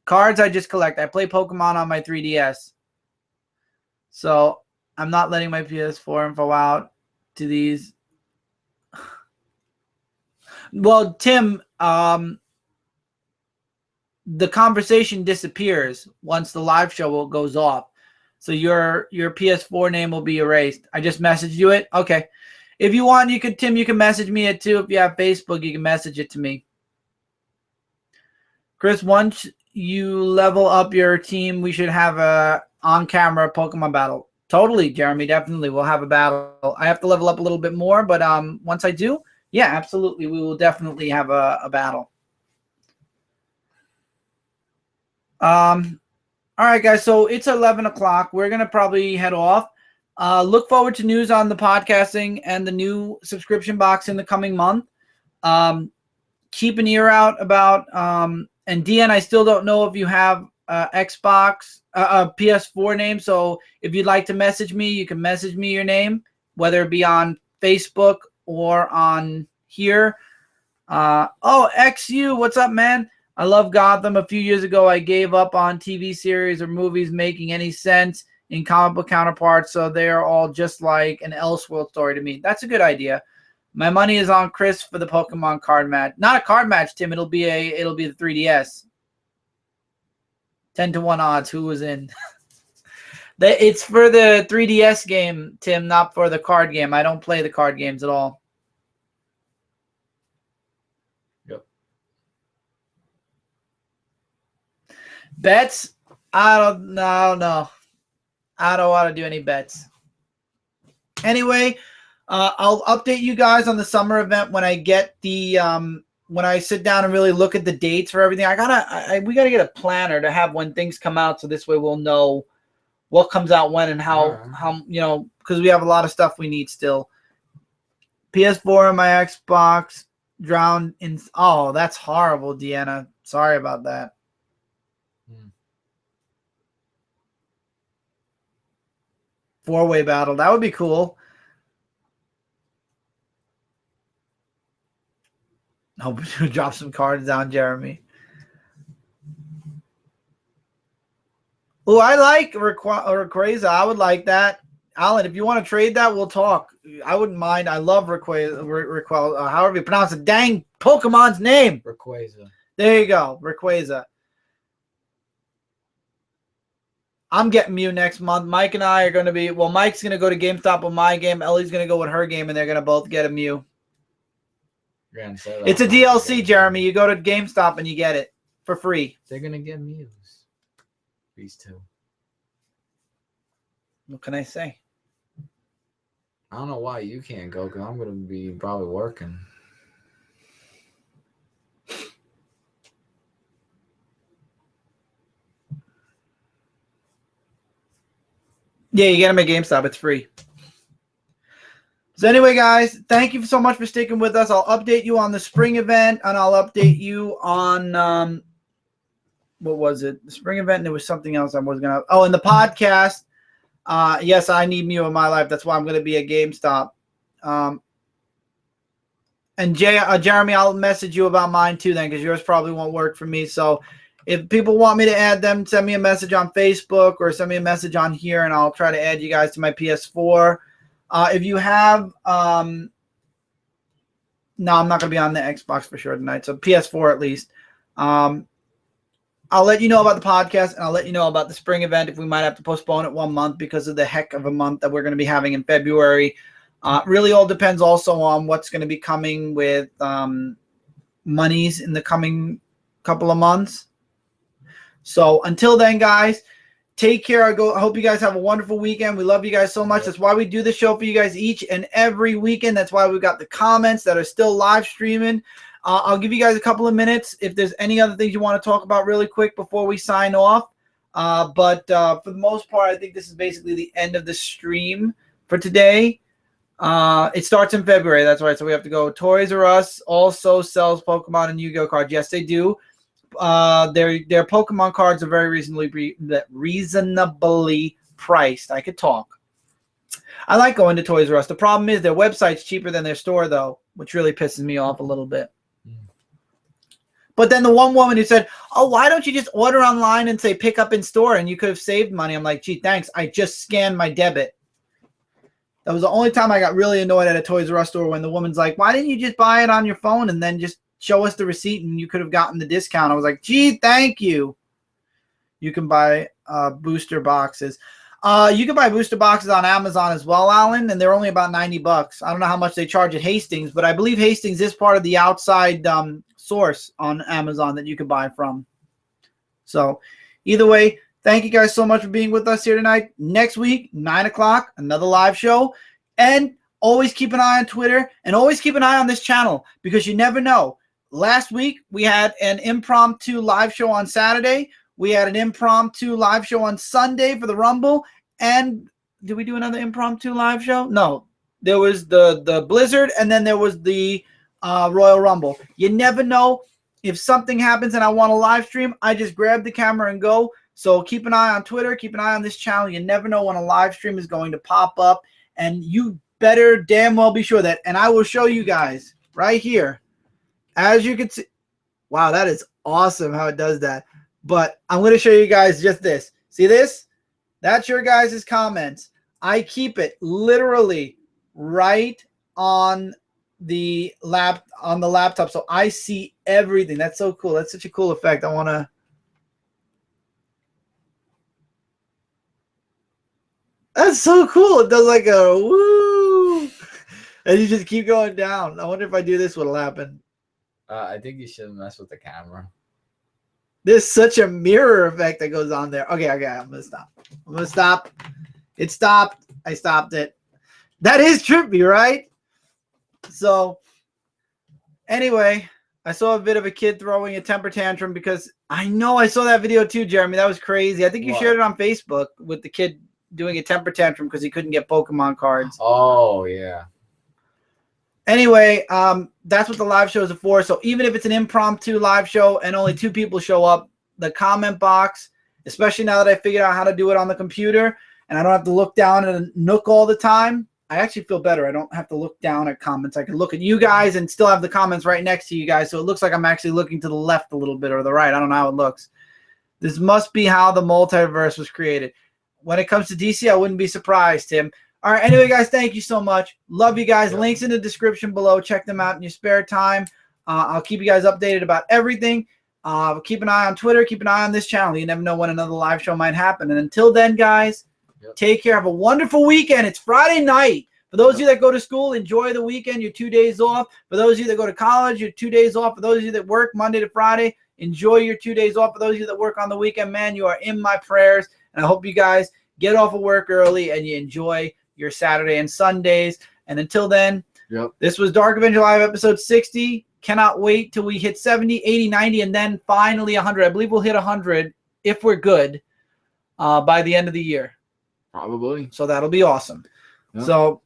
Cards I just collect. I play Pokemon on my 3DS. So I'm not letting my PS4 info out to these. Well, Tim, the conversation disappears once the live show goes off. So your PS4 name will be erased. I just messaged you it. Okay. If you want, you can message me it too. If you have Facebook, you can message it to me. Chris, once you level up your team, we should have a on-camera Pokemon battle. Totally, Jeremy. Definitely, we'll have a battle. I have to level up a little bit more, but once I do, yeah, absolutely, we will definitely have a battle. All right, guys. So it's 11 o'clock. We're gonna probably head off. Look forward to news on the podcasting and the new subscription box in the coming month. Keep an ear out about and DN, I still don't know if you have Xbox, PS4 name. So if you'd like to message me, you can message me your name, whether it be on Facebook or on here. Oh, XU, what's up, man? I love Gotham. A few years ago, I gave up on TV series or movies making any sense in comic book counterparts, so they are all just like an Elseworld story to me. That's a good idea. My money is on Chris for the Pokemon card match. Not a card match, Tim. It'll be the 3DS. 10-1 odds. Who was in? It's for the 3DS game, Tim, not for the card game. I don't play the card games at all. Yep. Bets? I don't know. I don't want to do any bets. Anyway, I'll update you guys on the summer event when I get the when I sit down and really look at the dates for everything. We gotta get a planner to have when things come out, so this way we'll know what comes out when and how because we have a lot of stuff we need still. PS4 and my Xbox drowned in. Oh, that's horrible, Deanna. Sorry about that. Four-way battle. That would be cool. Hope you drop some cards down, Jeremy. Oh, I like Rayquaza. I would like that. Alan, if you want to trade that, we'll talk. I wouldn't mind. I love Rayquaza. However you pronounce the dang Pokemon's name. Rayquaza. There you go. Rayquaza. I'm getting Mew next month. Mike and I are going to be... Well, Mike's going to go to GameStop with my game. Ellie's going to go with her game, and they're going to both get a Mew. It's a DLC, Jeremy. You go to GameStop and you get it for free. They're going to get Mews. These two. What can I say? I don't know why you can't go, because I'm going to be probably working. Yeah, you get them at GameStop. It's free. So anyway, guys, thank you so much for sticking with us. I'll update you on the spring event, and I'll update you on what was it? The spring event, and there was something else I was going to... Oh, and the podcast. Yes, I need Mew in my life. That's why I'm going to be at GameStop. And Jeremy, I'll message you about mine too then, because yours probably won't work for me. So if people want me to add them, send me a message on Facebook or send me a message on here, and I'll try to add you guys to my PS4. If you have, no, I'm not going to be on the Xbox for sure tonight. So PS4 at least. I'll let you know about the podcast, and I'll let you know about the spring event if we might have to postpone it 1 month because of the heck of a month that we're going to be having in February. Really all depends also on what's going to be coming with monies in the coming couple of months. So until then, guys, take care. I hope you guys have a wonderful weekend. We love you guys so much. That's why we do the show for you guys each and every weekend. That's why we've got the comments that are still live streaming. I'll give you guys a couple of minutes if there's any other things you want to talk about really quick before we sign off. But for the most part, I think this is basically the end of the stream for today. It starts in February. That's right. So we have to go. Toys R Us also sells Pokemon and Yu-Gi-Oh cards. Yes, they do. Their Pokemon cards are very reasonably priced. I could talk. I like going to Toys R Us. The problem is their website's cheaper than their store, though, which really pisses me off a little bit. But then the one woman who said, oh, why don't you just order online and say pick up in store and you could have saved money? I'm like, gee, thanks. I just scanned my debit. That was the only time I got really annoyed at a Toys R Us store, when the woman's like, why didn't you just buy it on your phone and then just show us the receipt and you could have gotten the discount? I was like, gee, thank you. You can buy booster boxes. You can buy booster boxes on Amazon as well, Alan, and they're only about $90. I don't know how much they charge at Hastings, but I believe Hastings is part of the outside source on Amazon that you can buy from. So either way, thank you guys so much for being with us here tonight. Next week, 9 o'clock, another live show. And always keep an eye on Twitter and always keep an eye on this channel because you never know. Last week, we had an impromptu live show on Saturday. We had an impromptu live show on Sunday for the Rumble. And did we do another impromptu live show? No. There was the Blizzard, and then there was the Royal Rumble. You never know. If something happens and I want to live stream, I just grab the camera and go. So keep an eye on Twitter. Keep an eye on this channel. You never know when a live stream is going to pop up. And you better damn well be sure that. And I will show you guys right here. As you can see. Wow, that is awesome how it does that. But I'm going to show you guys just this. See this? That's your guys' comments. I keep it literally right on the laptop, so I see everything. That's so cool. That's such a cool effect. I want to. That's so cool. It does like a woo, and you just keep going down. I wonder if I do this, what'll happen. I think you should mess with the camera. There's such a mirror effect that goes on there. Okay, I'm gonna stop. It stopped. I stopped it. That is trippy, right? So anyway, I saw a bit of a kid throwing a temper tantrum because I know I saw that video too, Jeremy. That was crazy. I think you shared it on Facebook with the kid doing a temper tantrum because he couldn't get Pokemon cards. Oh, yeah. Anyway, that's what the live shows are for. So even if it's an impromptu live show and only 2 people show up, the comment box, especially now that I figured out how to do it on the computer and I don't have to look down at a Nook all the time, I actually feel better. I don't have to look down at comments. I can look at you guys and still have the comments right next to you guys. So it looks like I'm actually looking to the left a little bit or the right. I don't know how it looks. This must be how the multiverse was created. When it comes to DC, I wouldn't be surprised, Tim. All right. Anyway, guys, thank you so much. Love you guys. Yeah. Links in the description below. Check them out in your spare time. I'll keep you guys updated about everything. Keep an eye on Twitter. Keep an eye on this channel. You never know when another live show might happen. And until then, guys, take care. Have a wonderful weekend. It's Friday night. For those of you that go to school, enjoy the weekend. Your 2 days off. For those of you that go to college, your 2 days off. For those of you that work Monday to Friday, enjoy your 2 days off. For those of you that work on the weekend, man, you are in my prayers. And I hope you guys get off of work early and you enjoy your Saturday and Sundays. And until then, this was Dark Avenger Live episode 60. Cannot wait till we hit 70, 80, 90, and then finally 100. I believe we'll hit 100 if we're good by the end of the year. Probably. So that'll be awesome. So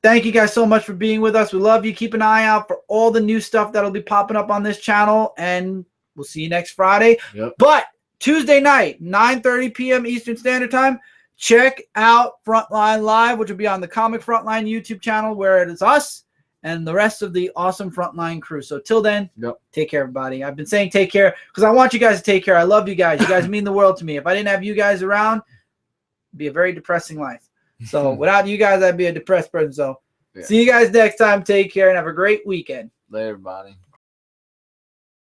thank you guys so much for being with us. We love you. Keep an eye out for all the new stuff that'll be popping up on this channel. And we'll see you next Friday. But Tuesday night, 9:30 p.m. Eastern Standard Time, check out Frontline Live, which will be on the Comic Frontline YouTube channel where it is us and the rest of the awesome Frontline crew. So till then, take care, everybody. I've been saying take care because I want you guys to take care. I love you guys. You guys mean the world to me. If I didn't have you guys around, it'd be a very depressing life. So without you guys, I'd be a depressed person. So see you guys next time. Take care and have a great weekend. Later, everybody.